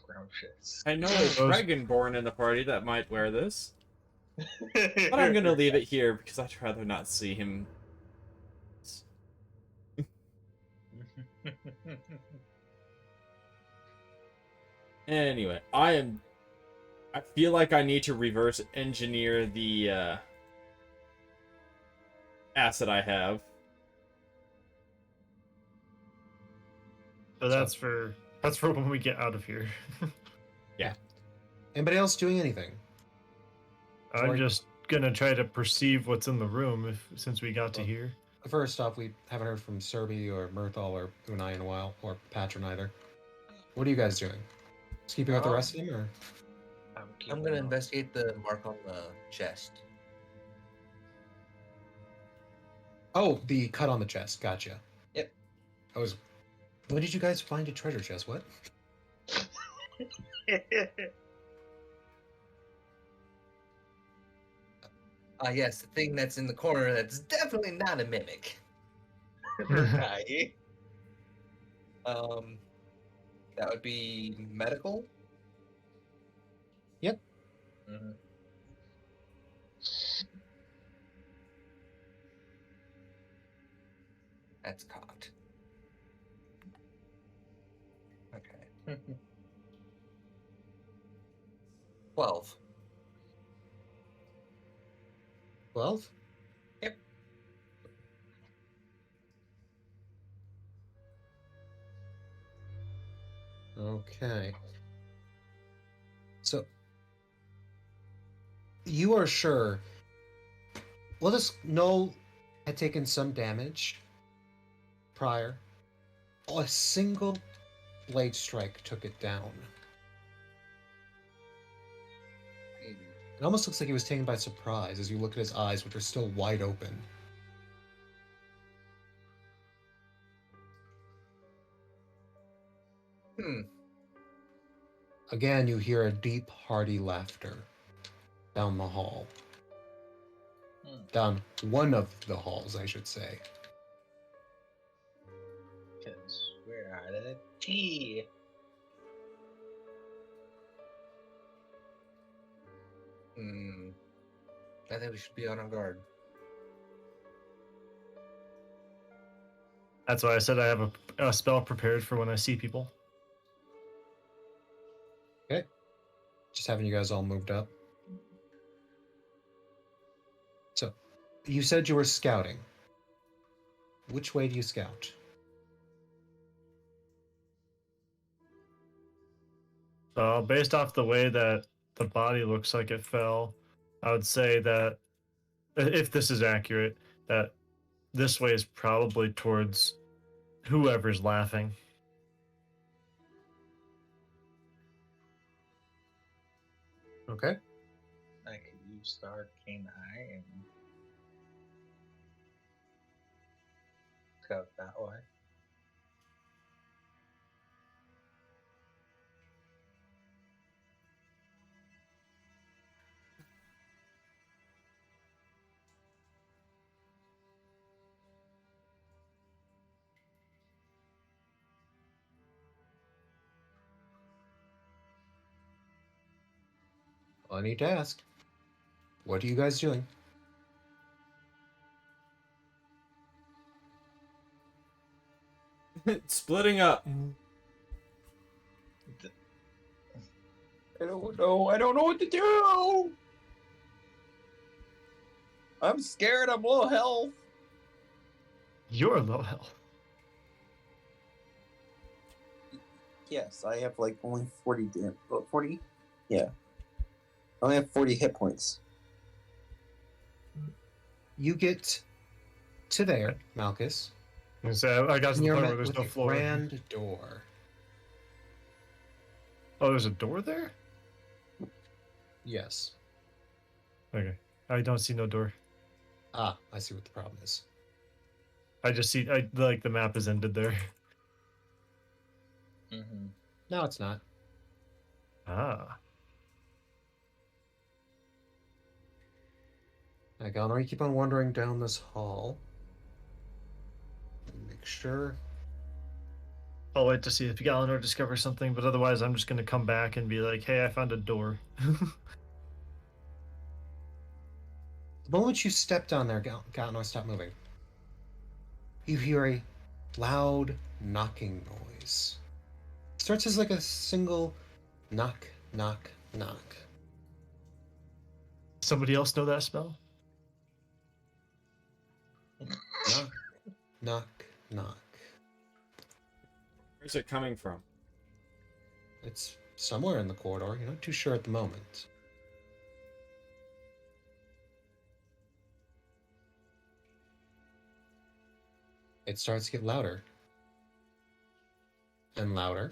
Ground shits. I know a dragonborn in the party that might wear this, but I'm gonna leave it here because I'd rather not see him. Anyway, I feel like I need to reverse engineer the acid I have. So that's for when we get out of here. Anybody else doing anything? I'm Sorry. just gonna try to perceive what's in the room since we got to here. First off, we haven't heard from Serby or Murthal or Unai in a while, or Patron either. What are you guys doing? Just keeping with the rest of them, or? I'm gonna investigate the mark on the chest. Oh, the cut on the chest. Gotcha. Yep. When did you guys find a treasure chest? What? Yes, the thing that's in the corner that's definitely not a mimic. Right. That would be medical. Yep. Mm-hmm. That's caught. Okay. 12. 12? Yep. Okay. So, you are sure. Well, this Null had taken some damage prior. A single blade strike took it down. It almost looks like he was taken by surprise as you look at his eyes, which are still wide open. Again, you hear a deep, hearty laughter down the hall. Down one of the halls, I should say. Because we're out of tea. I think we should be on our guard. That's why I said I have a spell prepared for when I see people. Okay. Just having you guys all moved up. So, you said you were scouting. Which way do you scout? Based off the way that the body looks like it fell, I would say that if this is accurate, that this way is probably towards whoever's laughing. Okay. I could use the arcane eye and go that way. Well, I need to ask. What are you guys doing? Splitting up. I don't know. I don't know what to do. I'm scared. I'm low health. You're low health. Yes, I have like only 40 40? Yeah. I only have 40 hit points. You get to there, Malchus. So I got to And the you're point met where there's with no a floor. grand door. Oh, there's a door there? Yes. Okay. I don't see no door. Ah, I see what the problem is. I just see, the map is ended there. Mm-hmm. No, it's not. Ah. Galnor, you keep on wandering down this hall. Make sure. I'll wait to see if Galenor discovers something, but otherwise I'm just going to come back and be like, hey, I found a door. The moment you step down there, Galnor, stop moving. You hear a loud knocking noise. It starts as like a single knock, knock, knock. Somebody else know that spell? Knock, knock, knock. Where's it coming from? It's somewhere in the corridor. You're not too sure at the moment. It starts to get louder. And louder.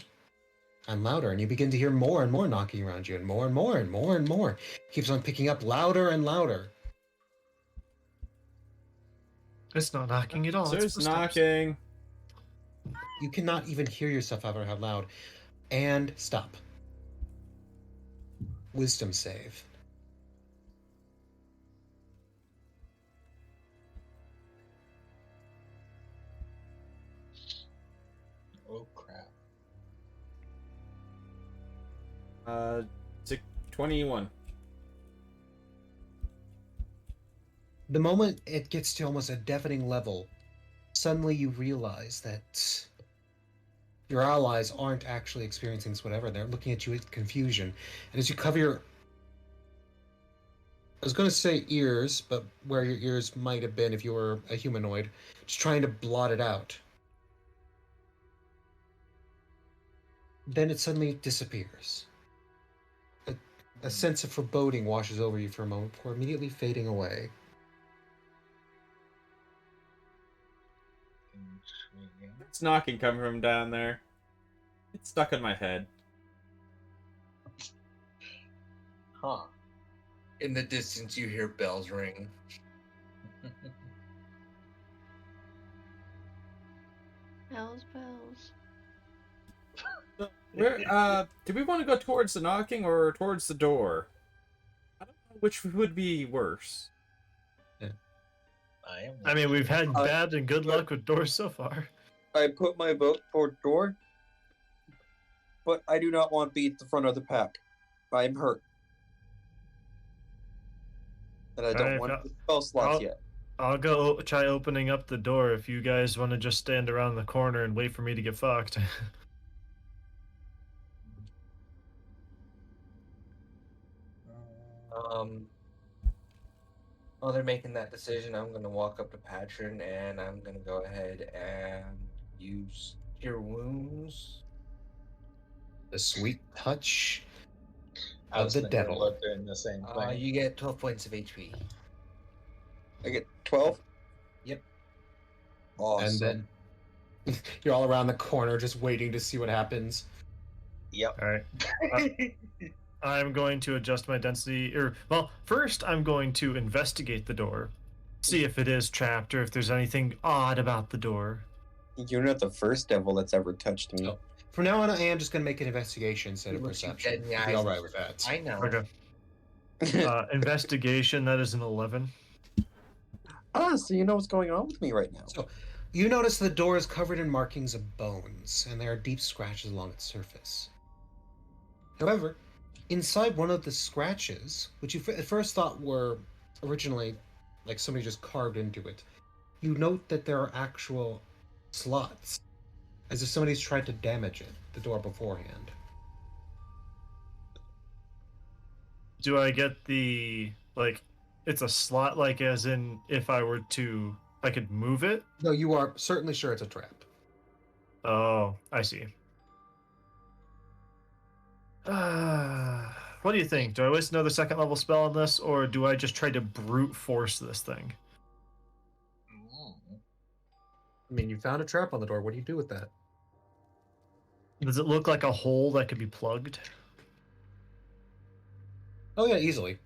And louder. And you begin to hear more and more knocking around you. And more and more and more and more. It keeps on picking up louder and louder. It's not knocking at all. So it's it's footsteps. knocking. You cannot even hear yourself out loud. And stop. Wisdom save. Oh crap. 21. The moment it gets to almost a deafening level, suddenly you realize that your allies aren't actually experiencing this whatever. They're looking at you with confusion. And as you cover your... I was going to say ears, but where your ears might have been if you were a humanoid, just trying to blot it out. Then it suddenly disappears. A sense of foreboding washes over you for a moment before immediately fading away. Intriguing. It's knocking coming from down there. It's stuck in my head. Huh. In the distance, you hear bells ring. Bells, bells. Where, do we want to go towards the knocking or towards the door? I don't know which would be worse. I mean, we've had bad and good luck with doors so far. I put my vote for door, but I do not want to be at the front of the pack. I'm hurt. And I don't Alright, want the spell slots yet. I'll go try opening up the door if you guys want to just stand around the corner and wait for me to get fucked. While they're making that decision, I'm gonna walk up to Patron and I'm gonna go ahead and use Cure Wounds The sweet touch I of was the thinking devil. about doing the same thing. You get 12 points of HP. I get 12. Yep. Awesome. And then you're all around the corner just waiting to see what happens. Yep. All right. I'm going to adjust my density. Well, first I'm going to investigate the door, see if it is trapped or if there's anything odd about the door. You're not the first devil that's ever touched me. Oh. From now on, I am just going to make an investigation instead of Looks you perception. dead in the I'll be eyes. all right with that. I know. Okay. Investigation, that is an 11. So you know what's going on with me right now. So, you notice the door is covered in markings of bones, and there are deep scratches along its surface. However, inside one of the scratches, which you at first thought were originally like somebody just carved into it, you note that there are actual slots, as if somebody's tried to damage it, the door beforehand. Do I get the, like, it's a slot, like, as in if I were to, I could move it? No, you are certainly sure it's a trap. Oh, I see. What do you think? Do I waste another second level spell on this, or do I just try to brute force this thing? I mean, you found a trap on the door. What do you do with that? Does it look like a hole that could be plugged? Oh yeah, easily.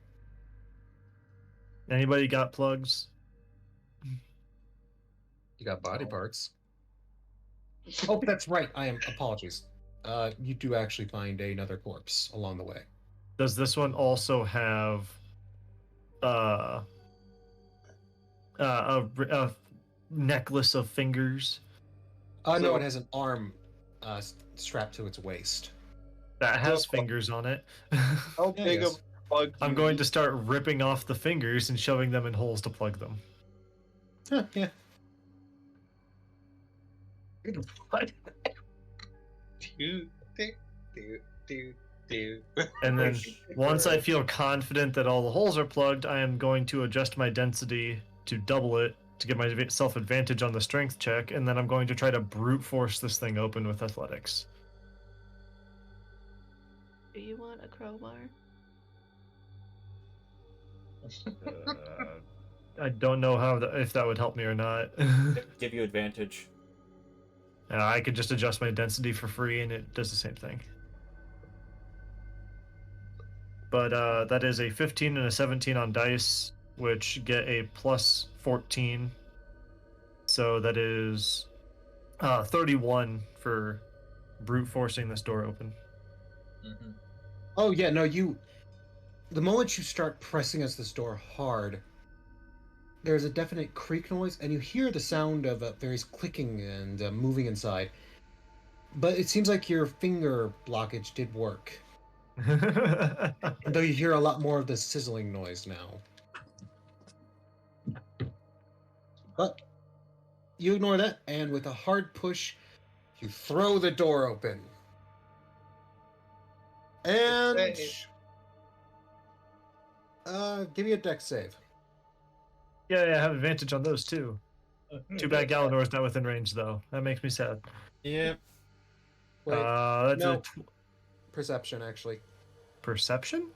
Anybody got plugs? You got body parts. Oh, that's right. Apologies. You do actually find another corpse along the way. Does this one also have a necklace of fingers? No, So- it has an arm strapped to its waist. That has fingers on it. How big yes. of a plug? do I'm you going need? to start ripping off the fingers and shoving them in holes to plug them. Yeah. What? Do, do, do, do, do. And then once I feel confident that all the holes are plugged, I am going to adjust my density to double it to give myself advantage on the strength check, and then I'm going to try to brute force this thing open with athletics. Do you want a crowbar? I don't know if that would help me or not. Give you advantage. I could just adjust my density for free, and it does the same thing. But that is a 15 and a 17 on dice, which get a plus 14. So that is 31 for brute forcing this door open. Mm-hmm. Oh yeah, no, the moment you start pressing against this door hard, there's a definite creak noise, and you hear the sound of various clicking and moving inside. But it seems like your finger blockage did work. Though you hear a lot more of the sizzling noise now. But you ignore that, and with a hard push, you throw the door open. And give me a dex save. Yeah, I have advantage on those too. Too bad Galanor's not within range, though. That makes me sad. Yep. Wait, That's no. a perception, actually. perception?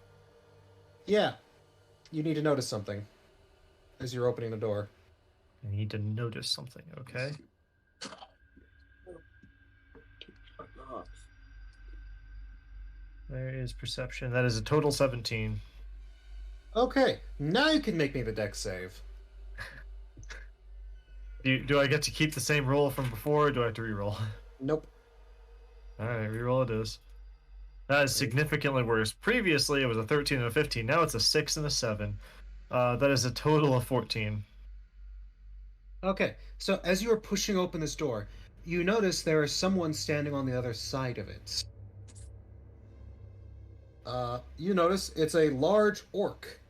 Yeah, you need to notice something as you're opening the door. I need to notice something, okay? There is perception. That is a total 17. Okay, now you can make me the dex save. Do I get to keep the same roll from before, or do I have to reroll? Nope. Alright, reroll it is. That is significantly worse. Previously, it was a 13 and a 15. Now it's a 6 and a 7. That is a total of 14. Okay, so as you are pushing open this door, you notice there is someone standing on the other side of it. You notice it's a large orc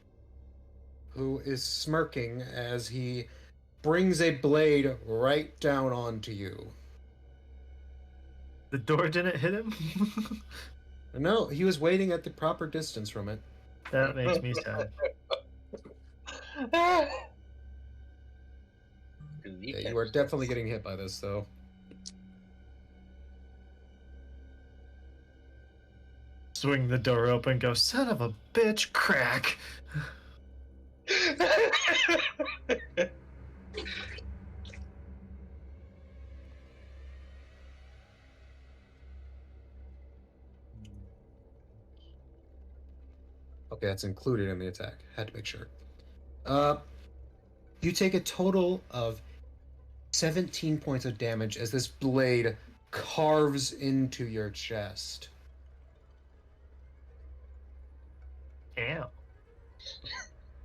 who is smirking as he brings a blade right down onto you. The door didn't hit him? No, he was waiting at the proper distance from it. That makes me sad. Yeah, you are definitely getting hit by this, though. Swing the door open, go, son of a bitch, crack. Okay, that's included in the attack. Had to make sure. You take a total of 17 points of damage as this blade carves into your chest. Damn.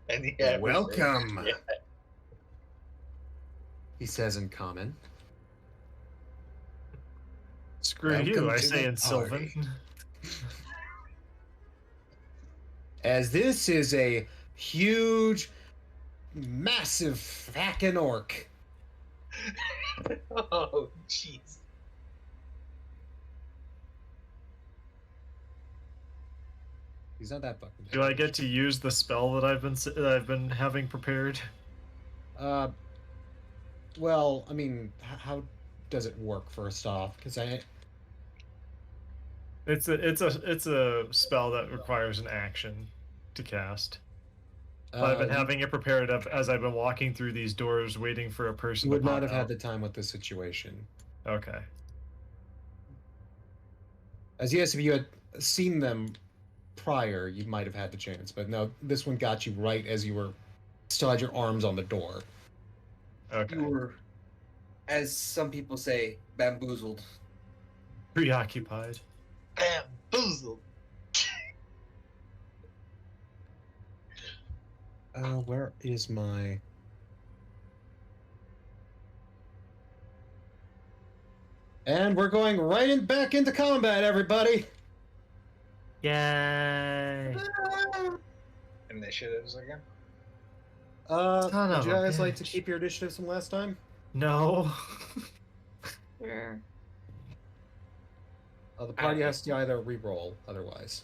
And he had Welcome, he says in common. Screw you, Welcome I to say the in Sylvan. party. As this is a huge, massive fucking orc. Oh, jeez. He's not that fucking. Do I get to use the spell that I've been having prepared? Well, I mean, how does it work? First off, because It's a spell that requires an action to cast. But I've been having it prepared as I've been walking through these doors, waiting for a person. You would to not pop have had out. the time with this situation. Okay. As yes, if you had seen them prior, you might have had the chance. But no, this one got you right as you were still had your arms on the door. Okay. You were, as some people say, bamboozled. Preoccupied. Bamboozled. Where is my... And we're going back into combat, everybody! Yay! Initiatives again? Son Would of you a guys like to bitch. keep your initiatives from last time? No. Sure. The party has to either re-roll, otherwise.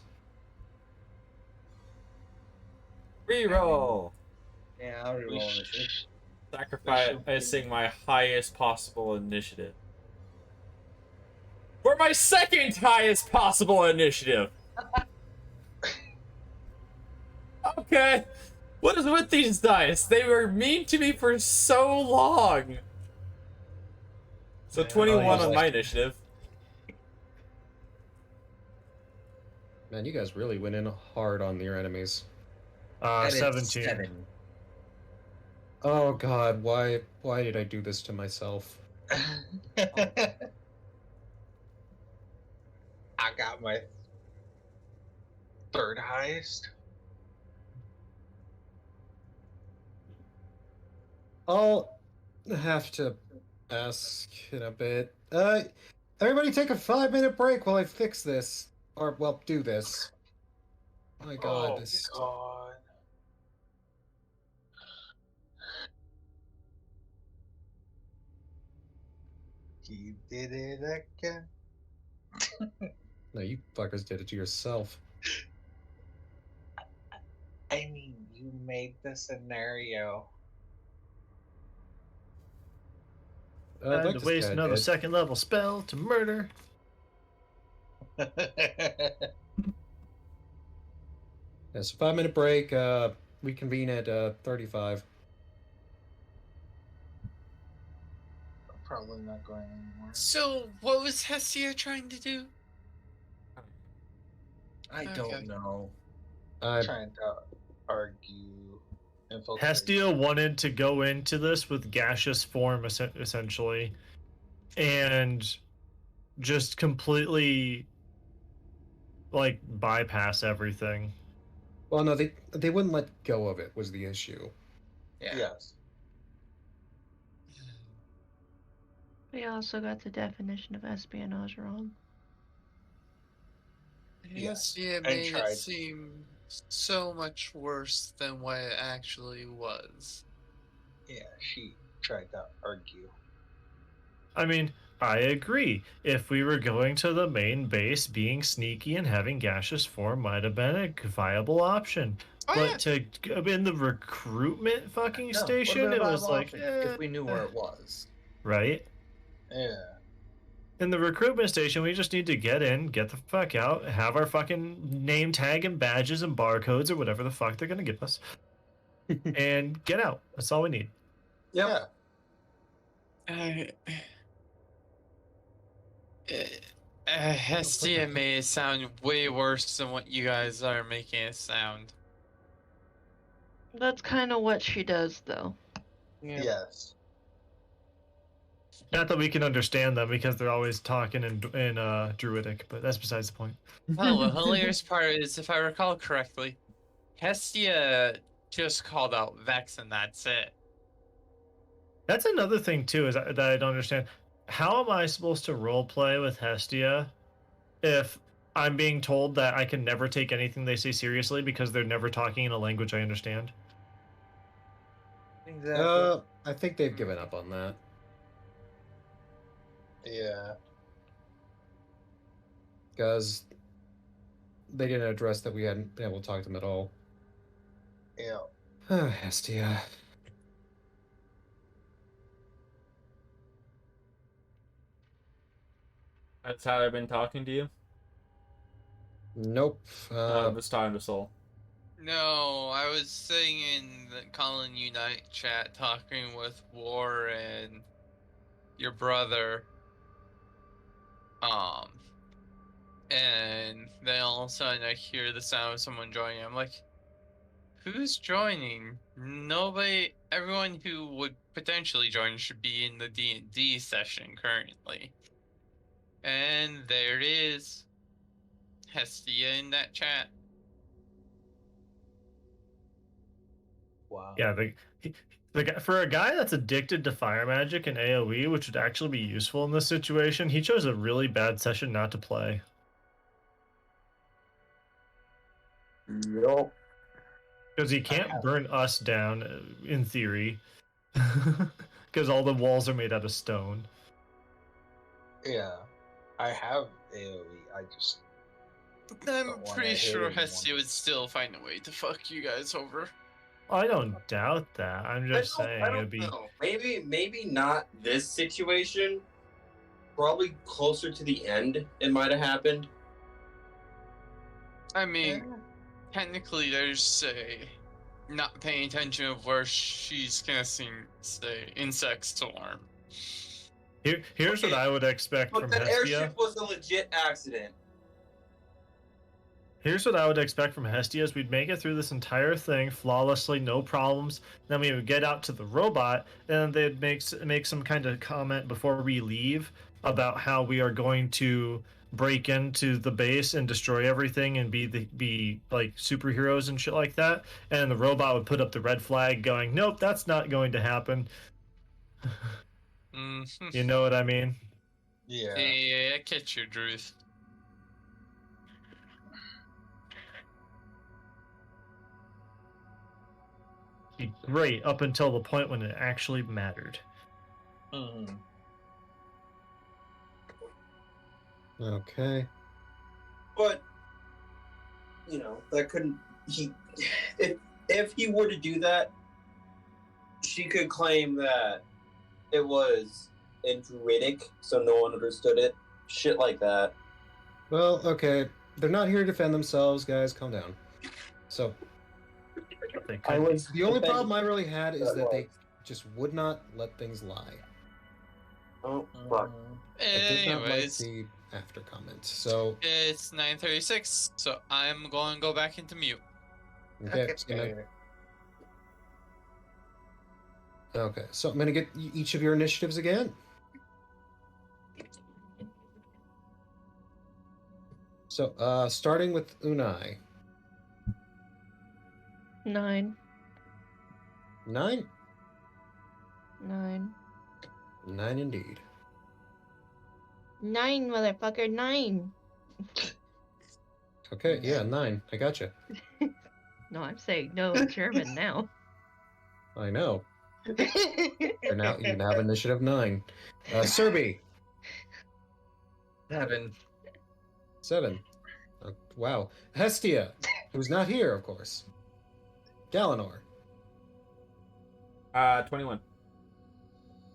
Reroll. Yeah, I'll reroll initiative. Sacrificing my highest possible initiative. For my second highest possible initiative. Okay. What is with these dice? They were mean to me for so long. So 21 on my initiative. Man, you guys really went in hard on your enemies. And it's 17. 7. Oh god, why did I do this to myself? I got my third highest. I'll have to ask in a bit. Everybody take a 5-minute break while I fix this. Or, well, do this. My god, Oh, this... God. He did it again. No, you fuckers did it to yourself. I mean, you made the scenario. I'd Time like to to waste say I another did. second level spell to murder. Yeah, so 5-minute break, reconvene at 35. I'm probably not going anymore. So, what was Hestia trying to do? I Okay. don't know. Trying to argue. Infiltrate. Hestia wanted to go into this with gaseous form, essentially, and just completely, like, bypass everything. Well, no, they wouldn't let go of it, was the issue. Yeah. Yes. We also got the definition of espionage wrong. Yes, Hestia and made tried. it seem so much worse than what it actually was. Yeah, she tried to argue. I mean, I agree. If we were going to the main base, being sneaky and having gaseous form might have been a viable option. Oh, but yeah. to go in the recruitment fucking No, station, what it about was like, option if we knew where it was. right? Yeah. in the recruitment station, we just need to get in, get the fuck out, have our fucking name tag and badges and barcodes or whatever the fuck they're gonna give us, and get out. That's all we need. Yep. Hestia made it sound way worse than what you guys are making it sound. That's kind of what she does, though. Yes. Not that we can understand them because they're always talking in Druidic, but that's besides the point. Oh, the hilarious part is, if I recall correctly, Hestia just called out Vex and that's it. That's another thing too, is that I don't understand. How am I supposed to roleplay with Hestia if I'm being told that I can never take anything they say seriously because they're never talking in a language I understand? Exactly. I think they've given up on that. Yeah. Because they didn't address that we hadn't been able to talk to them at all. Yeah. Hestia. That's how I've been talking to you. Nope. This time to Soul. No, I was sitting in the Colin Unite chat talking with War and your brother. And then all of a sudden I hear the sound of someone joining. I'm like, who's joining? Nobody, everyone who would potentially join should be in the D&D session currently. And there it is. Hestia in that chat. Wow. Yeah, for a guy that's addicted to fire magic and AoE, which would actually be useful in this situation, he chose a really bad session not to play. Yup. Because he can't burn us down, in theory. Because all the walls are made out of stone. Yeah. I have AoE. I just. I'm Don't wanna pretty hit sure anyone. Hestia would still find a way to fuck you guys over. I don't doubt that. I'm just saying I don't it'd be. know. Maybe not this situation. Probably closer to the end, it might have happened. I mean, technically there's a not paying attention of where she's casting, say, Insect Storm. Here's what Okay, I would expect But from that Hestia. airship was a legit accident. Here's what I would expect from Hestia is we'd make it through this entire thing flawlessly, no problems. Then we would get out to the robot, and they'd make some kind of comment before we leave about how we are going to break into the base and destroy everything and be like superheroes and shit like that. And the robot would put up the red flag, going, "Nope, that's not going to happen." You know what I mean? Yeah. Yeah, I catch your Druth. Be great up until the point when it actually mattered. Mm. Okay. But that couldn't if he were to do that, she could claim that it was in Druidic, so no one understood it. Shit like that. Well, okay. They're not here to defend themselves, guys. Calm down. So, the only problem I really had is that they just would not let things lie. Oh, fuck. I did not like Anyways, the after comments. So, it's 9:36, so I'm going to go back into mute. okay. see you, man. Okay, so I'm going to get each of your initiatives again. So, starting with Unai. 9. 9? 9. 9 indeed. 9, motherfucker, 9. Okay, yeah, 9. I gotcha. No, I'm saying no in German now. I know. You can have initiative 9. Serby. 7. 7. Wow. Hestia, who's not here, of course. Galenor. 21.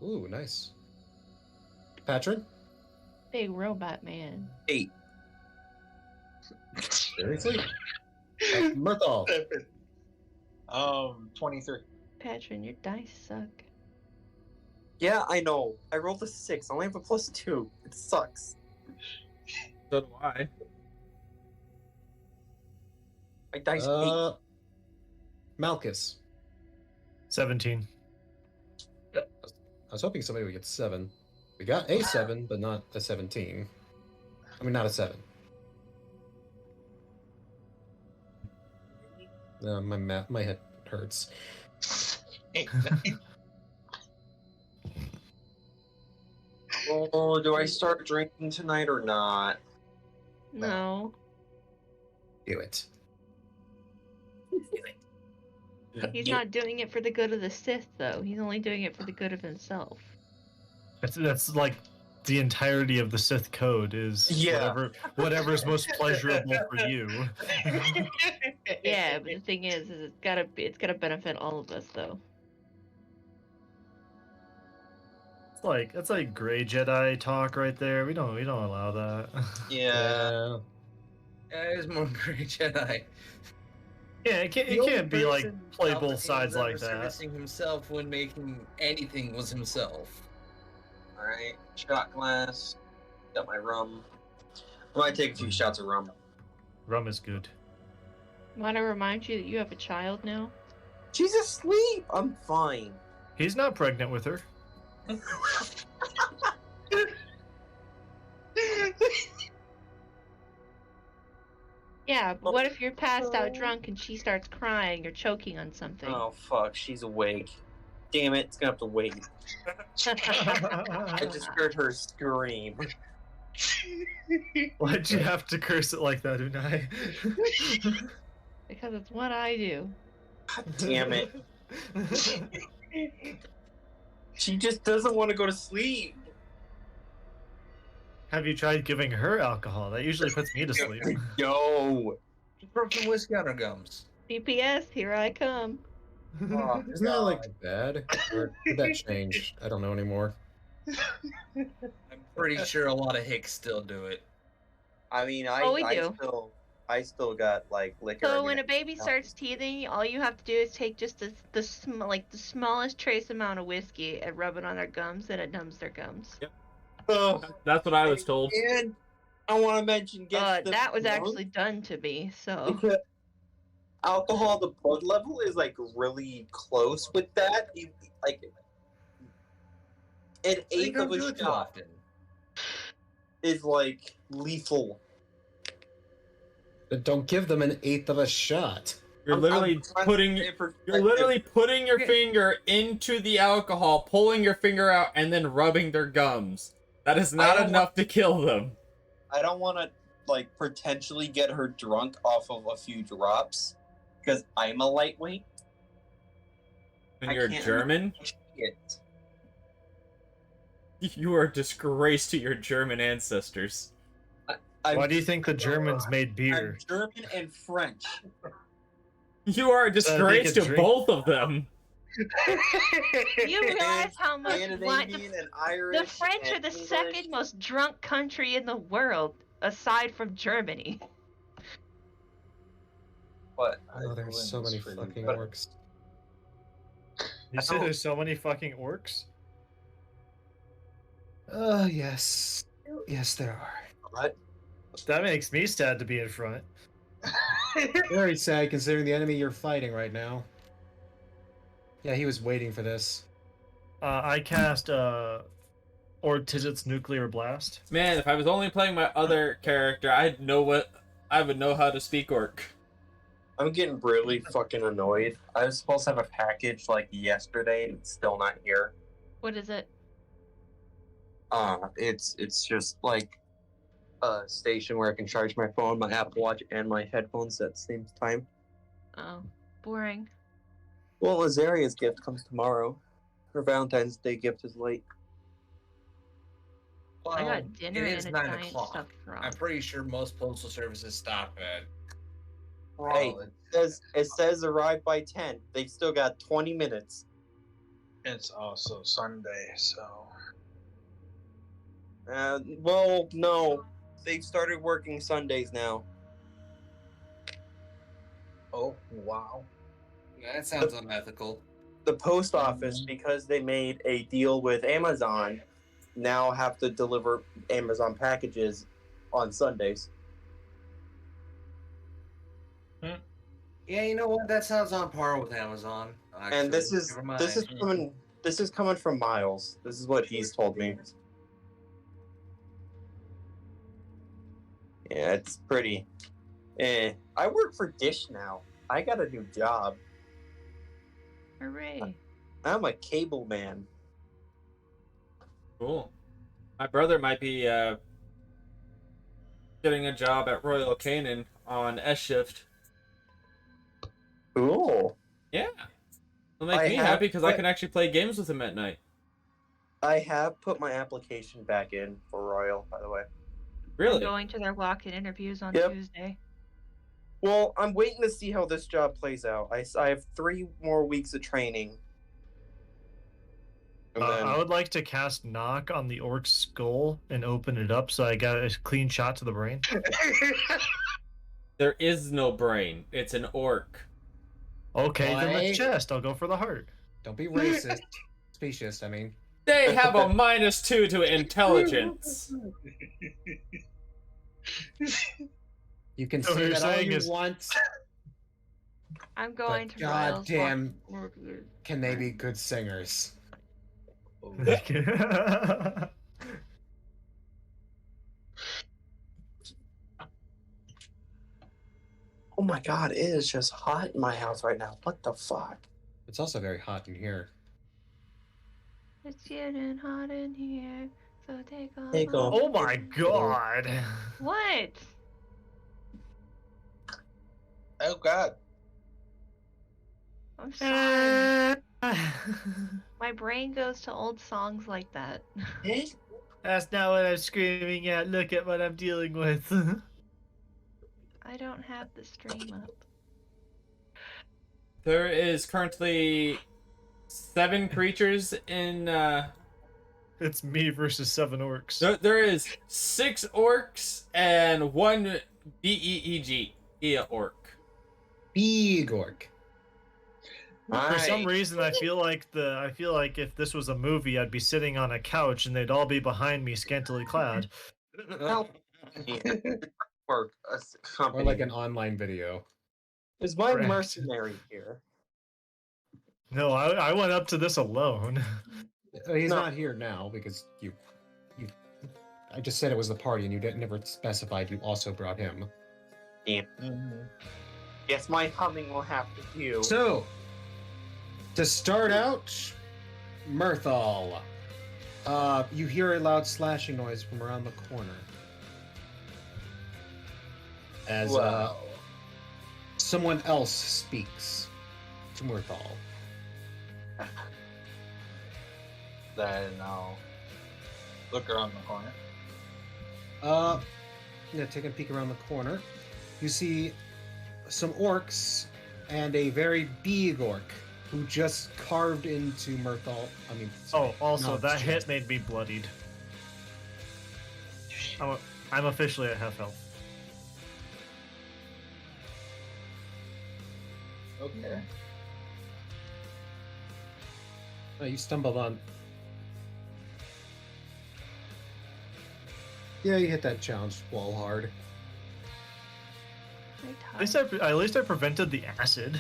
Ooh, nice. Patron. Big robot man. 8. Seriously? Murthal. 23. Patron, your dice suck. Yeah, I know. I rolled a 6. I only have a +2. It sucks. So do I. My dice 8. Malchus. 17. I was hoping somebody would get 7. We got a 7, but not a 17. I mean, not a 7. My head hurts. Oh, do I start drinking tonight or not? No. Do it. He's not doing it for the good of the Sith, though. He's only doing it for the good of himself. That's like the entirety of the Sith code is whatever is most pleasurable for you. Yeah, but the thing is it's gotta benefit all of us, though. That's like gray Jedi talk right there. We don't allow that. Yeah. It is more Gray Jedi. Yeah, it can't be like play both sides like that. Servicing himself when making anything was himself. Alright, shot glass. Got my rum. I might take a few shots of rum. Rum is good. Want to remind you that you have a child now? She's asleep! I'm fine. He's not pregnant with her. Yeah, but what if you're passed out drunk and she starts crying or choking on something? Oh fuck, she's awake. Damn it, it's gonna have to wait. I just heard her scream. Why'd you have to curse it like that, Unai? Because it's what I do. God damn it. She just doesn't want to go to sleep. Have you tried giving her alcohol? That usually puts me to sleep. Yo. She broke some whiskey on her gums. CPS, here I come. Oh, Isn't that like bad? Or did that change? I don't know anymore. I'm pretty sure a lot of Hicks still do it. I mean, we do. I still got like liquor. So in when me. a baby starts teething, all you have to do is take just the smallest trace amount of whiskey and rub it on their gums, and it numbs their gums. Yep. Oh, That's what I was told. and I want to mention That was actually done to me, so. Alcohol to blood level is like really close with that. Like an eighth of a shot is like lethal. But don't give them an eighth of a shot. You're literally putting your finger into the alcohol, pulling your finger out, and then rubbing their gums. That is not enough to kill them. I don't want to like potentially get her drunk off of a few drops because I'm a lightweight. And you're German? Shit. You are a disgrace to your German ancestors. Why do you think the Germans made beer? I'm German and French. You are a disgrace to both of them. You realize how much Scandinavian and Irish. the French are the English. second most drunk country in the world, aside from Germany. What? Oh, there's so many fucking orcs. You say there's so many fucking orcs? Yes. Yes, there are. What? That makes me sad to be in front. Very sad considering the enemy you're fighting right now. Yeah, he was waiting for this. I cast Ortizit's Nuclear Blast. Man, if I was only playing my other character, I would know how to speak orc. I'm getting really fucking annoyed. I was supposed to have a package like yesterday and it's still not here. What is it? It's just like a station where I can charge my phone, my Apple Watch, and my headphones at the same time. Oh, boring. Well, Azaria's gift comes tomorrow. Her Valentine's Day gift is late. Well, I got dinner it is and a 9 giant o'clock. stuffed frog. I'm pretty sure most postal services stop at. Hey, it says arrive by 10. They've still got 20 minutes. It's also Sunday, so. Well, no. They've started working Sundays now. Oh, wow. That sounds unethical. The post office, because they made a deal with Amazon, now have to deliver Amazon packages on Sundays. Yeah, you know what? That sounds on par with Amazon. Actually. And this is Never mind. this is coming from Miles. This is what he's told me. Yeah, it's pretty. I work for Dish now. I got a new job. Hooray. I'm a cable man. Cool. My brother might be getting a job at Royal Canin on S shift. Cool. Yeah. It'll make I me have happy because I put- can actually play games with him at night. I have put my application back in for Royal, by the way. I'm Really? going to their walk-in interviews on Yep. Tuesday. Well, I'm waiting to see how this job plays out. I have 3 more weeks of training. And then, I would like to cast Knock on the orc's skull and open it up so I got a clean shot to the brain. There is no brain. It's an orc. Okay, then Why? the chest. I'll go for the heart. Don't be racist. Specious, I mean. They have a -2 to intelligence. You can So what say you're that all saying you is- want, I'm going but to Royals goddamn, walk- can they be good singers? oh my god, it is just hot in my house right now. What the fuck? It's also very hot in here. It's getting hot in here, so take off. Take off. Oh my god. What? Oh God. I'm sorry. My brain goes to old songs like that. That's not what I'm screaming at. Look at what I'm dealing with. I don't have the stream up. There is currently 7 creatures in. It's me versus 7 orcs. There is 6 orcs and 1 BEEG orc. Big orc. For some reason, I feel like if this was a movie, I'd be sitting on a couch and they'd all be behind me, scantily clad. Help. Work. A Or company. like an online video. Is my Correct. mercenary here? No, I went up to this alone. He's No. not here now because you. I just said it was the party and you never specified you also brought him. Yes, my humming will have to do. So, to start out, Mirthal. You hear a loud slashing noise from around the corner. As Wow. someone else speaks to Mirthal. Then I'll look around the corner. Taking a peek around the corner, you see some orcs and a very big orc who just carved into Mirthal. I mean, Oh, also, not that hit just- made me bloodied. I'm officially at half health. Okay. You stumbled on. Yeah, you hit that challenge wall hard. At least I prevented the acid.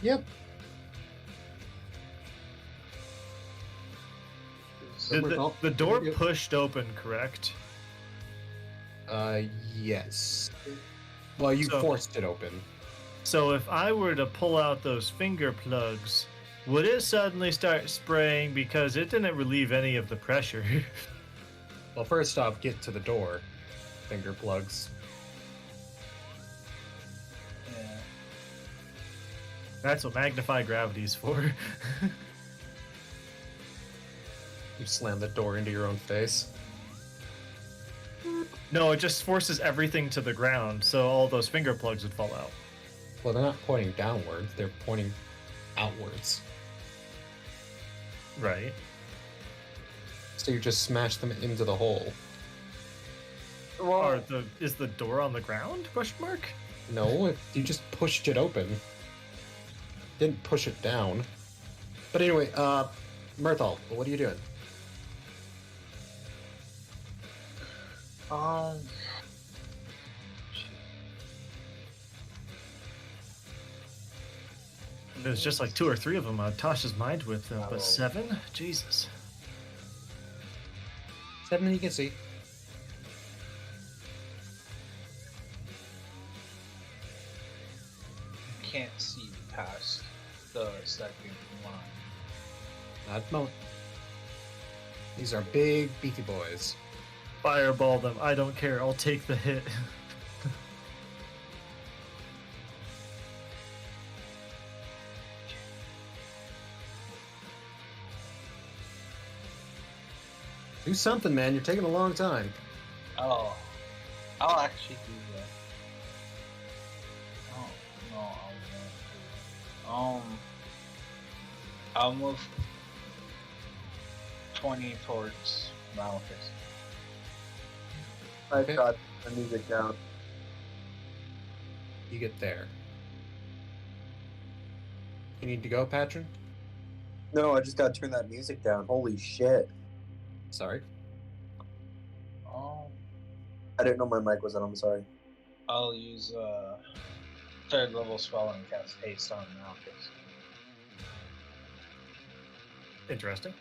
Yep. The door pushed open, correct? Yes. Well, you So- forced it open. So if I were to pull out those finger plugs, would it suddenly start spraying because it didn't relieve any of the pressure? Well, first off, get to the door. Finger plugs. Yeah. That's what magnify gravity's for. You slam the door into your own face. No, it just forces everything to the ground, so all those finger plugs would fall out. Well, they're not pointing downwards, they're pointing outwards. Right. So you just smash them into the hole. Or is the door on the ground? Question mark. No, you just pushed it open. Didn't push it down. But anyway, Mirthal, what are you doing? There's just like 2 or 3 of them. Tasha's mind with them, but 7? Jesus. 7 you can see. Can't see past the second line. Not at the moment. These are big, beefy boys. Fireball them. I don't care. I'll take the hit. Do something, man. You're taking a long time. Oh, I'll actually do that. Oh no, I won't do it. I'll move 20 towards Malchus. I Okay. shot the music down. You get there. You need to go, Patron? No, I just gotta turn that music down. Holy shit. Sorry. Oh, I didn't know my mic was on, I'm sorry. I'll use third level spell and cast haste on Malchus. Interesting.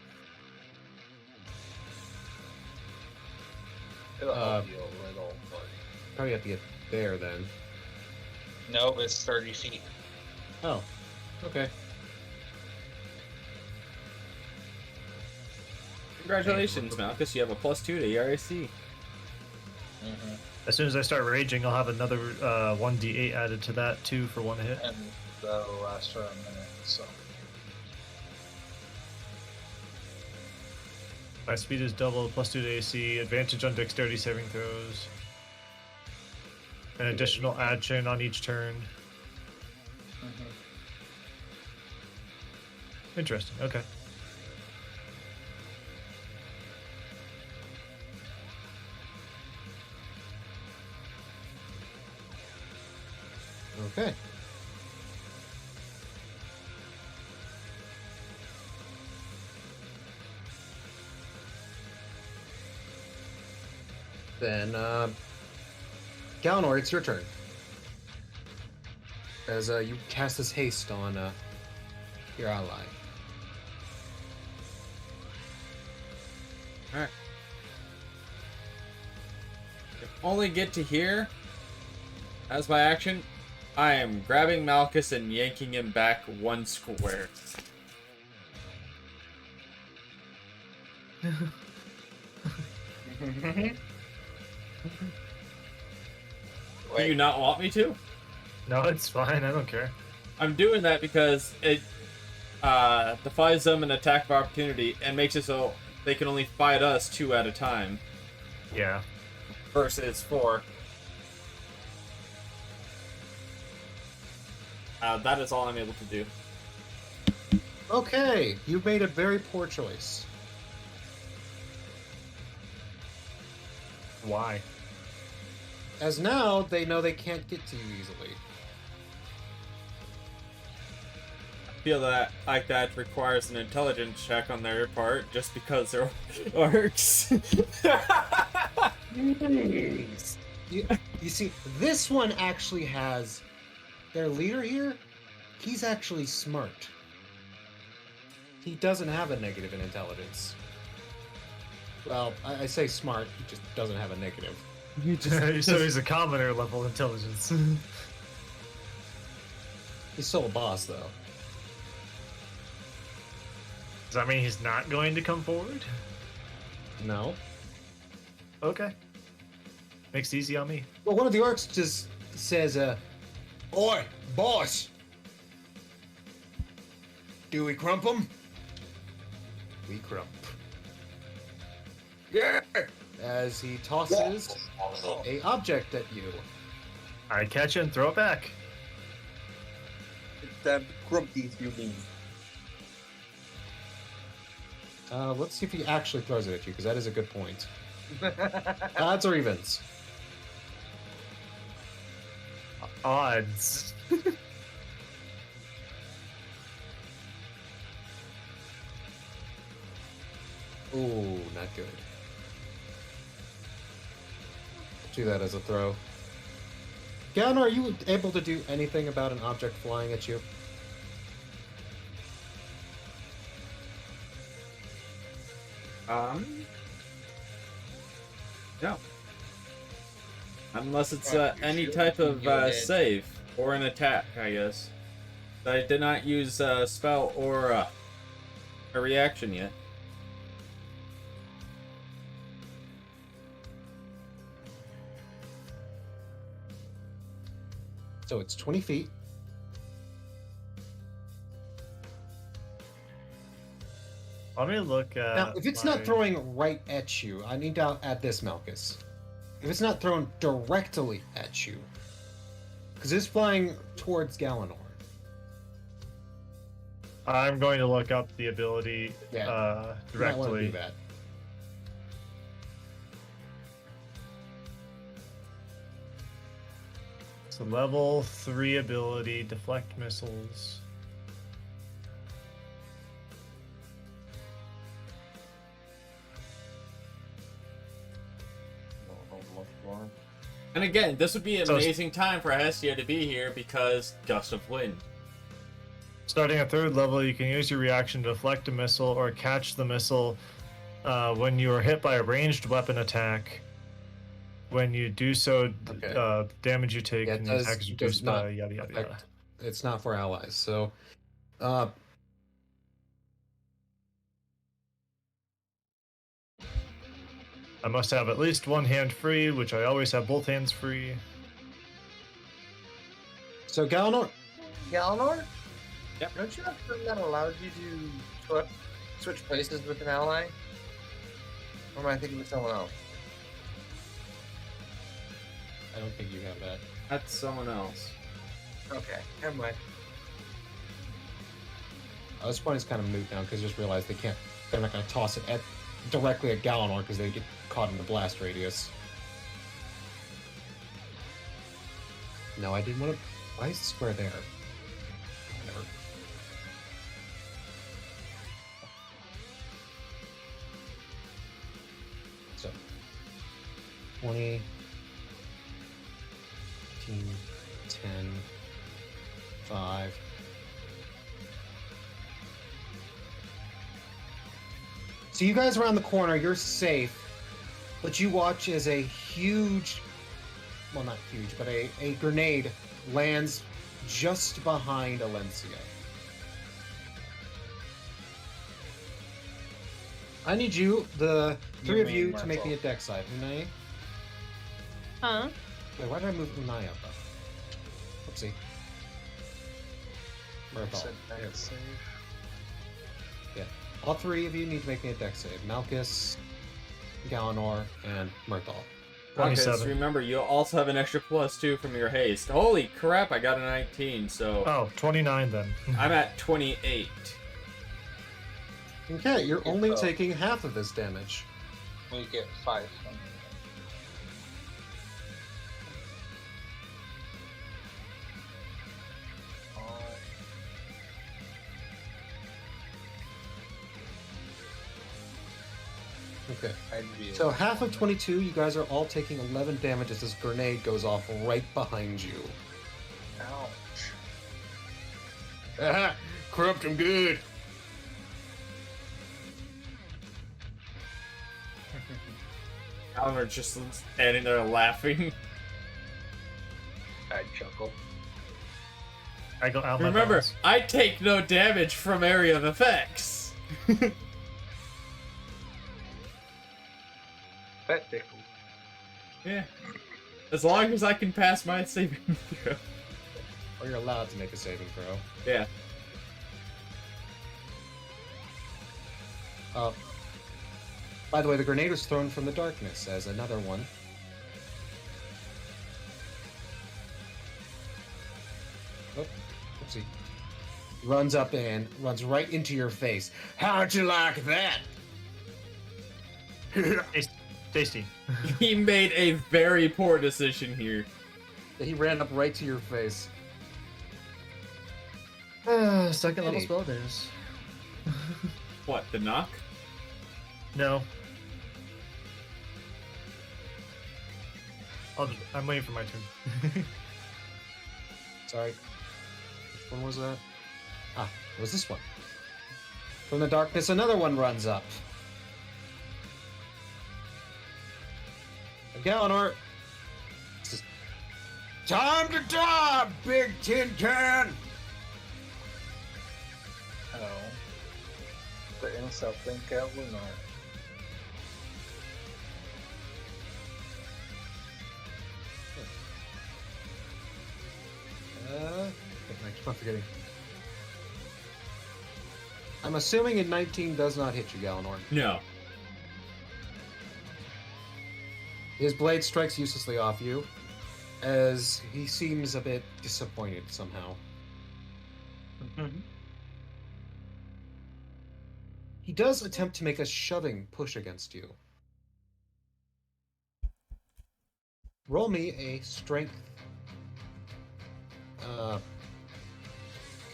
It'll help you a little, but Probably have to get there then. no, it's 30 feet. Oh, okay. Congratulations, Malchus. You have a +2 to ERAC. As soon as I start raging, I'll have another 1d8 added to that too for 1 hit. And that'll last for a minute, so. My speed is double, +2 to AC, advantage on dexterity saving throws. An additional action on each turn. Interesting, okay. Okay. Then, Galenor, it's your turn. As you cast this haste on your ally. Alright. Only get to here. As my action, I am grabbing Malchus and yanking him back 1 square. Do you not want me to? No, it's fine, I don't care. I'm doing that because it defies them an attack of opportunity and makes it so they can only fight us 2 at a time Yeah. versus 4. That is all I'm able to do. Okay, you made a very poor choice. Why? As now, they know they can't get to you easily. I feel that like that requires an intelligence check on their part just because they're orcs. You see, this one actually has their leader here. He's actually smart. He doesn't have a negative in intelligence. Well, I say smart, he just doesn't have a negative. So he's a commoner level intelligence. He's still a boss, though. Does that mean he's not going to come forward? No. Okay. Makes it easy on me. Well, one of the orcs just says, Oi, boss! Do we crump him? We crump. Yeah! As he tosses a object at you. I catch it and throw it back. It's them grumpies, you mean. Let's see if he actually throws it at you, because that is a good point. Odds or evens? Odds. Ooh, not good. Do that as a throw. Gallon, are you able to do anything about an object flying at you? No. Unless it's any Sure, type you of can go ahead. save or an attack, I guess. I did not use a spell or a reaction yet. So it's 20 feet. Let me look at. Now, if it's my- not throwing right at you, I need to add this, Malchus. If it's not thrown directly at you, because it's flying towards Galanor. I'm going to look up the ability You might want to directly. do that. It's a level 3 ability, deflect missiles. And again, this would be an So- amazing time for Hestia to be here because Gust of Wind. Starting at 3rd level, you can use your reaction to deflect a missile or catch the missile when you are hit by a ranged weapon attack. When you do so, Okay. damage you take Yeah, and the attack is does reduced not by yada yada yada. affect- It's not for allies, so I must have at least one hand free, which I always have both hands free. so Galanor, Galanor? Yep. Don't you have something that allows you to switch places with an ally? Or am I thinking of someone else? I don't think you have that. That's someone else. Okay, never mind. This point is kind of moot now because just realized they're not going to toss it directly at Galanor because they get caught in the blast radius. No, I didn't want to. Why is the square there? Whatever. So, 20, 15, 10, 5. So you guys around the corner, you're safe, but you watch as a huge, well not huge, but a grenade lands just behind Alencia. I need you, the three of you, to make me a deck save. Unai? Huh? Wait, why did I move Unai up? Oopsie. Murthal. Yeah. All three of you need to make me a deck save. Malchus, Galanor, and Murthal. Okay, so 27. remember, you also have an extra +2 from your haste. Holy crap, I got a 19, so Oh, 29 then. I'm at 28. Okay, you're Okay, only so- taking half of this damage. We get 5 from it. Okay. I'd be So half of 22, you guys are all taking 11 damage as this grenade goes off right behind you. ouch. Aha! Corrupt him good! Alan just standing there laughing. I'd chuckle. I go out my Remember, bones. I take no damage from area of effects. That tickle. Yeah. As long as I can pass my saving throw. Or you're allowed to make a saving throw. Yeah. By the way, the grenade was thrown from the darkness as another one. Oh, oopsie. Runs up and runs right into your face. How'd you like that? Tasty. He made a very poor decision here. He ran up right to your face. Second level Hey. spell days. What, the knock? No. I'm waiting for my turn. Sorry. Which one was that? Ah, it was this one. From the darkness, another one runs up. Galenor. Time to die, big tin can! Oh. The insult think out will not. I keep on forgetting. I'm assuming in 19 does not hit you, Galenor. No. His blade strikes uselessly off you, as he seems a bit disappointed somehow. He does attempt to make a shoving push against you. Roll me a strength.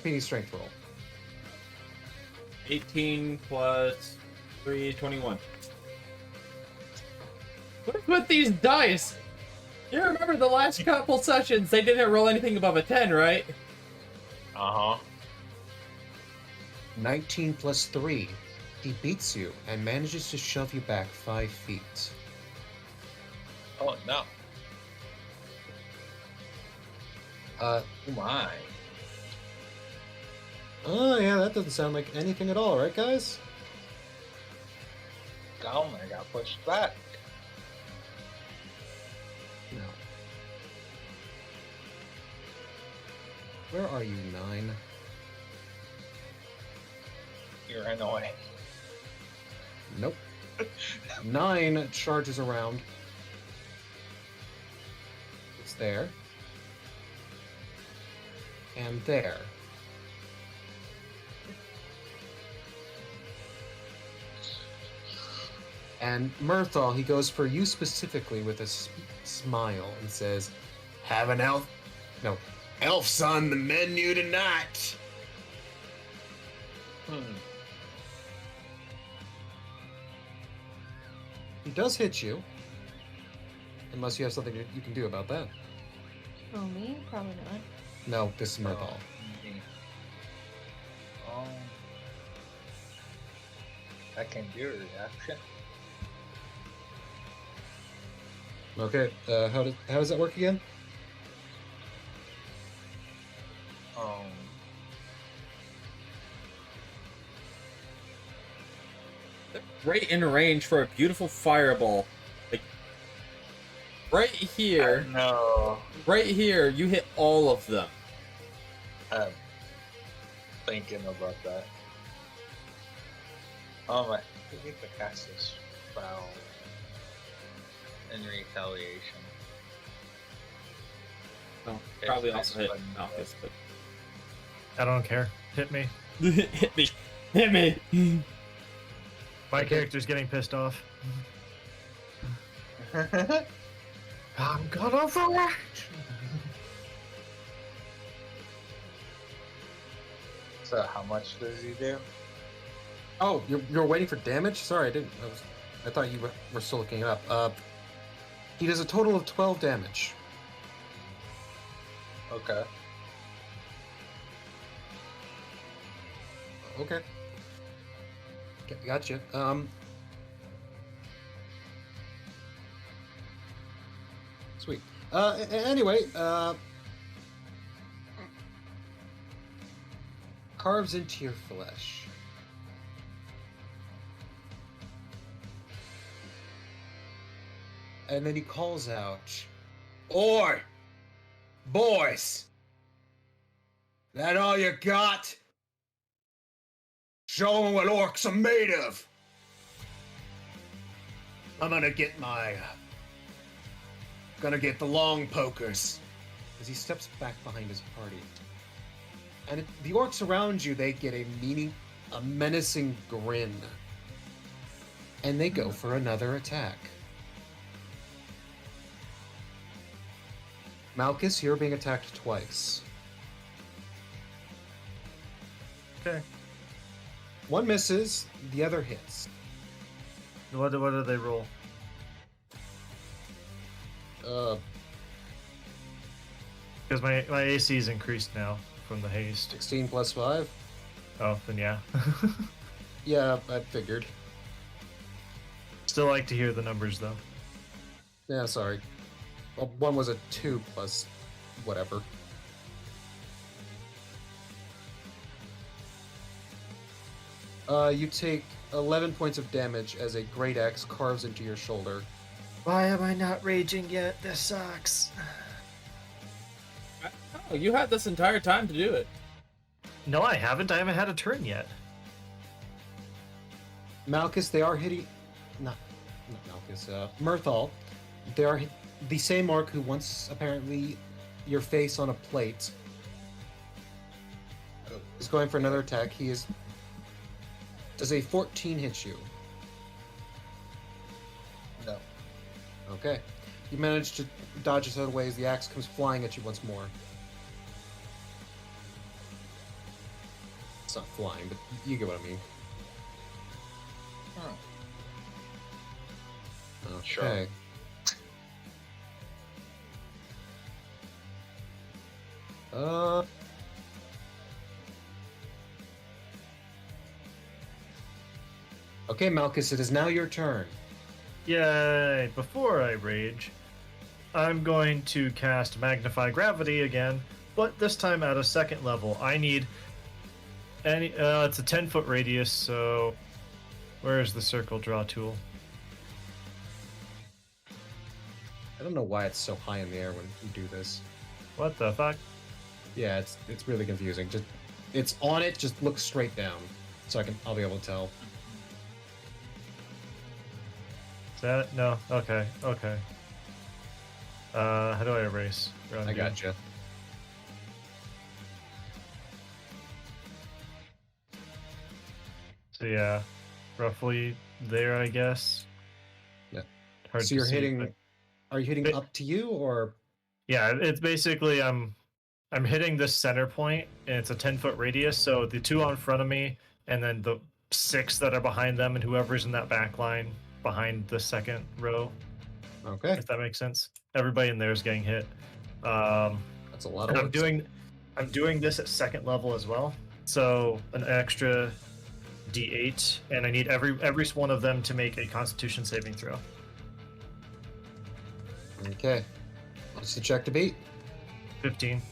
Community strength roll. 18 plus 3, 21. What's with these dice? You remember the last couple sessions, they didn't roll anything above a 10, right? Uh huh. 19 plus 3. He beats you and manages to shove you back 5 feet. Oh no. Oh my. Oh yeah, that doesn't sound like anything at all, right, guys? Gone, I got pushed back. No. Where are you, 9? You're annoying. Nope. 9 charges around. It's there. And there. And Murthal, he goes for you specifically with a smile and says, "Have an elf? No, elf's on the menu tonight." He does hit you, unless you have something you can do about that. Oh, me? Probably not. No, this is Murthal. Oh. That can be a reaction. Okay, how does that work again? Right in range for a beautiful fireball. Like, right here. No. Right here, you hit all of them. I'm thinking about that. Oh my. I need to cast this spell in retaliation. No, If probably I also hit spend Malchus, but I don't care. Hit me. hit me. Hit me. My character's getting pissed off. I'm gonna flash. So how much does he do? Oh, you're waiting for damage? Sorry, I thought you were still looking it up. He does a total of 12 damage. Okay. Okay. Gotcha. Sweet. Anyway, carves into your flesh. And then he calls out, "Oi! Boys! That all you got? Show 'em what orcs are made of! I'm gonna get the long pokers." As he steps back behind his party. And the orcs around you, they get a menacing grin. and they go for another attack. Malchus, you're being attacked twice. Okay. One misses, the other hits. What do they roll? Because my AC is increased now from the haste. 16 plus 5? Oh, then yeah. Yeah, I figured. Still like to hear the numbers though. Yeah, sorry. Well, one was a 2 plus whatever. You take 11 points of damage as a great axe carves into your shoulder. Why am I not raging yet? This sucks. Oh, you had this entire time to do it. No, I haven't. I haven't had a turn yet. Malchus, they are hitting... Not Malchus, Mirthal. They are the same orc who once apparently your face on a plate is going for another attack. He is... Does a 14 hit you? No. Okay. You manage to dodge it out of ways. The axe comes flying at you once more. It's not flying, but you get what I mean. Okay. Sure. Okay, Malchus, it is now your turn. Yay! Before I rage, I'm going to cast Magnify Gravity again, but this time at a second level. I need any. It's a 10-foot radius, so where is the circle draw tool? I don't know why it's so high in the air when you do this. What the fuck? Yeah, it's really confusing. Just it's on it. Just look straight down, so I'll be able to tell. Is that it? No. Okay. Okay. How do I erase? I gotcha. So yeah, roughly there, I guess. Yeah. Hard So to you're see, hitting. but- Are you hitting up to you or? Yeah, it's basically I'm hitting this center point, and it's a 10-foot radius. So the two on front of me, and then the 6 that are behind them, and whoever's in that back line behind the second row. Okay. If that makes sense. Everybody in there is getting hit. That's a lot of. I'm doing this at second level as well. So an extra D8, and I need every one of them to make a Constitution saving throw. Okay. What's the check to beat? 15.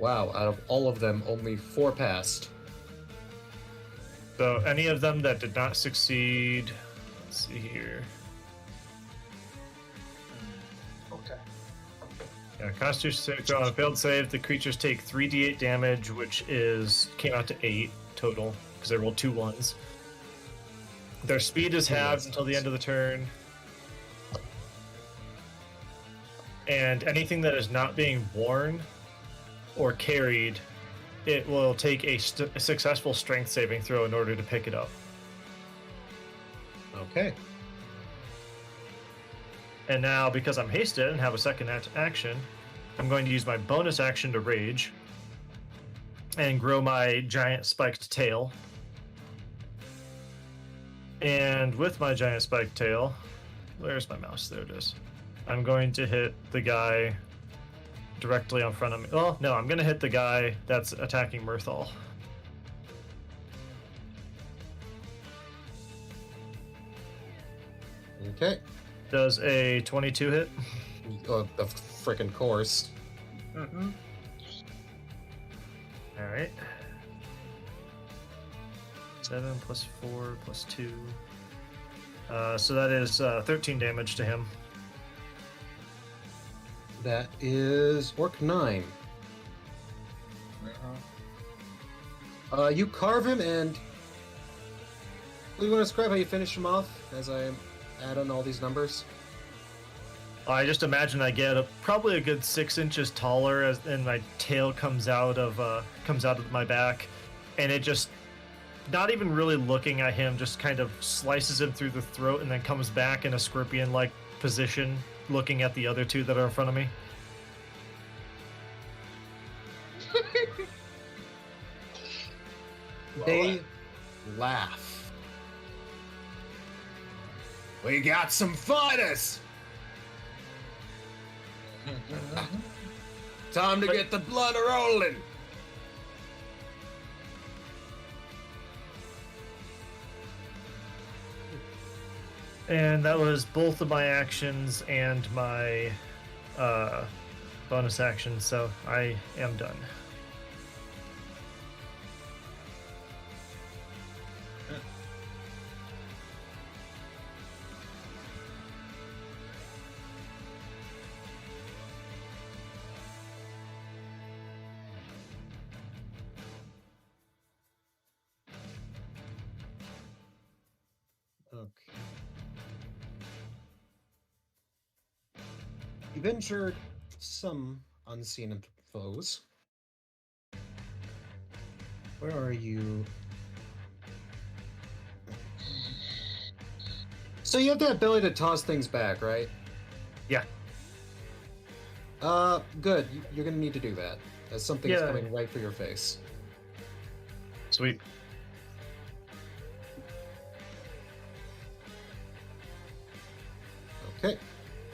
Wow, out of all of them, only 4 passed. So any of them that did not succeed, let's see here. Okay. Yeah, Constitution saving throw on a failed save, the creatures take 3d8 damage, which came out to 8 total because I rolled 2 1s. Their speed is halved until the end of the turn. And anything that is not being worn or carried, it will take a successful strength saving throw in order to pick it up. Okay. And now, because I'm hasted and have a second action, I'm going to use my bonus action to rage and grow my giant spiked tail. And with my giant spiked tail, where's my mouse? There it is. I'm going to hit the guy directly in front of me. Well, no, I'm going to hit the guy that's attacking Mirthal. Okay. Does a 22 hit? Oh, of frickin' course. Mm-hmm. All right. 7 plus 4 plus 2. So that is 13 damage to him. That is Orc 9. You carve him and... Do you want to describe how you finish him off as I add on all these numbers? I just imagine I get probably a good 6 inches taller, and my tail comes out of my back, and it just, not even really looking at him, just kind of slices him through the throat, and then comes back in a scorpion-like position, looking at the other two that are in front of me. They laugh. We got some fighters! Time to get the blood rolling! And that was both of my actions and my bonus action, so I am done. Okay. You've injured some unseen foes. Where are you? So you have the ability to toss things back, right? Yeah. Good. You're gonna need to do that, as something's Yeah. coming right for your face. Sweet. Okay.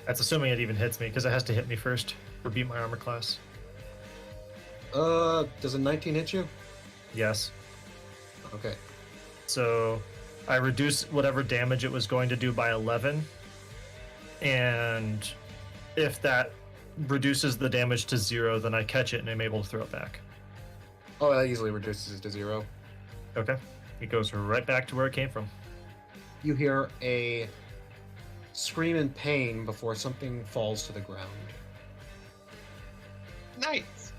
That's assuming it even hits me, because it has to hit me first or beat my armor class. Does a 19 hit you? Yes. Okay. So I reduce whatever damage it was going to do by 11. And if that reduces the damage to 0, then I catch it and I'm able to throw it back. Oh, that easily reduces it to 0. Okay. It goes right back to where it came from. You hear a scream in pain before something falls to the ground. Nice.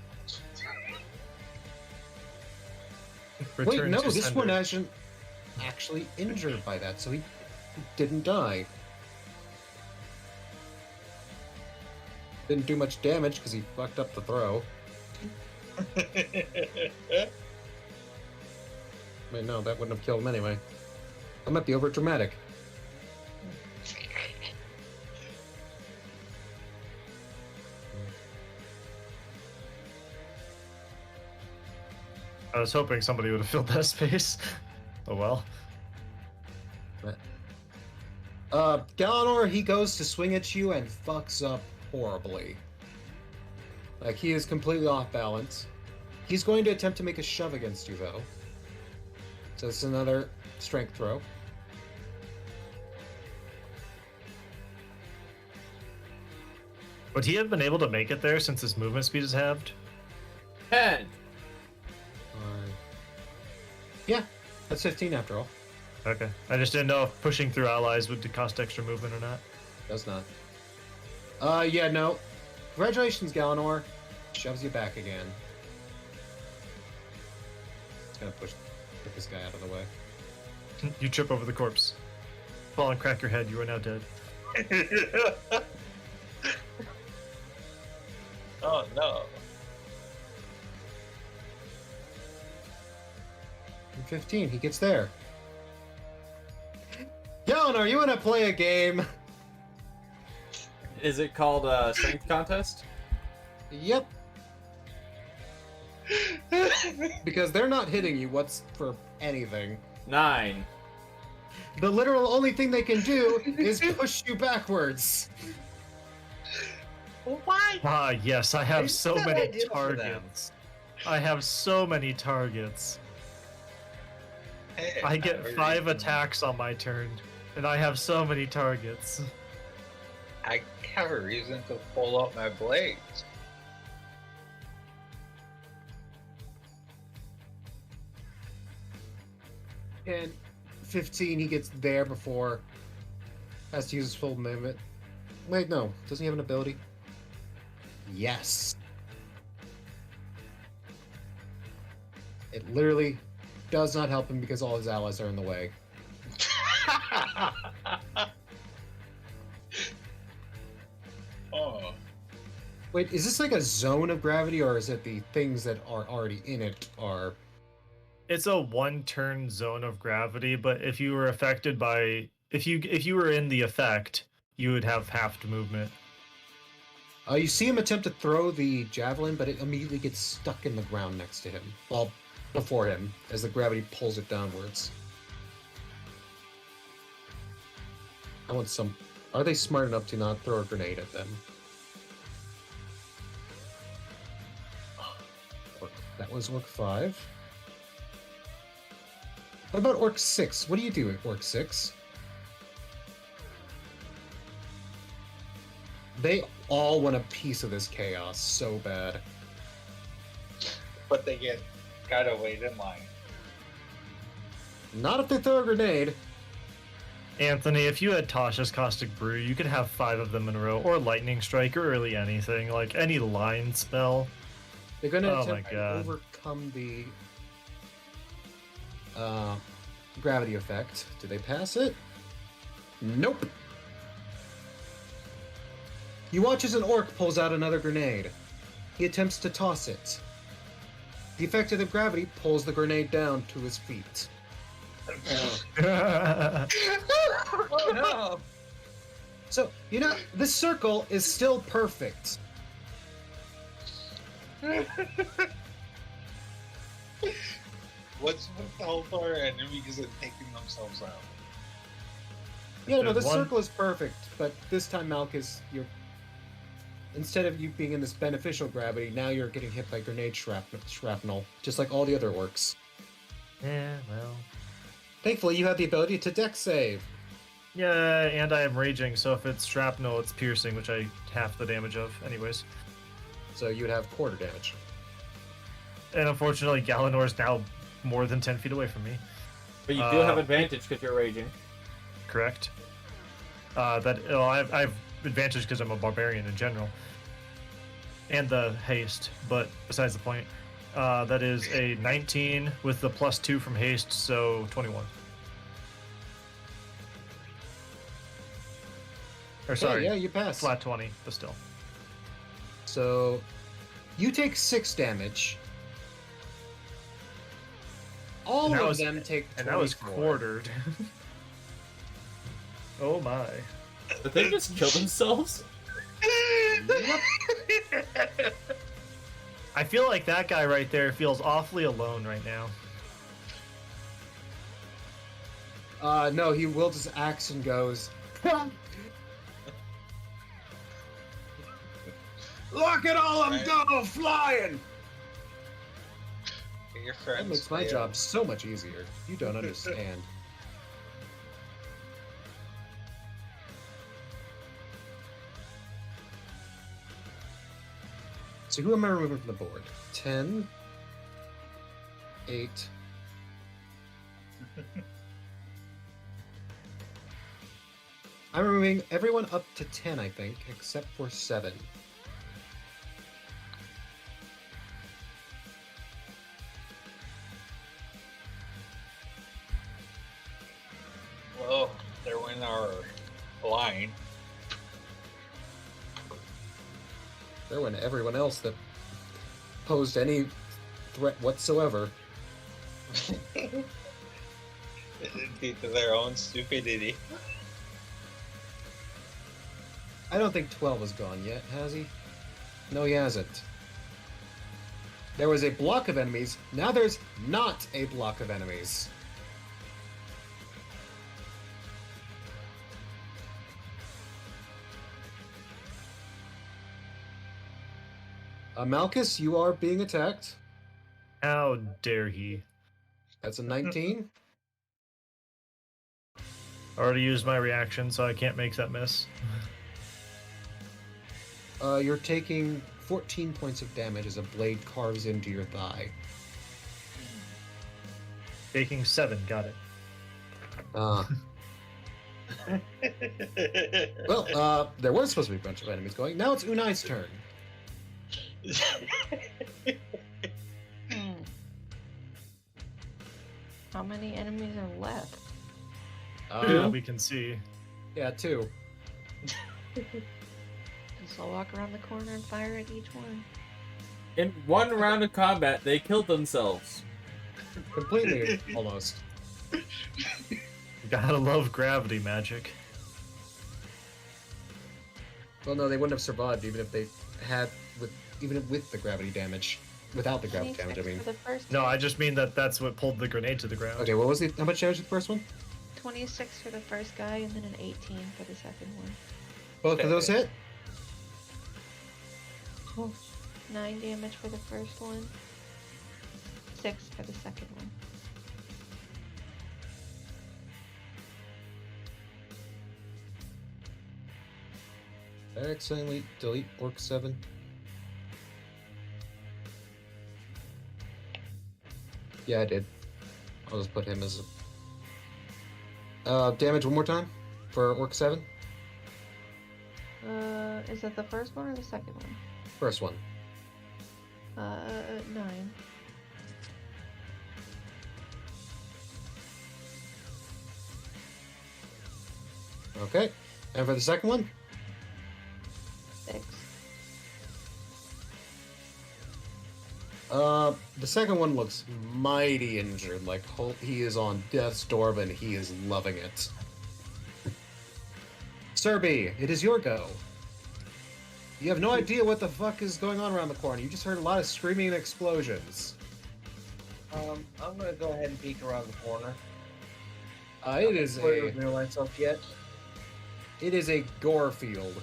Wait, Return no, to this sender. one isn't actually injured by that, so he didn't die. Didn't do much damage because he fucked up the throw. Wait, no, that wouldn't have killed him anyway. That might be over dramatic. I was hoping somebody would have filled that space. Oh well. Galanor, he goes to swing at you and fucks up horribly. Like, he is completely off balance. He's going to attempt to make a shove against you, though. So it's another strength throw. Would he have been able to make it there since his movement speed is halved? 10. Yeah, that's 15 after all. Okay. I just didn't know if pushing through allies would cost extra movement or not. Does not. Yeah, no. Congratulations, Galanor. Shoves you back again. It's gonna push this guy out of the way. You trip over the corpse. Fall and crack your head. You are now dead. Oh no. 15, he gets there. Galanor, you wanna play a game? Is it called a strength contest? Yep. Because they're not hitting you, what's for anything. 9. The literal only thing they can do is push you backwards. Why? Ah, yes, I have It's so not many ideal for them. targets. I have so many targets. Hey, I get really- 5 attacks on my turn, and I have so many targets. I have a reason to pull up my blades. And 15, he gets there before has to use his full movement. Wait, no. Doesn't he have an ability? Yes. It literally does not help him because all his allies are in the way. Wait, is this like a zone of gravity, or is it the things that are already in it are? It's a one-turn zone of gravity, but if you were affected by if you were in the effect, you would have halved movement. You see him attempt to throw the javelin, but it immediately gets stuck in the ground next to him. Well, before him, as the gravity pulls it downwards. I want some. Are they smart enough to not throw a grenade at them? That was Orc 5. What about Orc 6? What do you do at Orc 6? They all want a piece of this chaos so bad. But they gotta wait in line. Not if they throw a grenade. Anthony, if you had Tasha's Caustic Brew, you could have 5 of them in a row, or Lightning Strike, or really anything, like any line spell. They're going to Oh attempt my to God. overcome the gravity effect. Do they pass it? Nope. You watch as an orc pulls out another grenade. He attempts to toss it. The effect of the gravity pulls the grenade down to his feet. Oh no! So, you know, this circle is still perfect. What's with all our enemies and taking themselves out? Yeah, no, There's the one- circle is perfect, but this time, Malchus, you're instead of you being in this beneficial gravity, now you're getting hit by grenade shrapnel, just like all the other orcs. Yeah, well. Thankfully, you have the ability to dex save. Yeah, and I am raging, so if it's shrapnel, it's piercing, which I half the damage of, anyways. So you would have quarter damage. And unfortunately, Galanor is now more than 10 feet away from me. But you do have advantage because you're raging. Correct. I have advantage because I'm a barbarian in general, and the haste. But besides the point, that is a 19 with the +2 from haste, so 21. Or sorry, yeah, you pass. flat 20, but still. So you take 6 damage. All And that of was- them take 24. And that was quartered. Oh my. Did they just kill themselves? I feel like that guy right there feels awfully alone right now. No, he wields his axe and goes, look at all of them go flying! Get your friends. That makes my fail. job so much easier. You don't understand. So who am I removing from the board? 10, 8. I'm removing everyone up to 10, I think, except for 7. Well, they're in our line. There went everyone else that posed any threat whatsoever. Due to their own stupidity. I don't think 12 is gone yet, has he? No, he hasn't. There was a block of enemies. Now there's not a block of enemies. Malchus, you are being attacked. How dare he? That's a 19. I already used my reaction, so I can't make that miss. You're taking 14 points of damage as a blade carves into your thigh. Taking 7, got it. Well, there was supposed to be a bunch of enemies going. Now it's Unai's turn. How many enemies are left? Yeah, we can see. Yeah, 2. So I'll walk around the corner and fire at each one. In one round of combat, they killed themselves. Completely, almost. Gotta love gravity magic. Well, no, they wouldn't have survived even if they had even with the gravity damage. Without the gravity damage, I mean. For the first No, I just mean that's what pulled the grenade to the ground. Okay, what was the how much damage the first one? 26 for the first guy, and then an 18 for the second one. Both of those hit? 9 damage for the first one. 6 for the second one. Accidentally delete Orc 7. Yeah, I did. I'll just put him as a... damage one more time for Orc 7. Is that the first one or the second one? First one. 9. Okay. And for the second one? 6. The second one looks mighty injured. Like, he is on death's door, and he is loving it. Serby, it is your go. You have no idea what the fuck is going on around the corner. You just heard a lot of screaming and explosions. I'm gonna go ahead and peek around the corner. It is I don't reveal myself yet. It is a gore field.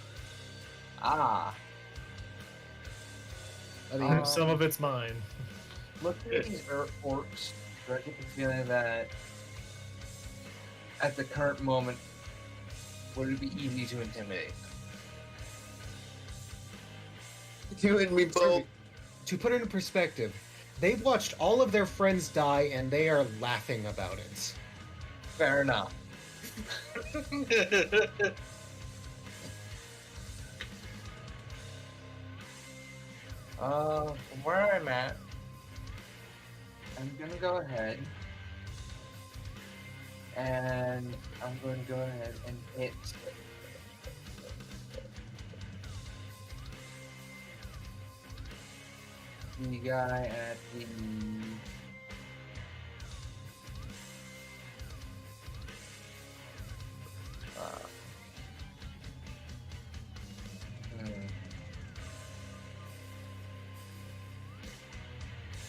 Ah. I mean, some of it's mine. Looking at these orcs, do I get the feeling that at the current moment, would it be easy to intimidate? You and me both. To put it in perspective, they've watched all of their friends die and they are laughing about it. Fair enough. From where I'm at, I'm gonna go ahead and I'm going to go ahead and hit the guy at the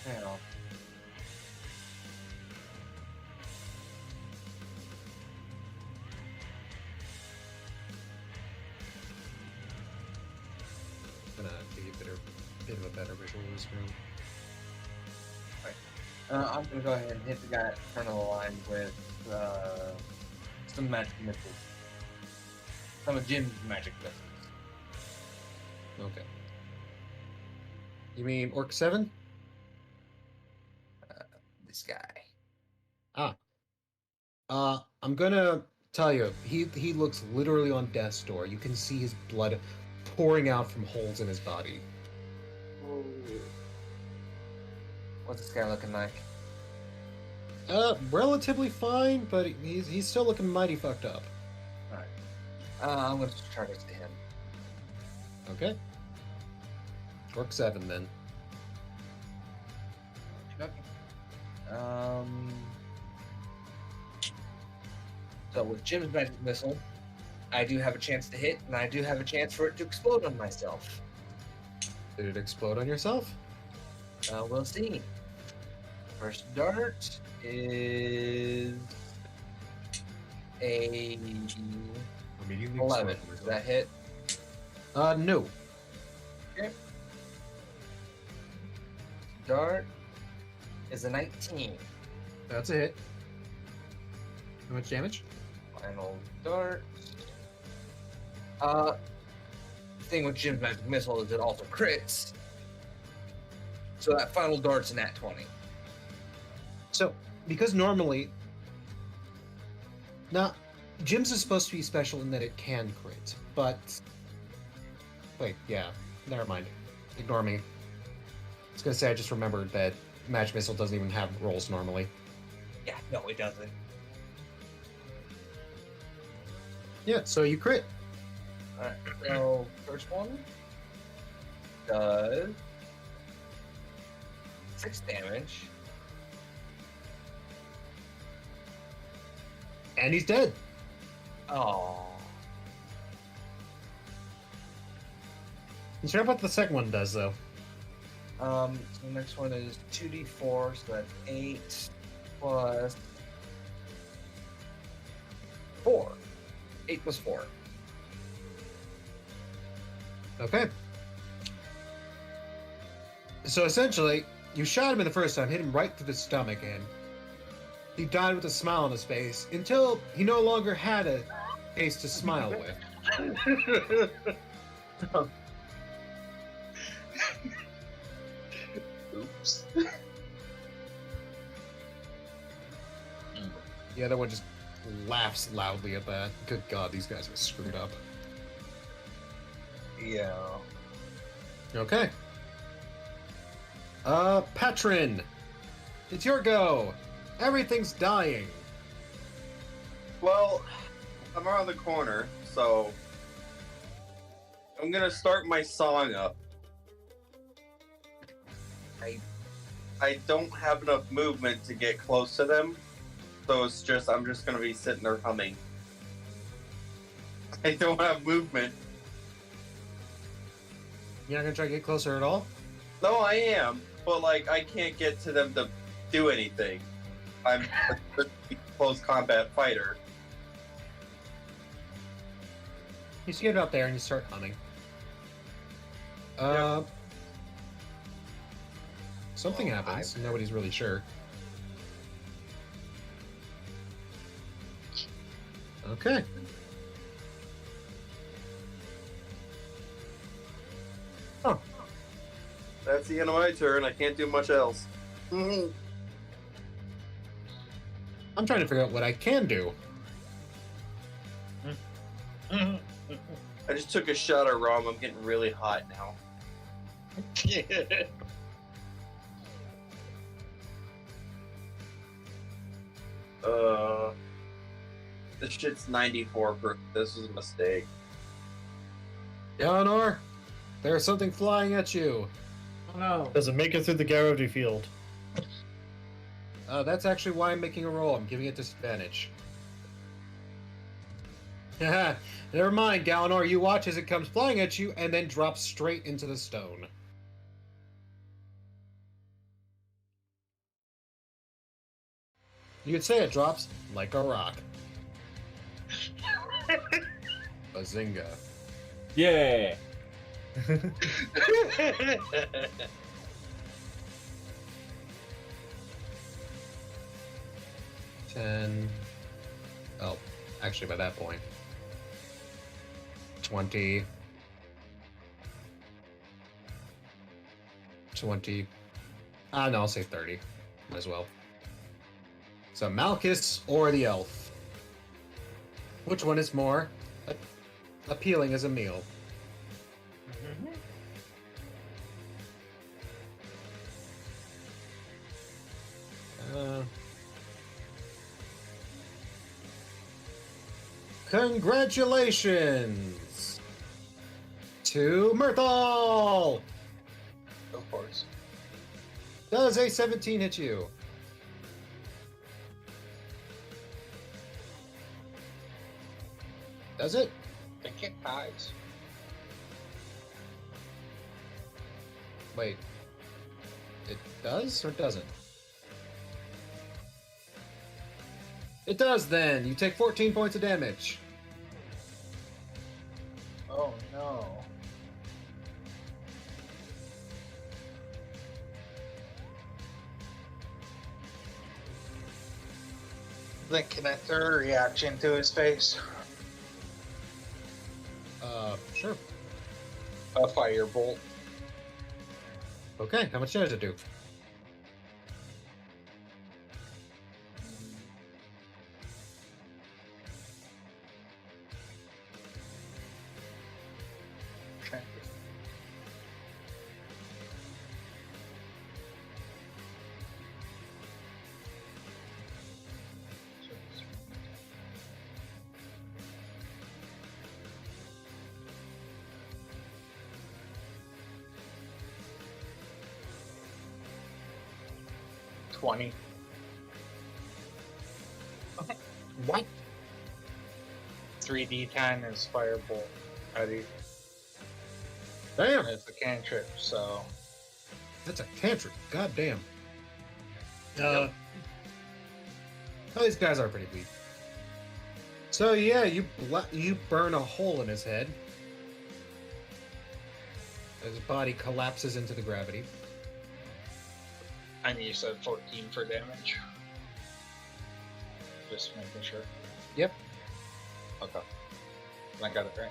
hang on. I'm gonna give you a bit of a better visual in this room. I'm gonna go ahead and hit the guy at the front of the line with some magic missiles. Some of Jim's magic missiles. Okay. You mean Orc 7? This guy. I'm gonna tell you, he looks literally on death's door. You can see his blood pouring out from holes in his body. What's this guy looking like? Relatively fine, but he's still looking mighty fucked up. Alright. I'm gonna target to him. Okay. Orc 7 then. So with Jim's magic missile, I do have a chance to hit, and I do have a chance for it to explode on myself. Did it explode on yourself? We'll see. First dart is a 11. Does that hit? No. Okay. Dart is a 19. That's a hit. How much damage? Final dart. Thing with Jim's magic missile is it also crits. So that final dart's a nat 20. So, because normally... Now, Jim's is supposed to be special in that it can crit, but... Wait, yeah, never mind. Ignore me. I was gonna say I just remembered that Magic Missile doesn't even have rolls normally. Yeah, no, it doesn't. Yeah, so you crit. Alright, so first one does 6 damage. And he's dead. Oh. You sure what the second one does, though? So the next one is 2d4, so that's 8 plus 4. 8 plus 4. Okay. So essentially, you shot him in the first time, hit him right through the stomach, and he died with a smile on his face until he no longer had a face to smile with. Oops. The other one just laughs loudly at that. Good God, these guys are screwed up. Yeah. Okay. Petrin, it's your go. Everything's dying. Well, I'm around the corner, so I'm gonna start my song up. I don't have enough movement to get close to them, so I'm just gonna be sitting there humming. I don't have movement. You're not gonna try to get closer at all? No, I am, but like I can't get to them to do anything. I'm a close combat fighter. You just get up there and you start humming. Something happens. Nobody's really sure. Okay. Huh. That's the end of my turn. I can't do much else. I'm trying to figure out what I can do. I just took a shot of rum. I'm getting really hot now. This shit's 94 proof. This was a mistake. Eleanor, there's something flying at you. Oh no. Does it make it through the Garrody field? That's actually why I'm making a roll. I'm giving it disadvantage. Haha, never mind, Galanor. You watch as it comes flying at you and then drops straight into the stone. You could say it drops like a rock. Bazinga. Yeah. Ten. Oh, actually, by that point, 20. 20. No, I'll say 30 as well. So Malchus or the elf? Which one is more appealing as a meal? Congratulations to Myrtle! Of course. Does a 17 hit you? Does it? I can't eyes. Wait. It does or doesn't? It does then. You take 14 points of damage. Oh no. Then can I throw a reaction to his face? Sure. A firebolt. Okay, how much does it do? Okay. 20. What? 3d10 is firebolt. Ready? Damn! It's a cantrip, so That's a cantrip. God damn. Oh, these guys are pretty weak. So yeah, you burn a hole in his head. His body collapses into the gravity. and you said 14 for damage. Just making sure. Yep. Okay. I got it right.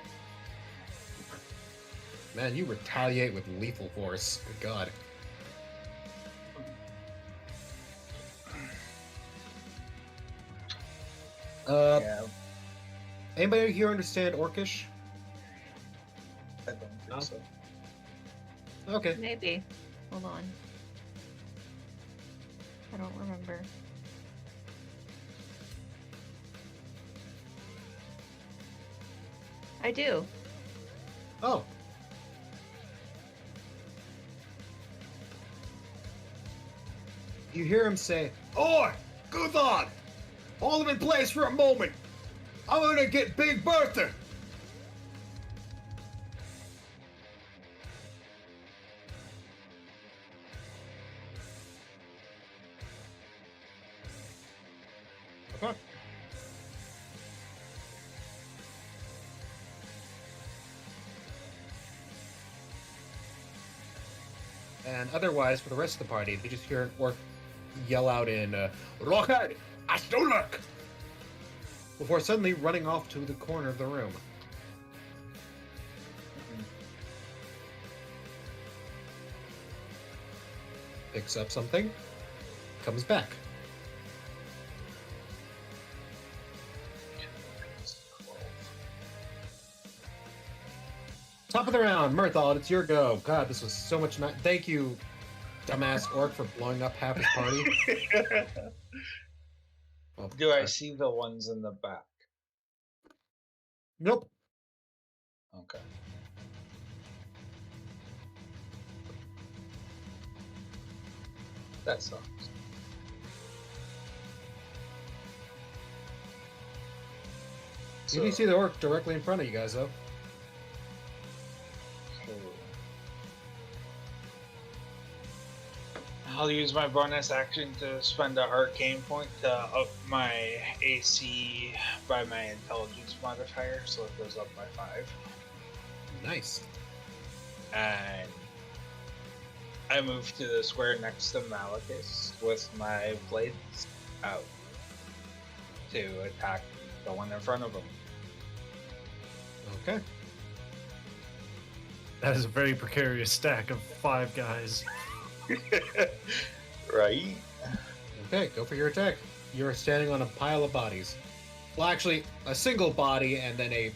Man, you retaliate with lethal force. Good God. Yeah, Anybody here understand Orcish? I don't think No? so. Okay. Maybe. Hold on. I don't remember. I do. Oh. You hear him say, "Oi, Guthon! Hold him in place for a moment. I'm gonna get Big Bertha." Okay. And otherwise, for the rest of the party, they just hear an orc yell out in Rockhead, Astolak! Before suddenly running off to the corner of the room. Picks up something, comes back. Top of the round, Mirthal, it's your go. God, this was so much nice. Thank you, dumbass orc, for blowing up half his party. Well, Do I see the ones in the back? Nope. Okay. That sucks. You can see the orc directly in front of you guys, though. I'll use my bonus action to spend an arcane point to up my AC by my intelligence modifier, so it goes up by 5. Nice. And I move to the square next to Malachus with my blades out to attack the one in front of him. Okay. That is a very precarious stack of 5 guys. Right? Okay, go for your attack. You're standing on a pile of bodies. Well, actually, a single body and then a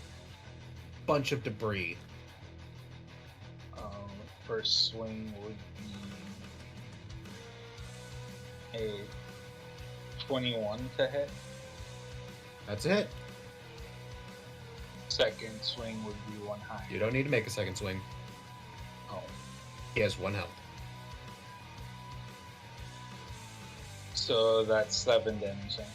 bunch of debris. First swing would be a 21 to hit. That's a hit. Second swing would be 1 high. You don't need to make a second swing. Oh. He has 1 health. So that's 7 damage. Then.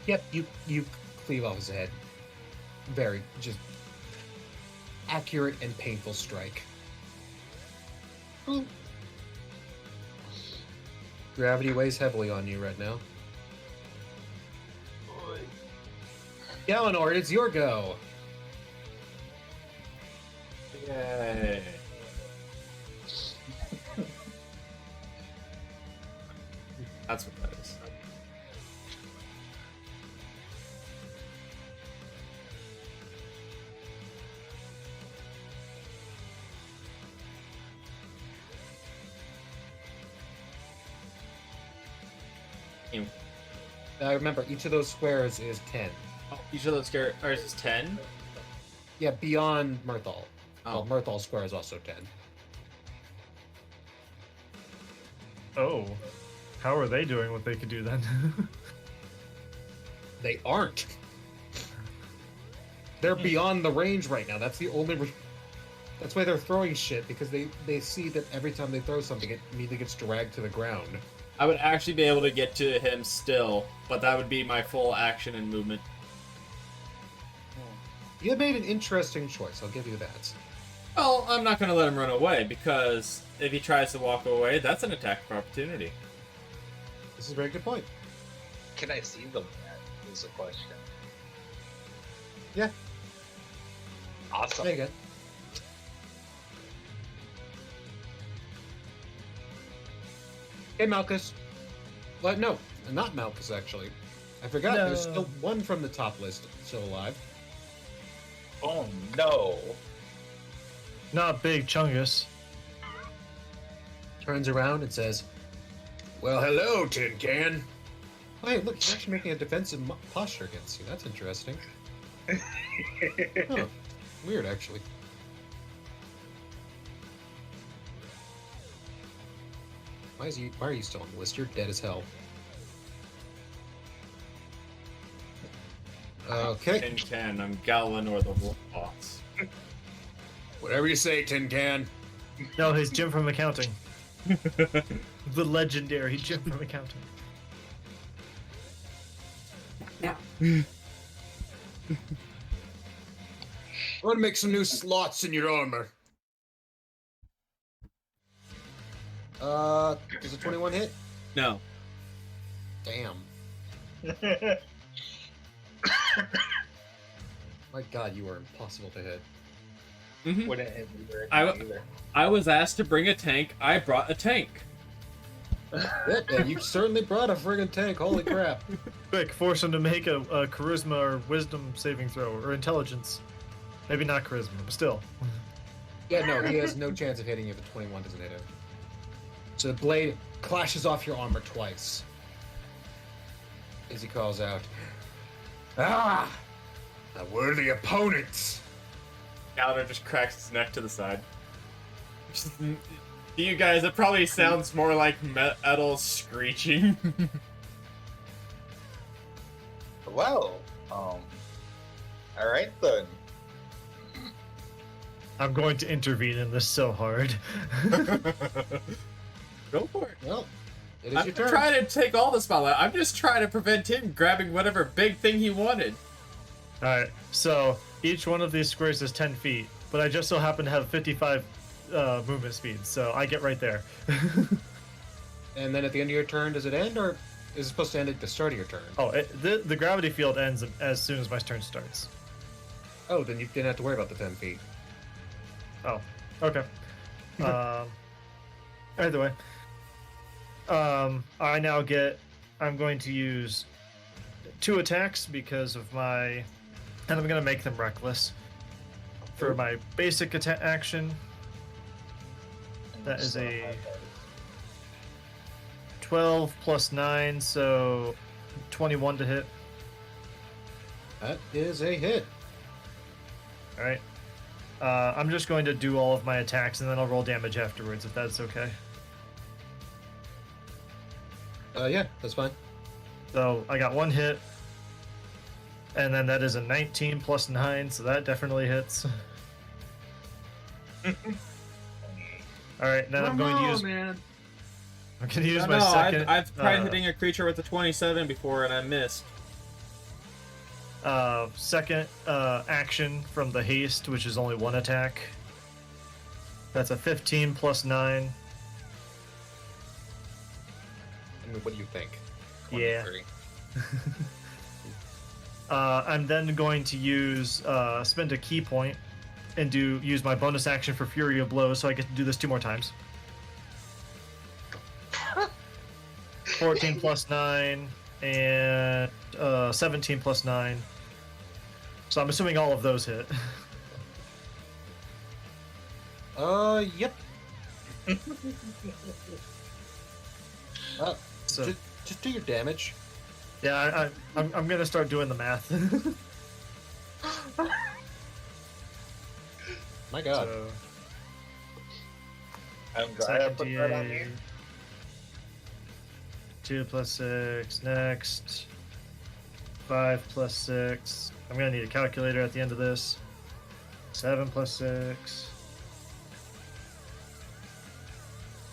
Yep, you cleave off his head. Very just accurate and painful strike. Gravity weighs heavily on you right now. Galenor, it's your go. Yay. That's what that is. Remember, each of those squares is 10. Oh, each of those squares is 10? Yeah, beyond Mirthal. Oh. Well, Mirthal square is also 10. Oh. How are they doing what they could do then? They aren't. They're beyond the range right now. That's the only That's why they're throwing shit, because they see that every time they throw something, it immediately gets dragged to the ground. I would actually be able to get to him still, but that would be my full action and movement. You made an interesting choice, I'll give you that. Well, I'm not going to let him run away, because if he tries to walk away, that's an attack of opportunity. This is a very good point. Can I see them yet? Is the question. Yeah. Awesome. There you go. Hey, Malchus. Well, no, not Malchus, actually. I forgot, there's No. still one from the top list still alive. Oh no. Not Big Chungus. Turns around and says, "Well, hello, Tin Can." Oh, hey, look, he's actually making a defensive posture against you. That's interesting. Huh. Weird, actually. Why are you still on the list? You're dead as hell. Okay. Tin Can, I'm Galanor the Wolf Boss. Whatever you say, Tin Can. No, he's Jim from accounting. The legendary Jim from accounting. I want to make some new slots in your armor. Does a 21 hit? No. Damn. My god, you are impossible to hit. Mm-hmm. Wouldn't hit me very either. I was asked to bring a tank. I brought a tank. Yeah, you certainly brought a friggin' tank. Holy crap. Quick, force him to make a charisma or wisdom saving throw, or intelligence. Maybe not charisma, but still. Yeah, no, he has no chance of hitting you if a 21 doesn't hit him. So the blade clashes off your armor twice. As he calls out, "Ah! A worthy opponent!" Galanor just cracks his neck to the side. To you guys, it probably sounds more like metal screeching. Well, alright then. I'm going to intervene in this so hard. Go for it. Well, it is I'm your turn. trying to take all the spotlight. I'm just trying to prevent him grabbing whatever big thing he wanted. Alright, so each one of these squares is 10 feet, but I just so happen to have 55 movement speed, so I get right there. And then at the end of your turn, does it end, or is it supposed to end at the start of your turn? Oh, the gravity field ends as soon as my turn starts. Oh, then you didn't have to worry about the 10 feet. Oh, okay. Either way. I now get... I'm going to use 2 attacks because of my... And I'm going to make them reckless. For my basic attack action, that is a 12 plus 9, so 21 to hit. That is a hit. Alright. I'm just going to do all of my attacks and then I'll roll damage afterwards, if that's okay. Yeah, that's fine. So I got 1 hit, and then that is a 19 plus 9, so that definitely hits. Alright, then I'm going to use... man. I'm going to use No, my second... I've tried hitting a creature with a 27 before and I missed. Second action from the haste, which is only 1 attack. That's a 15 plus 9. I mean, what do you think? Yeah. 23. I'm then going to use spend a key point and use my bonus action for Fury of Blows, so I get to do this 2 more times. 14 plus 9 and 17 plus 9. So I'm assuming all of those hit. Yep. So just do your damage. yeah, I'm gonna start doing the math. My god. So, I'm glad I put that on 2d8, you. 2 plus 6, next. 5 plus 6. I'm gonna need a calculator at the end of this. 7 plus 6.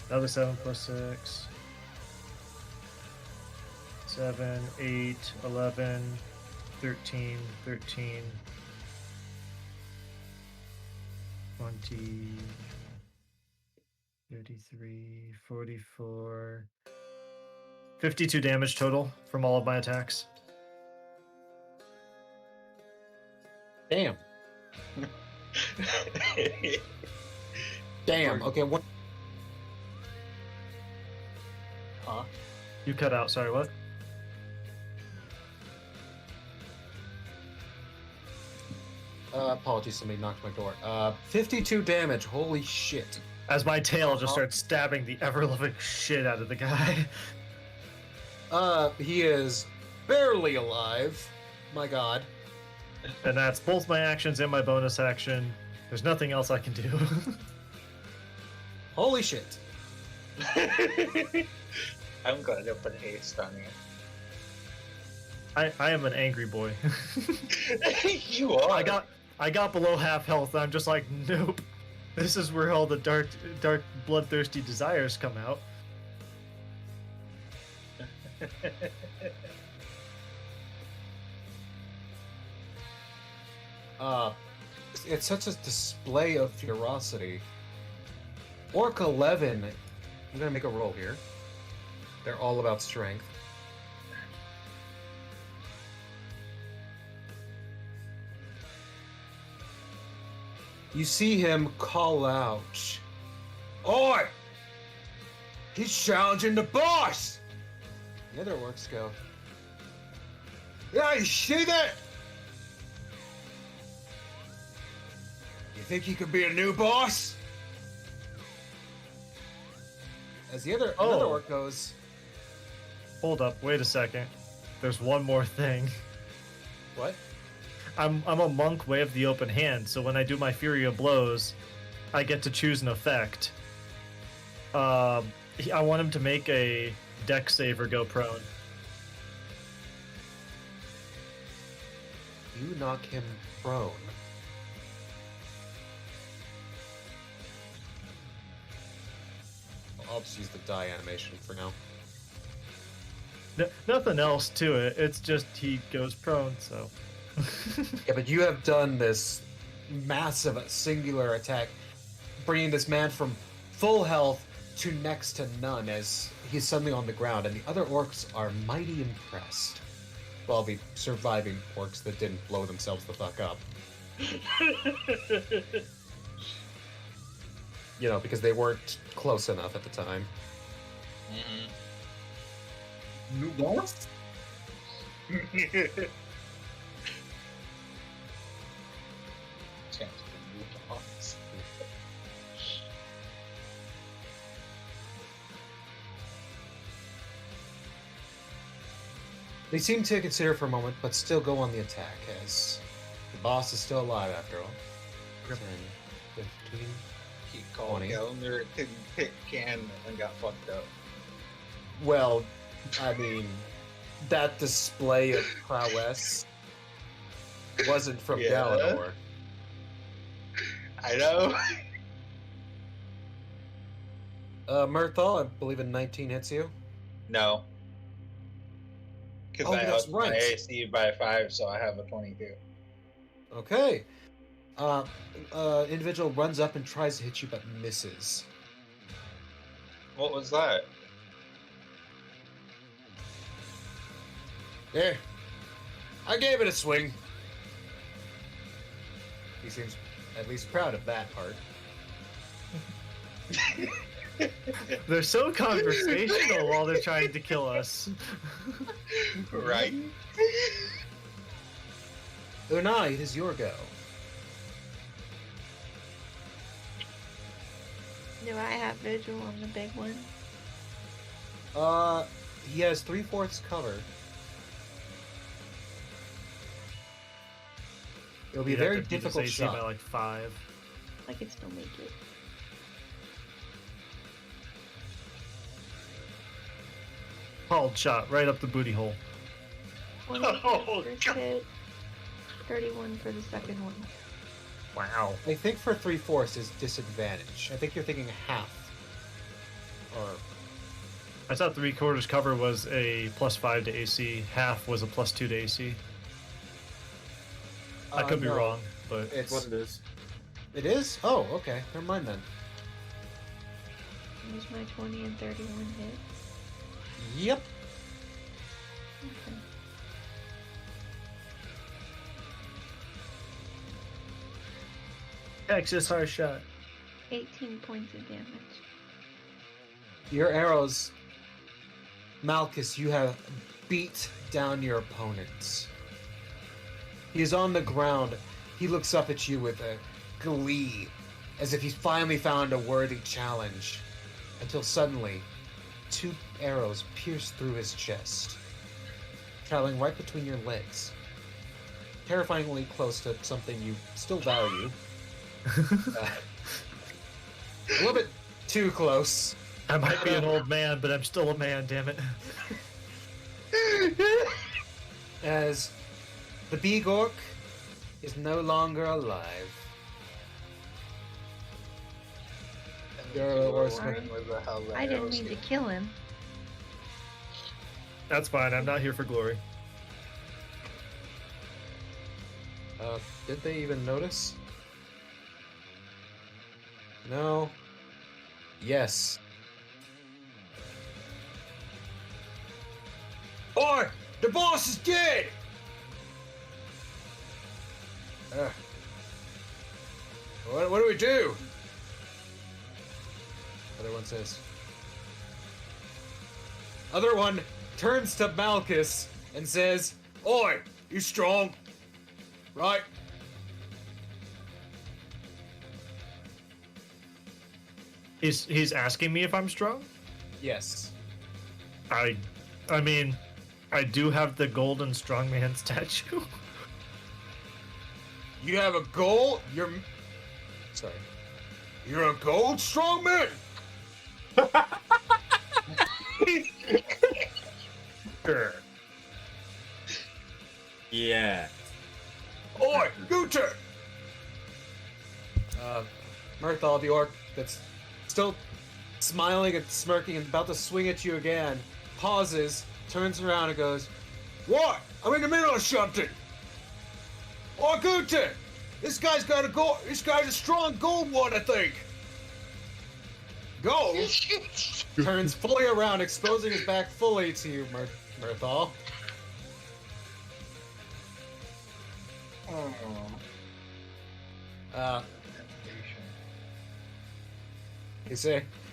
Another 7 plus 6. 7, 8, 11, 13, 13, 20, 33, 44, 52 damage total from all of my attacks. Damn. Damn. Okay. What? Huh? You cut out, sorry, what? Apologies, somebody knocked my door. 52 damage. Holy shit. As my tail just starts stabbing the ever-loving shit out of the guy. He is barely alive. My god. And that's both my actions and my bonus action. There's nothing else I can do. Holy shit. I'm going to put haste on you. I am an angry boy. You are. I got below half health. I'm just like, nope. This is where all the dark, bloodthirsty desires come out. It's such a display of ferocity. Orc 11. I'm gonna make a roll here. They're all about strength. You see him call out, "Oi! He's challenging the boss!" The other orcs go, "Yeah, you see that? You think he could be a new boss?" As the another orc goes, Hold up, wait a second. There's one more thing. "What?" I'm a monk way of the open hand, so when I do my Fury of Blows, I get to choose an effect. I want him to make a dex save or go prone. You knock him prone. I'll just use the die animation for now. Nothing else to it. It's just he goes prone, so. Yeah, but you have done this massive singular attack, bringing this man from full health to next to none as he's suddenly on the ground, and the other orcs are mighty impressed. Well, the surviving orcs that didn't blow themselves the fuck up. You know, because they weren't close enough at the time. New boss? They seem to consider for a moment, but still go on the attack, as the boss is still alive after all. 10, 15, Keep calling 20. down there at Tin Pit Can and got fucked up. Well, I mean, that display of prowess wasn't from Yeah. Galador. I know. Murthal, I believe a 19 hits you. No. Because Oh, I that's upped my right. AC by 5, so I have a 22. Okay. Individual runs up and tries to hit you, but misses. What was that? There. I gave it a swing. He seems at least proud of that part. They're so conversational while they're trying to kill us. Right. Unai, it is your go. Do I have visual on the big one? He has 3/4 cover. It'll be a You'd have very to beat his difficult AC shot. by like 5. I can still make it. Called shot right up the booty hole. 20 Oh, for the first hit, 31 for the second one. Wow. I think for 3/4 is disadvantage. I think you're thinking half. Or I thought 3/4 cover was a +5 to AC. Half was a +2 to AC. I could be no, wrong, but It's What it is. It is? Oh, okay. Never mind then. Use my 20 and 31 hit. Yep. Okay. XSR shot. 18 points of damage. Your arrows, Malchus, you have beat down your opponent. He is on the ground. He looks up at you with a glee, as if he's finally found a worthy challenge, until suddenly, 2 arrows pierce through his chest, traveling right between your legs, terrifyingly close to something you still value. A little bit too close. I might be an old man, but I'm still a man, damn it. As the big orc is no longer alive. Your horseman. I didn't mean to kill him. That's fine, I'm not here for glory. Did they even notice? No. Yes. Oi! The boss is dead! What do we do? Other one says. Other one turns to Malchus and says, Oi! You strong? Right? He's asking me if I'm strong? Yes. I mean, I do have the golden strongman statue. You have a gold? Sorry. You're a gold strongman? Sure. Yeah. Oi, Guter! Mirthal, the orc that's still smiling and smirking and about to swing at you again, pauses, turns around and goes, What? I'm in the middle of something! Oi, Guter! This guy's a strong gold one, I think! Gold? Turns fully around, exposing his back fully to you, Mirthal.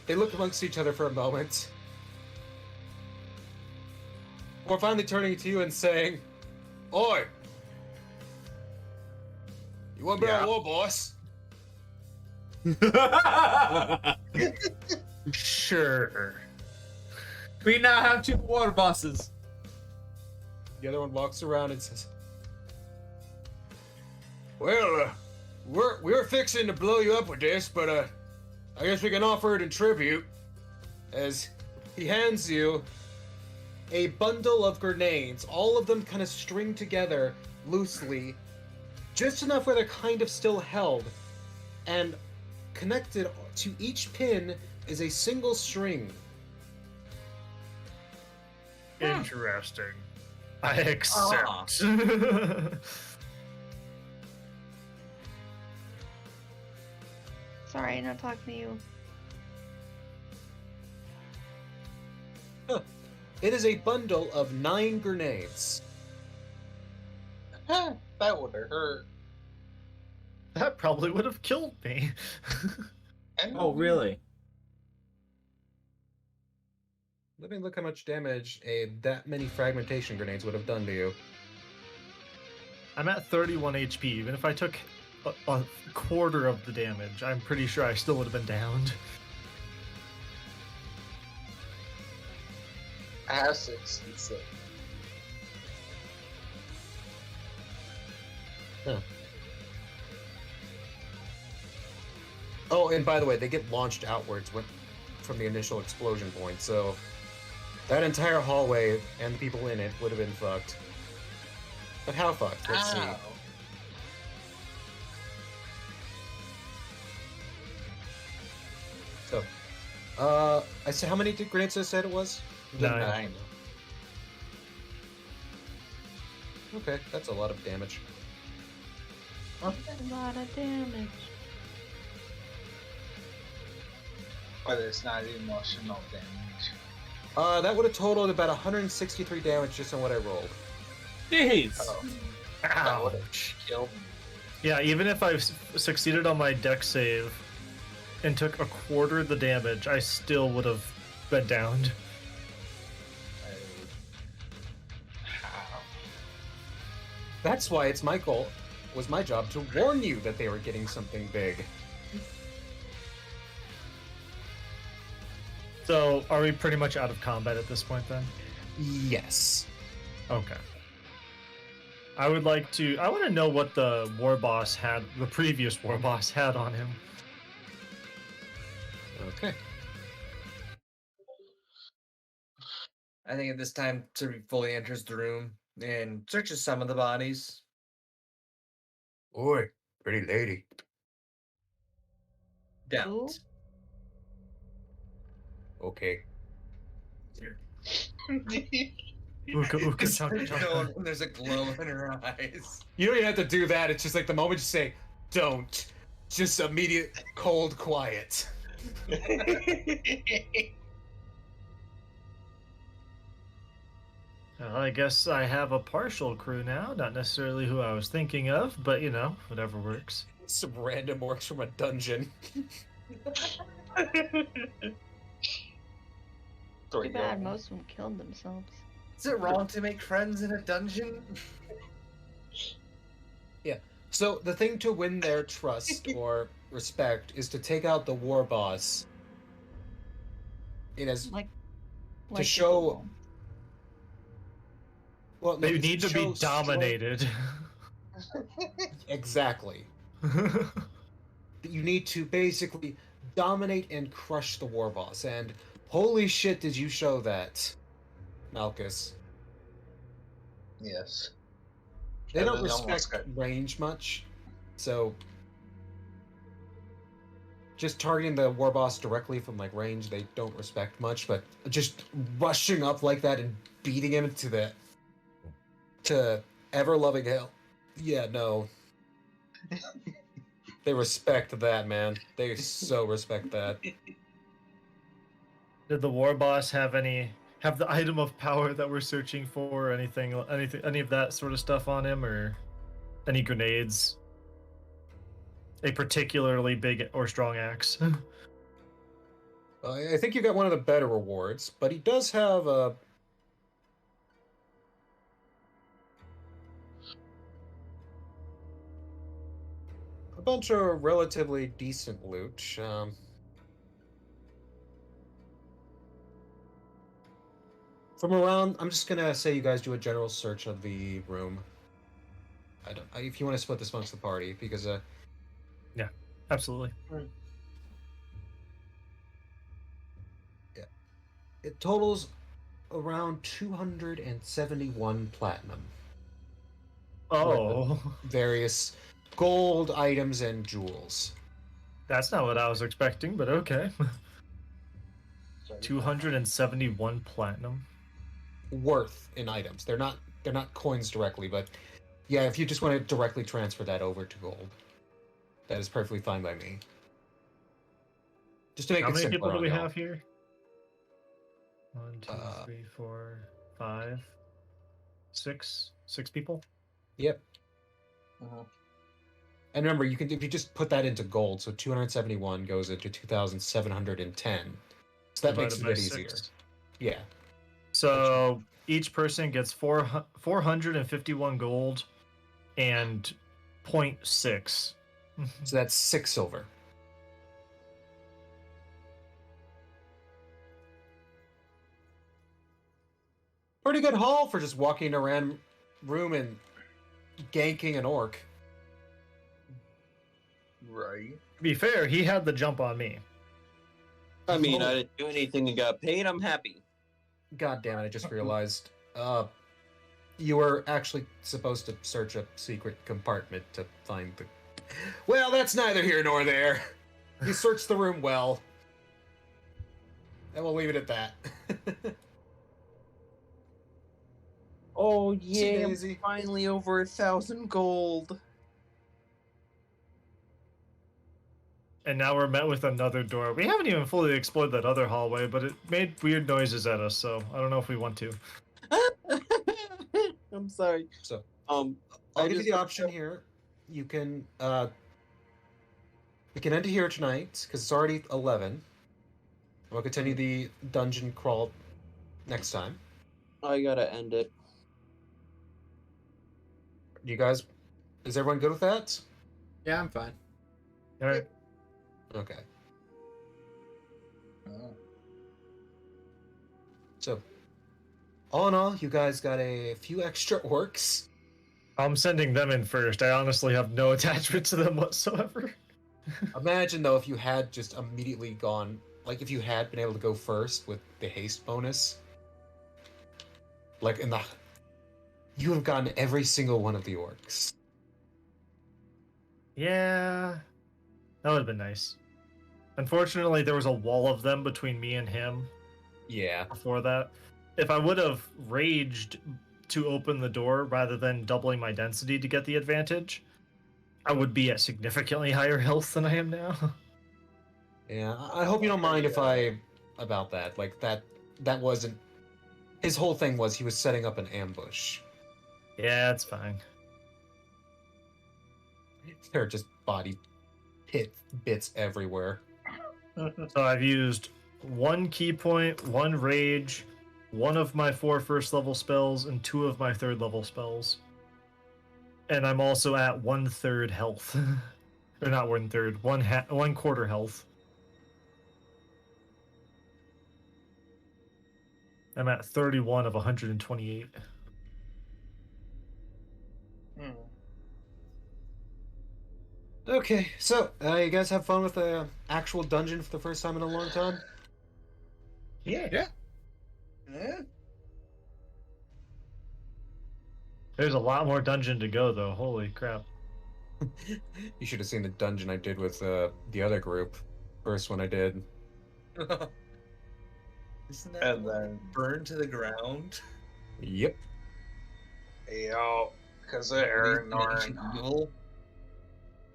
They look amongst each other for a moment. Before finally turning to you and saying, Oi! You want to be our war boss? Sure. We now have 2 water bosses. The other one walks around and says, Well, we're fixing to blow you up with this, but I guess we can offer it in tribute. As he hands you a bundle of grenades, all of them kind of string together loosely, just enough where they're kind of still held, and connected to each pin is a single string. Interesting. I accept. Sorry, I'm not talking to you. It is a bundle of 9 grenades. That would have hurt. That probably would have killed me. Oh, really? Let me look how much damage that many fragmentation grenades would have done to you. I'm at 31 HP. Even if I took a quarter of the damage, I'm pretty sure I still would have been downed. I have 66. Huh. Oh, and by the way, they get launched outwards from the initial explosion point, so that entire hallway and the people in it would have been fucked. But how fucked? Let's see. So, I said, how many grenades I said it was? 9. Okay, that's a lot of damage. That's a lot of damage. But it's not emotional damage. That would have totaled about 163 damage just on what I rolled. Jeez. That would Ouch. have killed me. Yeah, even if I succeeded on my deck save and took a quarter of the damage, I still would have been downed. That's why it's my goal. Was my job to warn you that they were getting something big. So, are we pretty much out of combat at this point then? Yes. Okay. I want to know what the previous war boss had on him. Okay. I think at this time, Sylvie fully enters the room and searches some of the bodies. Oi, pretty lady. Ooh. Don't. Okay. Ooka, ooka, Just chunka, chunka. going when there's a glow in her eyes. You don't even have to do that. It's just like the moment you say, don't. Just immediate cold quiet. Well, I guess I have a partial crew now. Not necessarily who I was thinking of, but whatever works. Some random orcs from a dungeon. Too bad most of them killed themselves. Is it wrong to make friends in a dungeon? Yeah. So the thing to win their trust or respect is to take out the war boss. It has Like to show. Well, They no, need to be show strong- dominated. Exactly. You need to basically dominate and crush the war boss, and holy shit, did you show that, Malchus? Yes. They Yeah, don't they almost respect range much, so just targeting the war boss directly from like range, they don't respect much. But just rushing up like that and beating him to ever loving hell, yeah, no. They respect that, man. They so respect that. Did the war boss have the item of power that we're searching for, or anything, any of that sort of stuff on him, or any grenades? A particularly big or strong axe. I think you got one of the better rewards, but he does have a bunch of relatively decent loot. From around, I'm just gonna say you guys do a general search of the room. If you want to split this amongst the party, because Yeah, absolutely. yeah, it totals around 271 platinum. Oh, Various gold items and jewels. that's not what I was expecting, but okay. 271 platinum. Worth in items. They're not coins directly, but yeah, if you just want to directly transfer that over to gold, that is perfectly fine by me. Just to make How it many simpler people do on we y'all. have here? 1, 2, 3, 4, 5, 6. 6 people. Yep. And remember, you can if you just put that into gold, so 271 goes into 2,710. So that makes it a divided bit by easier. 6. Yeah. So each person gets 451 gold and 0.6. So that's 6 silver. Pretty good haul for just walking around room and ganking an orc. Right. To be fair, he had the jump on me. I mean, I didn't do anything and got paid. I'm happy. God damn it, I just realized. You were actually supposed to search a secret compartment to find the... Well, that's neither here nor there. You searched the room well. And we'll leave it at that. Oh See, yeah, I'm Daisy. finally over 1,000 gold. And now we're met with another door. We haven't even fully explored that other hallway, but it made weird noises at us, so I don't know if we want to. I'm sorry. So Um, I'll I give you just the option here. You can we can end it here tonight because it's already 11. We'll continue the dungeon crawl next time. I gotta end it. You guys, is everyone good with that? Yeah, I'm fine. All right. Okay. Oh. So, all in all, you guys got a few extra orcs. I'm sending them in first. I honestly have no attachment to them whatsoever. Imagine though if you had just immediately gone, like if you had been able to go first with the haste bonus, like you would have gotten every single one of the orcs. Yeah, that would have been nice. Unfortunately, there was a wall of them between me and him Yeah. before that. If I would have raged to open the door rather than doubling my density to get the advantage, I would be at significantly higher health than I am now. Yeah, I hope you don't mind if I about that. Like that wasn't his whole thing was he was setting up an ambush. Yeah, it's fine. There are just body bits everywhere. So I've used 1 key point, 1 rage, 1 of my 4 first level spells, and 2 of my 3rd level spells. And I'm also at 1/3 health. Or not 1/3, 1/4 health. I'm at 31 of 128. Okay, so you guys have fun with the actual dungeon for the first time in a long time? Yeah. Yeah. There's a lot more dungeon to go, though. Holy crap. You should have seen the dungeon I did with the other group. First one I did. Isn't that And the one then- burned to the ground? Yep. Yo, because of Aaron Norn. Evil?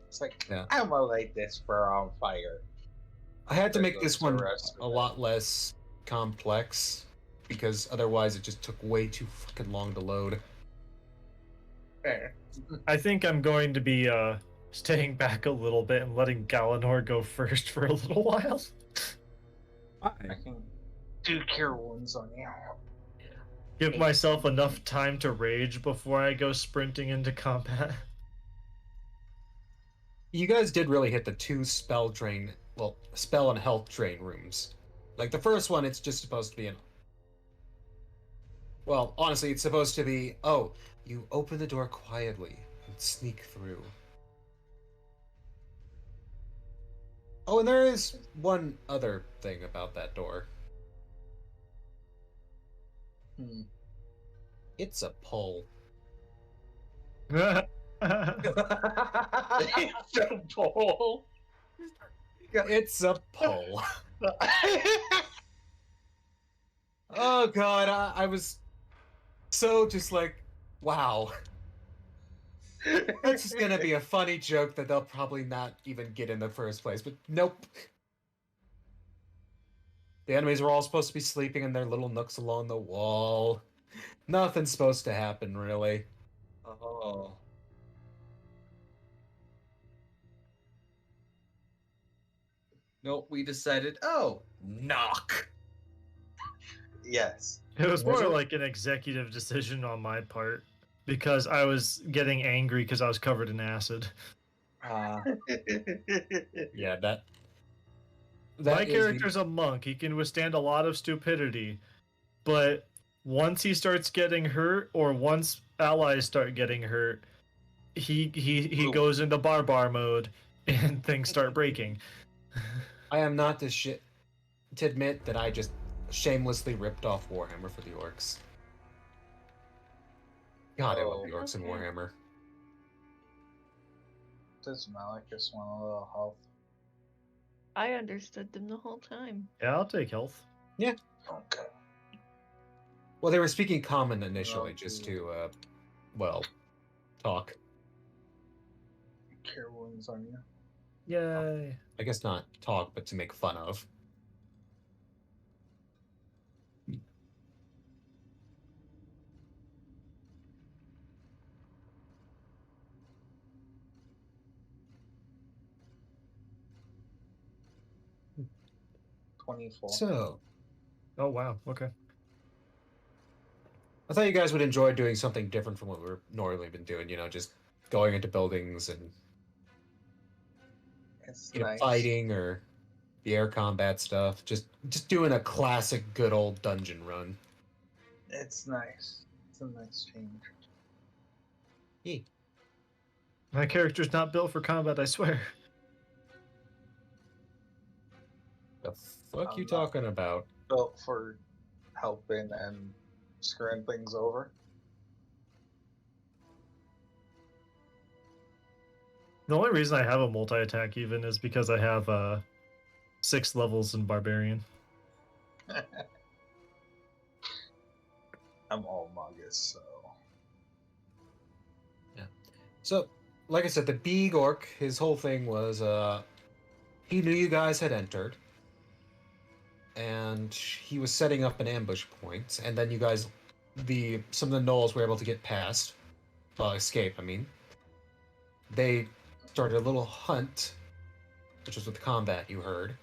It's like, Yeah. I'm gonna light this fur on fire. I had to There make goes this the one rest of a it. lot less complex because otherwise it just took way too fucking long to load. Fair. I think I'm going to be staying back a little bit and letting Galanor go first for a little while. I can do cure wounds on you. Give myself enough time to rage before I go sprinting into combat. You guys did really hit the 2 spell and health drain rooms. Like the first one, it's just supposed to be well, honestly, it's supposed to be, oh, you open the door quietly and sneak through. Oh, and there is one other thing about that door. It's a pull. It's a bowl. It's a pull. Oh god, I was so just like, wow. This is gonna be a funny joke that they'll probably not even get in the first place, but nope. The enemies were all supposed to be sleeping in their little nooks along the wall. Nothing's supposed to happen, really. Oh. Nope, we decided, oh, knock. Yes. It was more Was it? like an executive decision on my part because I was getting angry because I was covered in acid. Yeah, that My is the- character's a monk. He can withstand a lot of stupidity, but once he starts getting hurt, or once allies start getting hurt, he goes into barbar mode, and things start breaking. I am not the shit to admit that I just shamelessly ripped off Warhammer for the orcs. God, I love the orcs in Warhammer. Does Malachus want a little health? I understood them the whole time. Yeah, I'll take health. Yeah. Okay. Well, they were speaking common initially, just to, well, talk. Cure wounds on you. Yay. I guess not talk, but to make fun of. Hmm. 24. So, Oh wow. Okay. I thought you guys would enjoy doing something different from what we're normally been doing. Just going into buildings and It's nice. Fighting or the air combat stuff. Just doing a classic, good old dungeon run. It's nice. It's a nice change. Yeah. My character's not built for combat, I swear. The fuck I'm you not talking about? Built for helping and screwing things over. The only reason I have a multi-attack even is because I have 6 levels in Barbarian. I'm all Magus, so. So, like I said, the big orc, his whole thing was, he knew you guys had entered, and he was setting up an ambush point, and then you guys, some of the gnolls were able to get past, escape, I mean. They started a little hunt, which was with the combat you heard.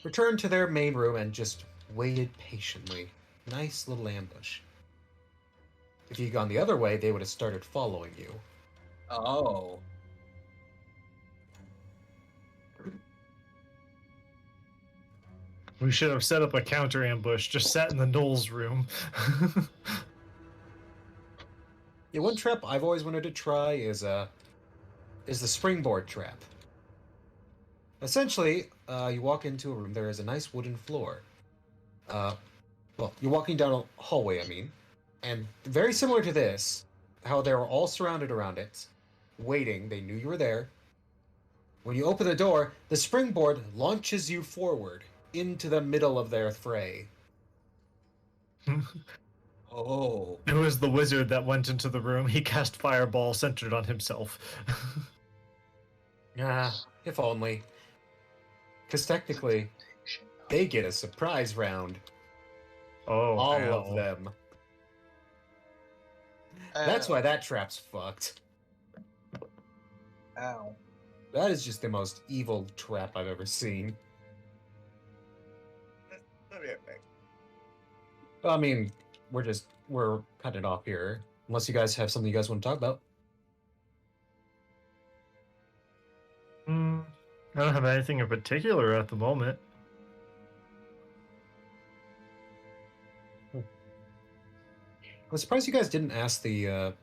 Returned to their main room and just waited patiently. Nice little ambush. If you'd gone the other way, they would have started following you. Oh. We should have set up a counter ambush, just sat in the Knowles room. Yeah, one trap I've always wanted to try is the springboard trap. Essentially, you walk into a room, there is a nice wooden floor. Well, you're walking down a hallway, I mean, and very similar to this, how they were all surrounded around it, waiting, they knew you were there. When you open the door, the springboard launches you forward into the middle of their fray. Oh. It was the wizard that went into the room. He cast Fireball centered on himself. If only. Because technically, they get a surprise round. Oh, all ow. of them. That's why that trap's fucked. Ow. That is just the most evil trap I've ever seen. I mean, we're cutting it off here. Unless you guys have something you guys want to talk about. I don't have anything in particular at the moment. I'm surprised you guys didn't ask the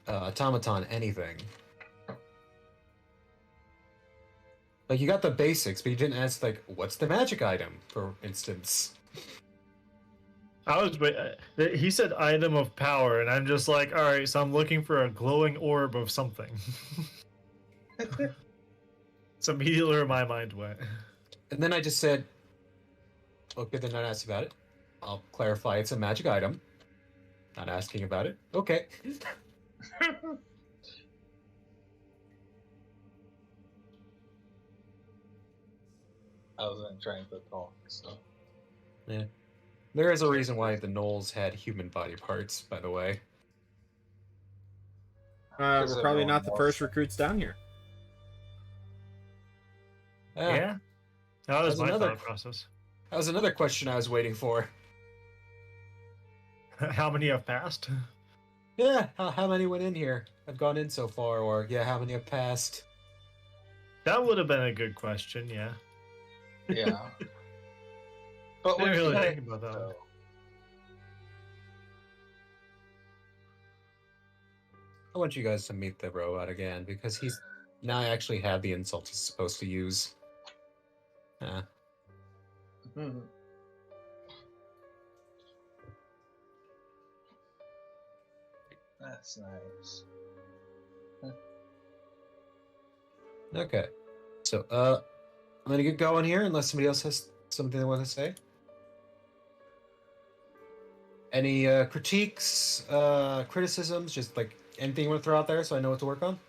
automaton anything. Like, you got the basics, but you didn't ask, like, what's the magic item, for instance? He said item of power, and I'm just like, all right, so I'm looking for a glowing orb of something. So immediately where my mind went. And then I just said, okay, then not ask about it. I'll clarify it's a magic item. Not asking about it. Okay. I wasn't trying to talk, so. Yeah. There is a reason why the gnolls had human body parts, by the way. We're probably not the first recruits down here. Yeah. That was my another thought process. That was another question I was waiting for. How many have passed? Yeah, how many went in here? Have gone in so far, or yeah, how many have passed? That would have been a good question, yeah. Yeah. But I didn't really what think about that. so, I want you guys to meet the robot again, because he's... Now I actually have the insult he's supposed to use. That's nice. Okay. So, I'm gonna get going here unless somebody else has something they want to say. Any critiques, criticisms, just like anything you want to throw out there so I know what to work on?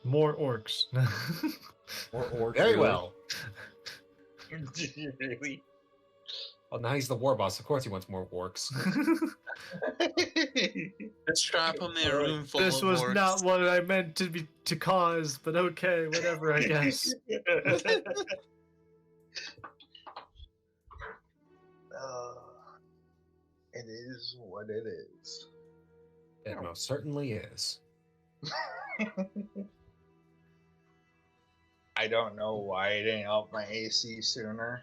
More orcs. Or Very well. Really? Well, now he's the war boss. Of course he wants more orcs. Let's trap him in a room full This of was orcs. not what I meant to cause, but okay, whatever, I guess. It is what it is. It most certainly is. I don't know why I didn't up my AC sooner.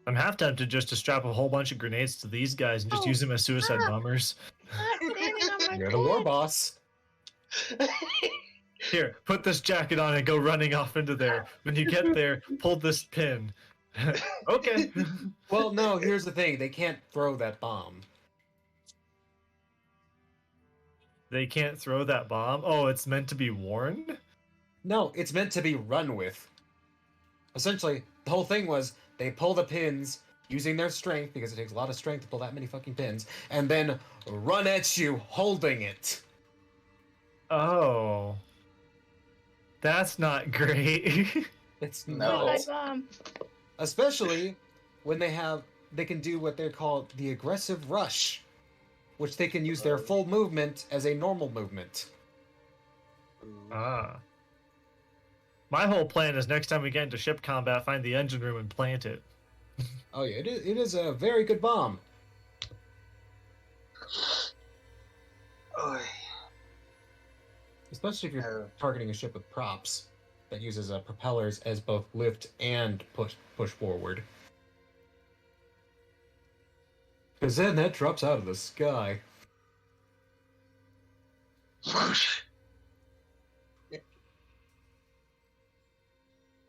I'm half tempted just to strap a whole bunch of grenades to these guys and just use them as suicide bombers. You're the war boss. Here, put this jacket on and go running off into there. When you get there, pull this pin. Okay. Well, no, here's the thing. They can't throw that bomb. They can't throw that bomb? Oh, it's meant to be worn? No, it's meant to be run with. Essentially, the whole thing was they pull the pins using their strength, because it takes a lot of strength to pull that many fucking pins, and then run at you holding it. Oh. That's not great. It's No. not. Bomb. Especially when they can do what they call the aggressive rush, which they can use their full movement as a normal movement. Ah. My whole plan is next time we get into ship combat, find the engine room and plant it. Oh yeah, it is a very good bomb. Oy. Especially if you're targeting a ship with props that uses propellers as both lift and push forward. Because then that drops out of the sky.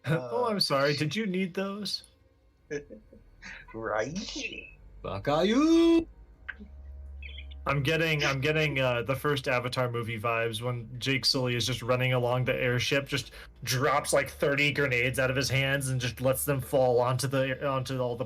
Oh, I'm sorry. Did you need those? Right? Bakayu! I'm getting the first Avatar movie vibes when Jake Sully is just running along the airship, just drops like 30 grenades out of his hands and just lets them fall onto all the